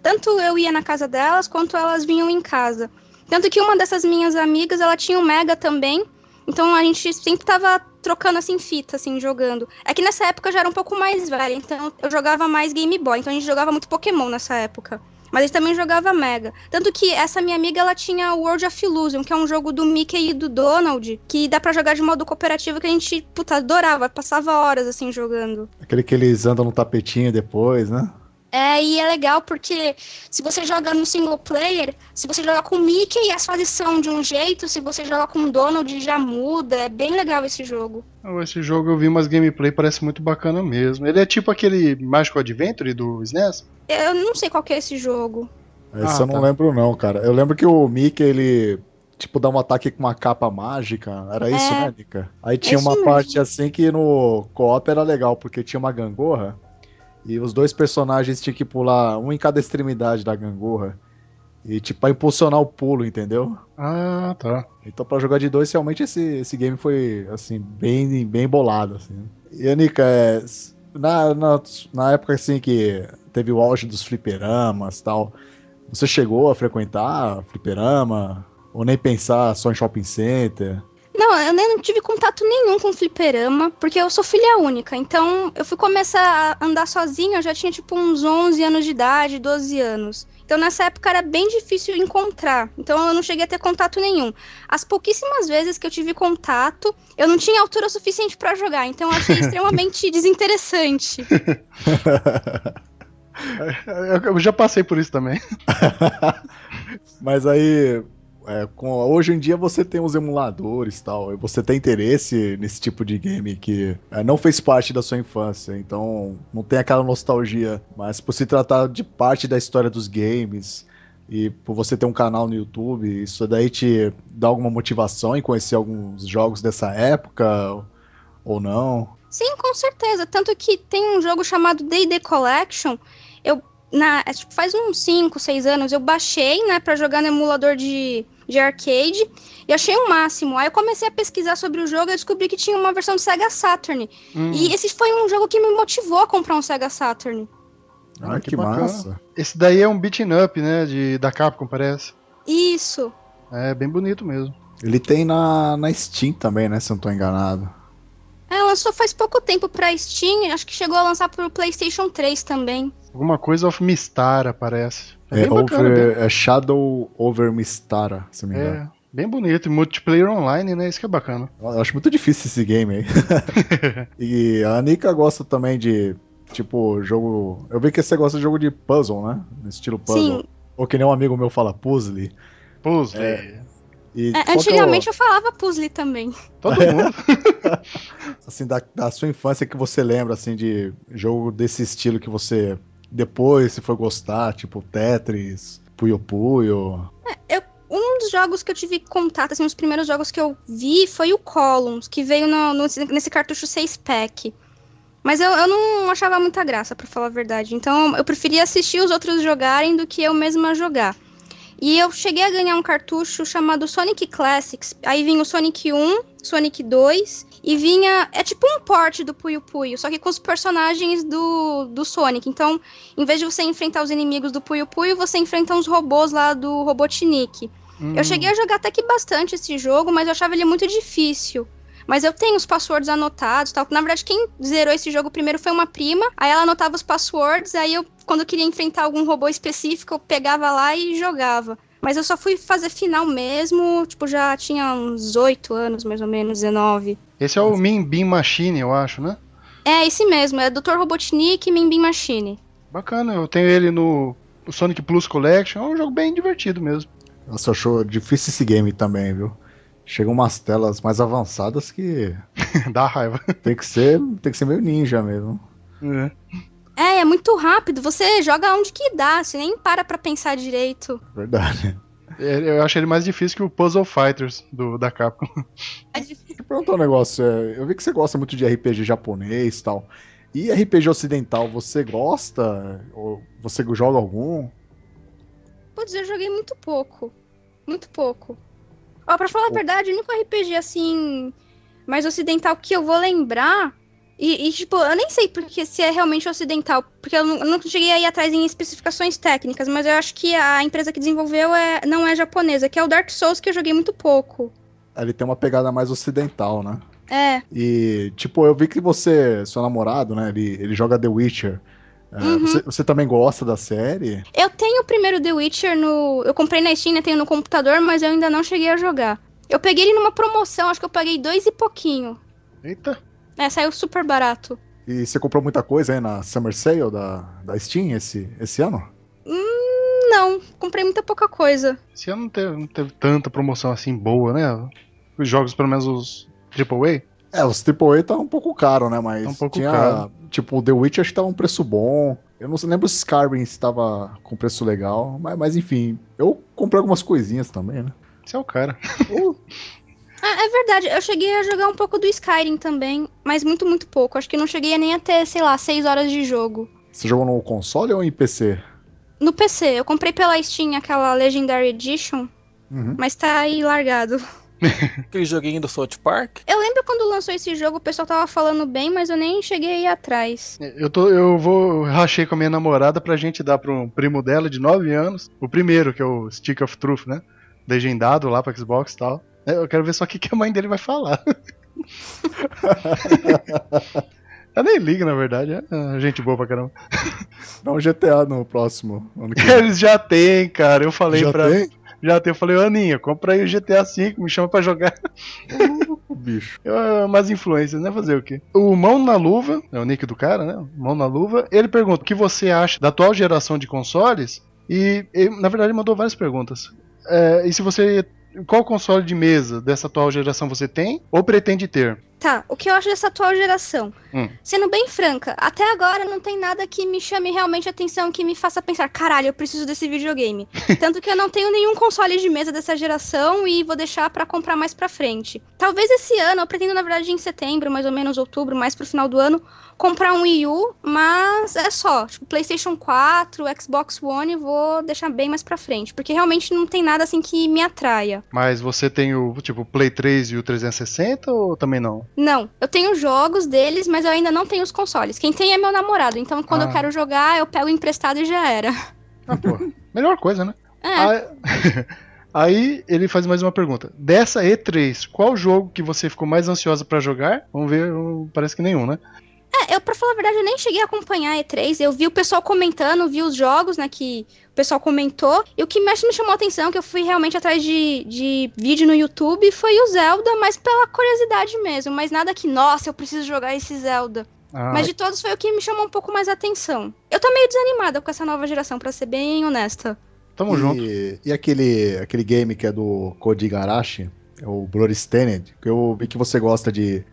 B: tanto eu ia na casa delas, quanto elas vinham em casa. Tanto que uma dessas minhas amigas, ela tinha um Mega também, então a gente sempre tava trocando, assim, fita, assim, jogando. É que nessa época eu já era um pouco mais velha, então eu jogava mais Game Boy, então a gente jogava muito Pokémon nessa época. Mas a gente também jogava Mega. Tanto que essa minha amiga, ela tinha o World of Illusion, que é um jogo do Mickey e do Donald, que dá pra jogar de modo cooperativo, que a gente, adorava, passava horas, assim, jogando.
C: Aquele que eles andam no tapetinho depois, né?
B: E é legal porque se você joga no single player, se você joga com o Mickey, as fases são de um jeito, se você joga com o Donald, já muda. É bem legal esse jogo.
A: Esse jogo eu vi umas gameplay, parece muito bacana mesmo. Ele é tipo aquele Magical Adventure do SNES?
B: Eu não sei qual que é esse jogo.
C: Esse eu não lembro não, cara. Eu lembro que o Mickey, ele tipo dá um ataque com uma capa mágica. Era isso, né, Nika? Aí tinha uma parte assim que no co-op era legal, porque tinha uma gangorra. E os dois personagens tinham que pular, um em cada extremidade da gangorra. E tipo, pra impulsionar o pulo, entendeu?
A: Ah, tá.
C: Então pra jogar de dois, realmente esse game foi, assim, bem bolado, assim. E, Anika, na época, assim, que teve o auge dos fliperamas e tal, você chegou a frequentar fliperama? Ou nem pensar só em shopping center?
B: Não, eu nem não tive contato nenhum com fliperama, porque eu sou filha única. Então, eu fui começar a andar sozinha, eu já tinha, tipo, uns 11 anos de idade, 12 anos. Então, nessa época, era bem difícil encontrar. Então, eu não cheguei a ter contato nenhum. As pouquíssimas vezes que eu tive contato, eu não tinha altura suficiente pra jogar. Então, eu achei extremamente desinteressante.
A: Eu já passei por isso também.
C: Mas aí... hoje em dia você tem os emuladores e tal, e você tem interesse nesse tipo de game que não fez parte da sua infância, então não tem aquela nostalgia, mas por se tratar de parte da história dos games e por você ter um canal no YouTube, isso daí te dá alguma motivação em conhecer alguns jogos dessa época ou não?
B: Sim, com certeza, tanto que tem um jogo chamado D&D Collection. Eu Tipo, faz uns 5, 6 anos, eu baixei, né, pra jogar no emulador de arcade, e achei o máximo. Aí eu comecei a pesquisar sobre o jogo e descobri que tinha uma versão do Sega Saturn. E esse foi um jogo que me motivou a comprar um Sega Saturn.
C: Ah, que
A: bacana.
C: massa.
A: Esse daí é um beating up, né, da Capcom, parece.
B: Isso.
A: É bem bonito mesmo.
C: Ele tem na Steam também, né, se eu não tô enganado.
B: Lançou faz pouco tempo pra Steam, acho que chegou a lançar pro PlayStation 3 também.
A: Alguma coisa of Mystara, parece. Bem bacana,
C: É Shadow Over Mystara, se não me engano.
A: Bem bonito. E multiplayer online, né? Isso que é bacana.
C: Eu acho muito difícil esse game aí. E a Anika gosta também de, tipo, jogo... Eu vi que você gosta de jogo de puzzle, né? Estilo puzzle.
B: Sim.
C: Ou que nem um amigo meu fala, puzzle.
A: Puzzle.
C: E
B: Antigamente eu falava puzzle também.
A: Todo mundo.
C: Assim, da sua infância que você lembra, assim, de jogo desse estilo que você depois se foi gostar, tipo Tetris, Puyo Puyo.
B: Um dos jogos que eu tive contato, assim, os primeiros jogos que eu vi foi o Columns, que veio nesse cartucho 6-pack. Mas eu não achava muita graça, pra falar a verdade. Então eu preferia assistir os outros jogarem do que eu mesma jogar. E eu cheguei a ganhar um cartucho chamado Sonic Classics. Aí vinha o Sonic 1, Sonic 2 e vinha... É tipo um port do Puyo Puyo, só que com os personagens do Sonic. Então, em vez de você enfrentar os inimigos do Puyo Puyo, você enfrenta uns robôs lá do Robotnik. Eu cheguei a jogar até que bastante esse jogo, mas eu achava ele muito difícil. Mas eu tenho os passwords anotados e tal. Na verdade, quem zerou esse jogo primeiro foi uma prima. Aí ela anotava os passwords. Aí eu, quando eu queria enfrentar algum robô específico, eu pegava lá e jogava. Mas eu só fui fazer final mesmo, tipo, já tinha uns 8 anos, mais ou menos, 19.
A: Esse é o Min Bean Machine, eu acho, né?
B: É, esse mesmo. É Dr. Robotnik e Min Bean Machine.
A: Bacana, eu tenho ele no Sonic Plus Collection. É um jogo bem divertido mesmo.
C: Nossa, eu achou difícil esse game também, viu? Chegam umas telas mais avançadas que...
A: Dá raiva.
C: Tem que ser meio ninja mesmo.
B: É muito rápido. Você joga onde que dá. Você nem para pra pensar direito.
C: Verdade.
A: Eu acho ele mais difícil que o Puzzle Fighters da Capcom.
B: É difícil.
C: Deixa eu perguntar um negócio. Eu vi que você gosta muito de RPG japonês e tal. E RPG ocidental, você gosta? Ou você joga algum?
B: Putz, eu joguei muito pouco. Muito pouco. Ó, pra falar a verdade, o único RPG, assim, mais ocidental que eu vou lembrar... E tipo, eu nem sei porque se é realmente ocidental, porque eu não cheguei aí atrás em especificações técnicas, mas eu acho que a empresa que desenvolveu não é japonesa, que é o Dark Souls, que eu joguei muito pouco.
C: Ele tem uma pegada mais ocidental, né?
B: É.
C: E, tipo, eu vi que seu namorado, né, ele joga The Witcher. Você também gosta da série?
B: Eu tenho o primeiro The Witcher eu comprei na Steam, né, tenho no computador, mas eu ainda não cheguei a jogar. Eu peguei ele numa promoção, acho que eu paguei 2 e pouquinho.
A: Eita.
B: Saiu super barato.
C: E você comprou muita coisa aí na Summer Sale da Steam esse ano?
B: Não, comprei muita pouca coisa.
A: Esse ano não teve tanta promoção assim boa, né? Os jogos, pelo menos os AAA.
C: Os AAA tá um pouco caro, né? Mas
A: tá um pouco caro.
C: Tipo, o The Witcher acho que tava um preço bom. Eu não lembro se Skyrim estava com preço legal. Mas enfim, eu comprei algumas coisinhas também, né?
A: Esse é o cara.
B: É verdade, eu cheguei a jogar um pouco do Skyrim também, mas muito, muito pouco. Acho que não cheguei nem a ter, sei lá, 6 horas de jogo.
C: Você jogou no console ou em PC?
B: No PC, eu comprei pela Steam aquela Legendary Edition, mas tá aí largado.
D: Aquele joguinho do South Park?
B: Eu lembro quando lançou esse jogo, o pessoal tava falando bem, mas eu nem cheguei aí atrás.
A: Eu rachei com a minha namorada pra gente dar pra um primo dela de 9 anos, o primeiro, que é o Stick of Truth, né? Legendado lá pra Xbox e tal. Eu quero ver só o que a mãe dele vai falar. Ela nem liga, na verdade. É gente boa pra caramba.
C: Dá um GTA no próximo ano que
A: vem. Eles já tem, cara. Eu falei
C: tem?
A: Já tem. Eu falei, Aninha, compra aí o GTA V, me chama pra jogar.
C: O bicho.
A: Umas influências, né? Fazer o quê? O Mão na Luva, é o nick do cara, né? Mão na Luva. Ele pergunta o que você acha da atual geração de consoles. E na verdade, ele mandou várias perguntas. E se você... Qual console de mesa dessa atual geração você tem ou pretende ter?
B: Tá, o que eu acho dessa atual geração? Sendo bem franca, até agora não tem nada que me chame realmente a atenção, que me faça pensar, caralho, eu preciso desse videogame. Tanto que eu não tenho nenhum console de mesa dessa geração e vou deixar pra comprar mais pra frente. Talvez esse ano, eu pretendo na verdade em setembro, mais ou menos outubro, mais pro final do ano, comprar um Wii U, mas é só, tipo, PlayStation 4, Xbox One, vou deixar bem mais pra frente, porque realmente não tem nada assim que me atraia.
A: Mas você tem o, tipo, Play 3 e o 360 ou também não?
B: Não, eu tenho jogos deles, mas eu ainda não tenho os consoles. Quem tem é meu namorado, então quando eu quero jogar, eu pego emprestado e já era.
A: Ah, pô, melhor coisa, né? Aí ele faz mais uma pergunta. Dessa E3, qual jogo que você ficou mais ansiosa pra jogar? Vamos ver, parece que nenhum, né?
B: Eu, pra falar a verdade, eu nem cheguei a acompanhar a E3, eu vi o pessoal comentando, vi os jogos, né, que o pessoal comentou, e o que mais me chamou a atenção, que eu fui realmente atrás de vídeo no YouTube, foi o Zelda, mas pela curiosidade mesmo, mas nada que, nossa, eu preciso jogar esse Zelda. Mas de todos foi o que me chamou um pouco mais a atenção. Eu tô meio desanimada com essa nova geração, pra ser bem honesta.
A: Tamo junto.
C: E aquele game que é do Koji Igarashi, é o Bloodstained, que eu vi que você gosta de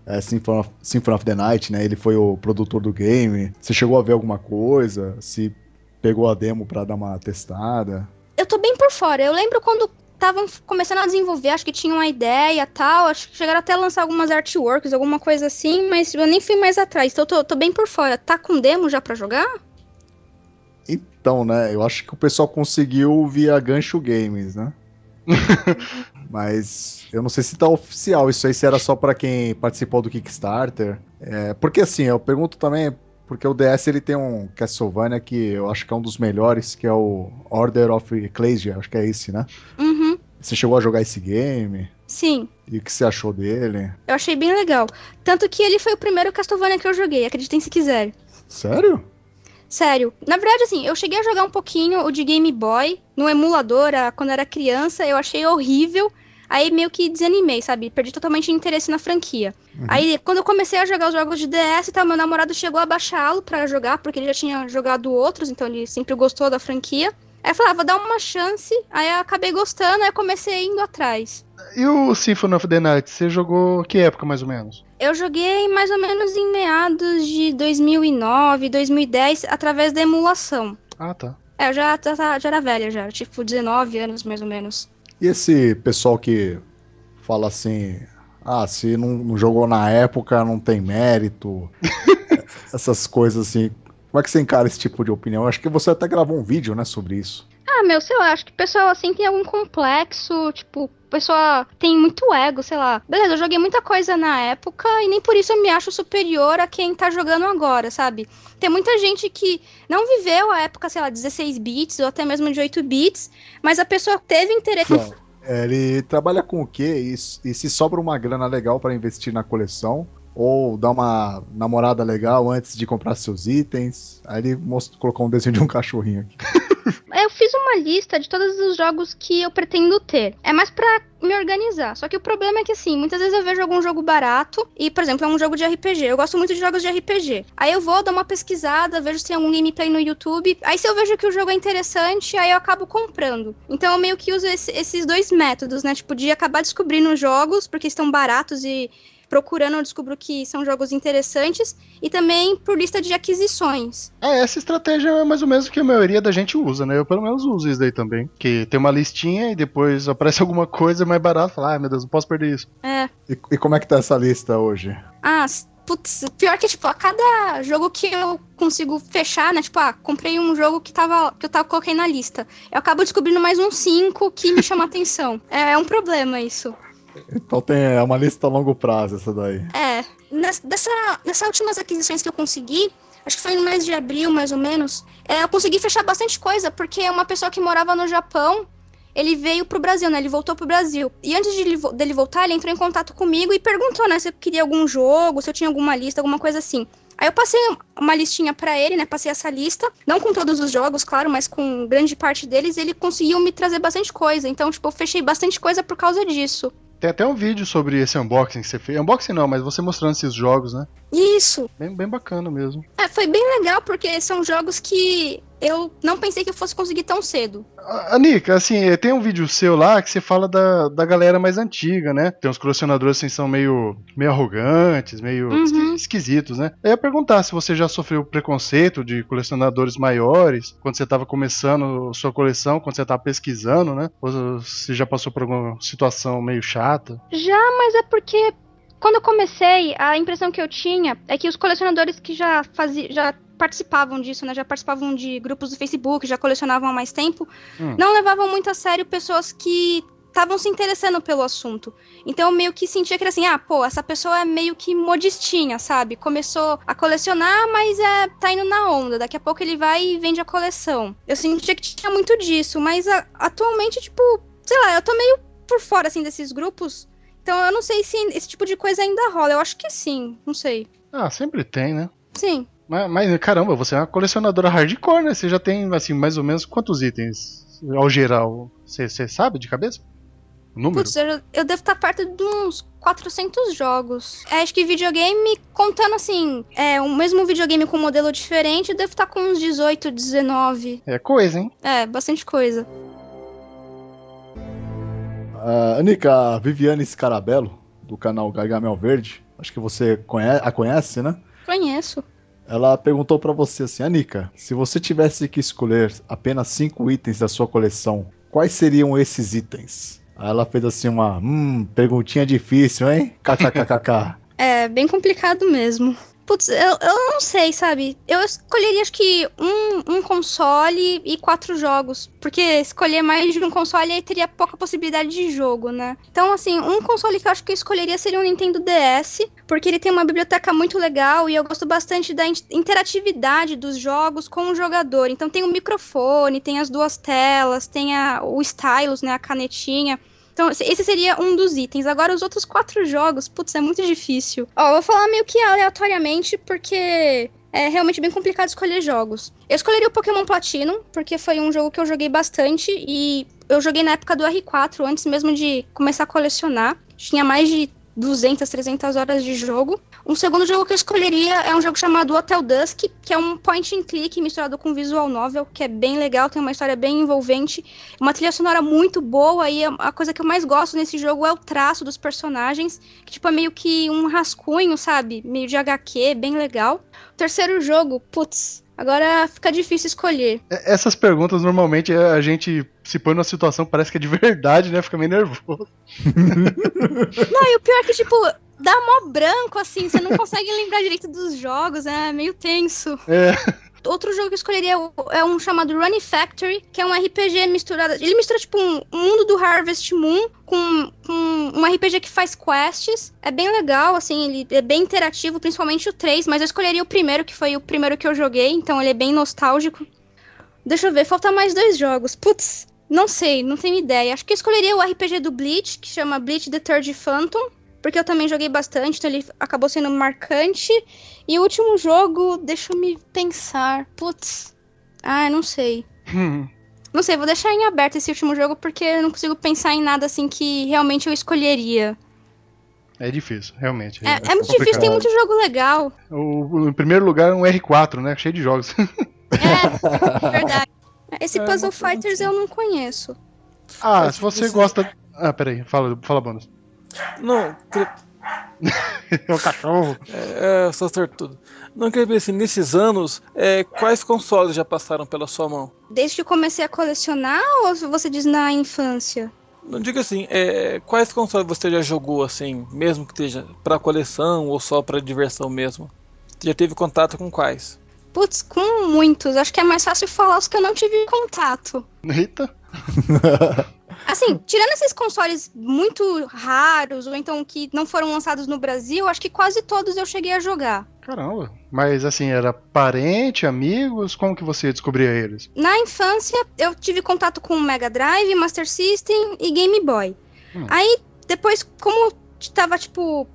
C: Symphony of the Night, né? Ele foi o produtor do game. Você chegou a ver alguma coisa? Se pegou a demo pra dar uma testada?
B: Eu tô bem por fora. Eu lembro quando estavam começando a desenvolver, acho que tinham uma ideia e tal, acho que chegaram até a lançar algumas artworks, alguma coisa assim, mas eu nem fui mais atrás, então eu tô bem por fora. Tá com demo já pra jogar?
C: Então, né, eu acho que o pessoal conseguiu via Gancho Games, né? Mas eu não sei se tá oficial isso aí, se era só pra quem participou do Kickstarter. Porque assim, eu pergunto também, porque o DS ele tem um Castlevania que eu acho que é um dos melhores, que é o Order of Ecclesia, acho que é esse, né?
B: Uhum.
C: Você chegou a jogar esse game?
B: Sim.
C: E o que você achou dele?
B: Eu achei bem legal. Tanto que ele foi o primeiro Castlevania que eu joguei, acreditem se quiser.
C: Sério?
B: Sério. Na verdade, assim, eu cheguei a jogar um pouquinho o de Game Boy, no emulador, quando era criança, eu achei horrível. Aí meio que desanimei, sabe? Perdi totalmente o interesse na franquia. Aí, quando eu comecei a jogar os jogos de DS e tal, meu namorado chegou a baixá-lo pra jogar, porque ele já tinha jogado outros, então ele sempre gostou da franquia. Aí eu falei, vou dar uma chance. Aí eu acabei gostando, aí eu comecei indo atrás.
A: E o Symphony of the Night, você jogou que época, mais ou menos?
B: Eu joguei mais ou menos em meados de 2009, 2010, através da emulação.
A: Ah, tá.
B: Eu já era velha, já, tipo 19 anos, mais ou menos.
C: E esse pessoal que fala assim, se não jogou na época, não tem mérito, essas coisas assim, como é que você encara esse tipo de opinião? Eu acho que você até gravou um vídeo, né, sobre isso.
B: Sei lá, acho que o pessoal, assim, tem algum complexo, tipo, o pessoal tem muito ego, sei lá. Beleza, eu joguei muita coisa na época e nem por isso eu me acho superior a quem tá jogando agora, sabe? Tem muita gente que não viveu a época, sei lá, 16 bits ou até mesmo de 8 bits, mas a pessoa teve interesse...
C: Então, ele trabalha com o quê? E se sobra uma grana legal pra investir na coleção... Ou dar uma namorada legal antes de comprar seus itens. Aí ele colocou um desenho de um cachorrinho aqui.
B: Eu fiz uma lista de todos os jogos que eu pretendo ter. É mais pra me organizar. Só que o problema é que, assim, muitas vezes eu vejo algum jogo barato e, por exemplo, é um jogo de RPG. Eu gosto muito de jogos de RPG. Aí eu vou, dou uma pesquisada, vejo se tem algum gameplay no YouTube. Aí se eu vejo que o jogo é interessante, aí eu acabo comprando. Então eu meio que uso esses dois métodos, né? Tipo, de acabar descobrindo jogos porque estão baratos e... procurando, eu descubro que são jogos interessantes e também por lista de aquisições.
A: Essa estratégia é mais ou menos o que a maioria da gente usa, né? Eu pelo menos uso isso daí também. Que tem uma listinha e depois aparece alguma coisa mais barata, fala, meu Deus, não posso perder isso.
C: E como é que tá essa lista hoje?
B: Putz, pior que, tipo, a cada jogo que eu consigo fechar, né? Tipo, comprei um jogo que eu coloquei na lista. Eu acabo descobrindo mais uns 5 que me chamam a atenção. É um problema isso.
C: Então é uma lista a longo prazo essa daí.
B: Nessas últimas aquisições que eu consegui, acho que foi no mês de abril, mais ou menos, eu consegui fechar bastante coisa, porque uma pessoa que morava no Japão, ele veio pro Brasil, né? Ele voltou pro Brasil. E antes dele voltar, ele entrou em contato comigo e perguntou, né, se eu queria algum jogo, se eu tinha alguma lista, alguma coisa assim. Aí eu passei uma listinha pra ele, né, passei essa lista, não com todos os jogos, claro, mas com grande parte deles, e ele conseguiu me trazer bastante coisa. Então, tipo, eu fechei bastante coisa por causa disso.
A: Tem até um vídeo sobre esse unboxing que você fez. Unboxing não, mas você mostrando esses jogos, né?
B: Isso.
A: Bem bacana mesmo.
B: Foi bem legal, porque são jogos que eu não pensei que eu fosse conseguir tão cedo.
A: Anica, assim, tem um vídeo seu lá que você fala da galera mais antiga, né? Tem uns colecionadores assim, são meio arrogantes, meio esquisitos, né? Eu ia perguntar se você já sofreu preconceito de colecionadores maiores quando você estava começando sua coleção, quando você estava pesquisando, né? Ou se já passou por alguma situação meio chata.
B: Já, mas é porque quando eu comecei, a impressão que eu tinha é que os colecionadores que já participavam disso, né? Já participavam de grupos do Facebook, já colecionavam há mais tempo, não levavam muito a sério pessoas que estavam se interessando pelo assunto. Então eu meio que sentia que era assim, essa pessoa é meio que modistinha, sabe? Começou a colecionar, mas tá indo na onda. Daqui a pouco ele vai e vende a coleção. Eu sentia que tinha muito disso, mas atualmente, tipo, sei lá, eu tô meio por fora, assim, desses grupos. Então eu não sei se esse tipo de coisa ainda rola. Eu acho que sim, não sei.
A: Sempre tem, né?
B: Sim.
A: Mas, caramba, você é uma colecionadora hardcore, né? Você já tem, assim, mais ou menos quantos itens ao geral? Você sabe de cabeça? O número?
B: Putz, eu devo estar perto de uns 400 jogos. Acho que videogame, contando assim, o mesmo videogame com modelo diferente, eu devo estar com uns 18, 19.
A: É coisa, hein?
B: Bastante coisa.
C: Anica, a Viviane Scarabello, do canal Gargamel Verde, acho que você a conhece, né?
B: Conheço.
C: Ela perguntou pra você assim, Anica, se você tivesse que escolher apenas 5 itens da sua coleção, quais seriam esses itens? Aí ela fez assim uma, perguntinha difícil, hein? KKKKK.
B: É, bem complicado mesmo. Putz, eu não sei, sabe? Eu escolheria, acho que, um console e 4 jogos. Porque escolher mais de um console aí teria pouca possibilidade de jogo, né? Então, assim, um console que eu acho que eu escolheria seria um Nintendo DS. Porque ele tem uma biblioteca muito legal e eu gosto bastante da interatividade dos jogos com o jogador. Então tem o microfone, tem as 2 telas, tem o stylus, né? A canetinha. Então, esse seria um dos itens. Agora, os outros 4 jogos, putz, é muito difícil. Eu vou falar meio que aleatoriamente, porque é realmente bem complicado escolher jogos. Eu escolheria o Pokémon Platinum, porque foi um jogo que eu joguei bastante, e eu joguei na época do R4, antes mesmo de começar a colecionar. Tinha mais de 200, 300 horas de jogo. Um segundo jogo que eu escolheria é um jogo chamado Hotel Dusk, que é um point and click misturado com visual novel, que é bem legal, tem uma história bem envolvente, uma trilha sonora muito boa, e a coisa que eu mais gosto nesse jogo é o traço dos personagens, que tipo é meio que um rascunho, sabe? Meio de HQ, bem legal. O terceiro jogo, putz, agora fica difícil escolher.
A: Essas perguntas, normalmente, a gente se põe numa situação que parece que é de verdade, né? Fica meio nervoso.
B: Não, e o pior é que, tipo, dá mó branco, assim, você não consegue lembrar direito dos jogos, é meio tenso. Outro jogo que eu escolheria é um chamado Run Factory, que é um RPG misturado. Ele mistura, tipo, um mundo do Harvest Moon com um RPG que faz quests. É bem legal, assim, ele é bem interativo, principalmente o 3, mas eu escolheria o primeiro, que foi o primeiro que eu joguei, então ele é bem nostálgico. Deixa eu ver, falta mais 2 jogos. Putz, não sei, não tenho ideia. Acho que eu escolheria o RPG do Bleach, que chama Bleach The Third Phantom, porque eu também joguei bastante, então ele acabou sendo marcante. E o último jogo, deixa eu me pensar. Putz, não sei. Não sei, vou deixar em aberto esse último jogo, porque eu não consigo pensar em nada assim que realmente eu escolheria.
A: É difícil, realmente.
B: É muito difícil, tem muito jogo legal.
A: Em primeiro lugar, um R4, né? Cheio de jogos.
B: Verdade. Esse Puzzle Fighters eu não conheço.
A: Se você gosta... peraí, fala, Bônus.
D: Não,
A: É o cachorro.
D: eu sou sortudo. Não queria ver assim, nesses anos, quais consoles já passaram pela sua mão?
B: Desde que eu comecei a colecionar, ou você diz na infância?
D: Não diga assim, quais consoles você já jogou, assim, mesmo que esteja pra coleção ou só pra diversão mesmo? Já teve contato com quais?
B: Putz, com muitos. Acho que é mais fácil falar os que eu não tive contato.
A: Eita.
B: Assim, tirando esses consoles muito raros, ou então que não foram lançados no Brasil, acho que quase todos eu cheguei a jogar.
A: Caramba. Mas assim, era parente, amigos? Como que você descobria eles?
B: Na infância, eu tive contato com Mega Drive, Master System e Game Boy. Aí, depois, como tava, tipo...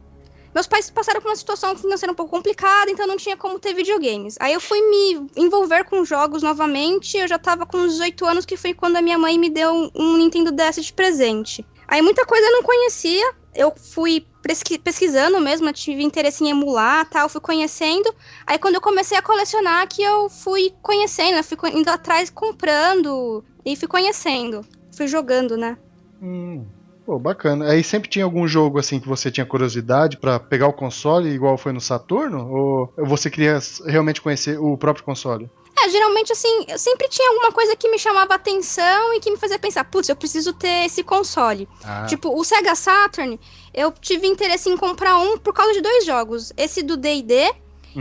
B: Meus pais passaram por uma situação financeira um pouco complicada, então não tinha como ter videogames. Aí eu fui me envolver com jogos novamente, eu já tava com uns 18 anos, que foi quando a minha mãe me deu um Nintendo DS de presente. Aí muita coisa eu não conhecia, eu fui pesquisando mesmo, eu tive interesse em emular, tal, fui conhecendo. Aí quando eu comecei a colecionar, que eu fui conhecendo, eu fui indo atrás, comprando, e fui conhecendo, fui jogando, né?
A: Pô, bacana. Aí sempre tinha algum jogo assim que você tinha curiosidade pra pegar o console, igual foi no Saturno? Ou você queria realmente conhecer o próprio console?
B: Geralmente, assim, eu sempre tinha alguma coisa que me chamava atenção e que me fazia pensar, putz, eu preciso ter esse console. Tipo, o Sega Saturn, eu tive interesse em comprar um por causa de 2 jogos. Esse do D&D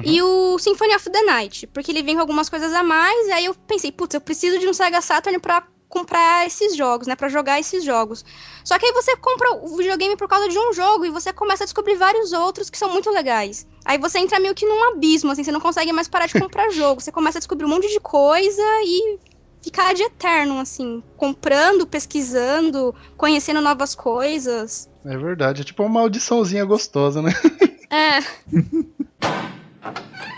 B: e o Symphony of the Night, porque ele vem com algumas coisas a mais, e aí eu pensei, putz, eu preciso de um Sega Saturn pra comprar esses jogos, né, pra jogar esses jogos. Só que aí você compra o videogame por causa de um jogo e você começa a descobrir vários outros que são muito legais. Aí você entra meio que num abismo, assim, você não consegue mais parar de comprar jogo. Você começa a descobrir um monte de coisa e ficar de eterno, assim, comprando, pesquisando, conhecendo novas coisas.
A: É verdade, é tipo uma maldiçãozinha gostosa, né?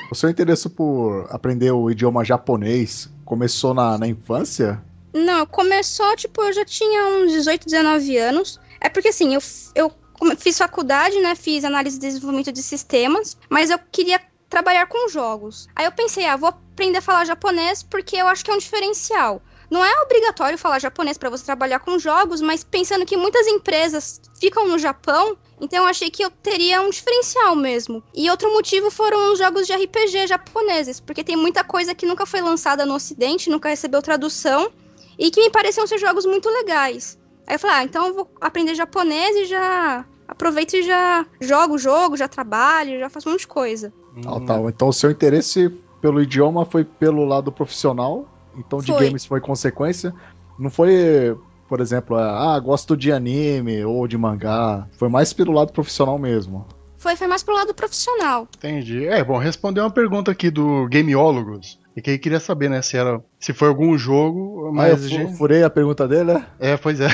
C: O seu interesse por aprender o idioma japonês começou na infância?
B: Não, começou, tipo, eu já tinha uns 18, 19 anos. É porque, assim, eu fiz faculdade, né, fiz análise de desenvolvimento de sistemas, mas eu queria trabalhar com jogos. Aí eu pensei, vou aprender a falar japonês porque eu acho que é um diferencial. Não é obrigatório falar japonês para você trabalhar com jogos, mas pensando que muitas empresas ficam no Japão, então eu achei que eu teria um diferencial mesmo. E outro motivo foram os jogos de RPG japoneses, porque tem muita coisa que nunca foi lançada no Ocidente, nunca recebeu tradução, e que me pareciam ser jogos muito legais. Aí eu falei, então eu vou aprender japonês e já aproveito e já jogo o jogo, já trabalho, já faço um monte de coisa.
C: Então o seu interesse pelo idioma foi pelo lado profissional, então de
B: Foi.
C: games foi consequência. Não foi, por exemplo, gosto de anime ou de mangá. Foi mais pelo lado profissional mesmo.
B: Foi mais pro lado profissional.
A: Entendi. Bom, responder uma pergunta aqui do Gameólogos. E que ele queria saber, né, se foi algum jogo, mas...
C: eu furei a pergunta dele, né?
A: Pois é.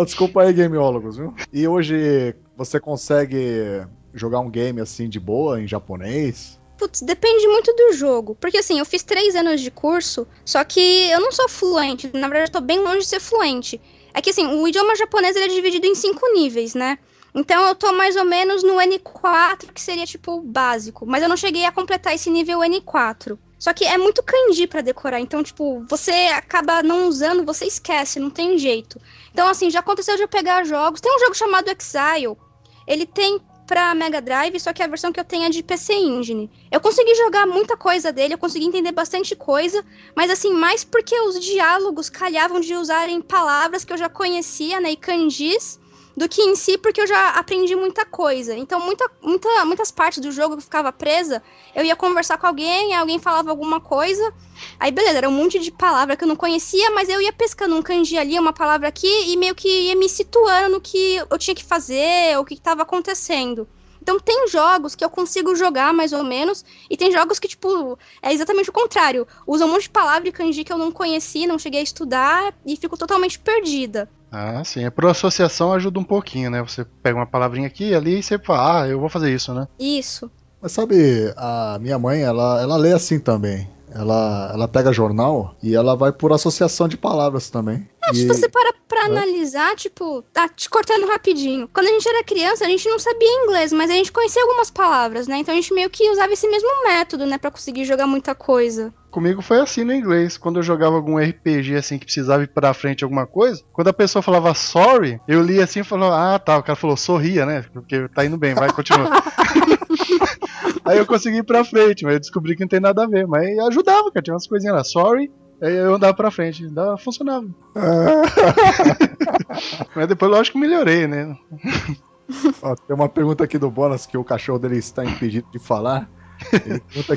C: Desculpa aí, gameólogos, viu? E hoje você consegue jogar um game assim de boa, em japonês?
B: Putz, depende muito do jogo. Porque assim, eu fiz 3 anos de curso, só que eu não sou fluente. Na verdade, eu tô bem longe de ser fluente. É que assim, o idioma japonês ele é dividido em 5 níveis, né? Então eu tô mais ou menos no N4, que seria tipo básico. Mas eu não cheguei a completar esse nível N4. Só que é muito kanji pra decorar, então, tipo, você acaba não usando, você esquece, não tem jeito. Então, assim, já aconteceu de eu pegar jogos... Tem um jogo chamado Exile, ele tem pra Mega Drive, só que a versão que eu tenho é de PC Engine. Eu consegui jogar muita coisa dele, eu consegui entender bastante coisa, mas, assim, mais porque os diálogos calhavam de usarem palavras que eu já conhecia, né, e kanjis, do que em si, porque eu já aprendi muita coisa. Então, muitas partes do jogo que eu ficava presa, eu ia conversar com alguém, alguém falava alguma coisa, aí beleza, era um monte de palavra que eu não conhecia, mas eu ia pescando um kanji ali, uma palavra aqui, e meio que ia me situando no que eu tinha que fazer, o que estava acontecendo. Então tem jogos que eu consigo jogar mais ou menos, e tem jogos que, tipo, é exatamente o contrário. Usam um monte de palavra e kanji que eu não conheci, não cheguei a estudar, e fico totalmente perdida.
A: Sim. Por associação ajuda um pouquinho, né? Você pega uma palavrinha aqui e ali e você fala, eu vou fazer isso, né?
B: Isso.
C: Mas sabe, a minha mãe, ela lê assim também. Ela pega jornal e ela vai por associação de palavras também.
B: Se você parar pra analisar, tipo, te cortando rapidinho. Quando a gente era criança, a gente não sabia inglês, mas a gente conhecia algumas palavras, né? Então a gente meio que usava esse mesmo método, né? Pra conseguir jogar muita coisa.
A: Comigo foi assim no inglês. Quando eu jogava algum RPG assim que precisava ir pra frente alguma coisa, quando a pessoa falava sorry, eu lia assim e falava, o cara falou sorria, né? Porque tá indo bem, vai, continua. Aí eu consegui ir pra frente, mas eu descobri que não tem nada a ver. Mas ajudava, cara, tinha umas coisinhas lá, sorry, aí eu andava pra frente, funcionava. Mas depois lógico que melhorei, né?
C: Tem uma pergunta aqui do Bonas que o cachorro dele está impedido de falar. Ele pergunta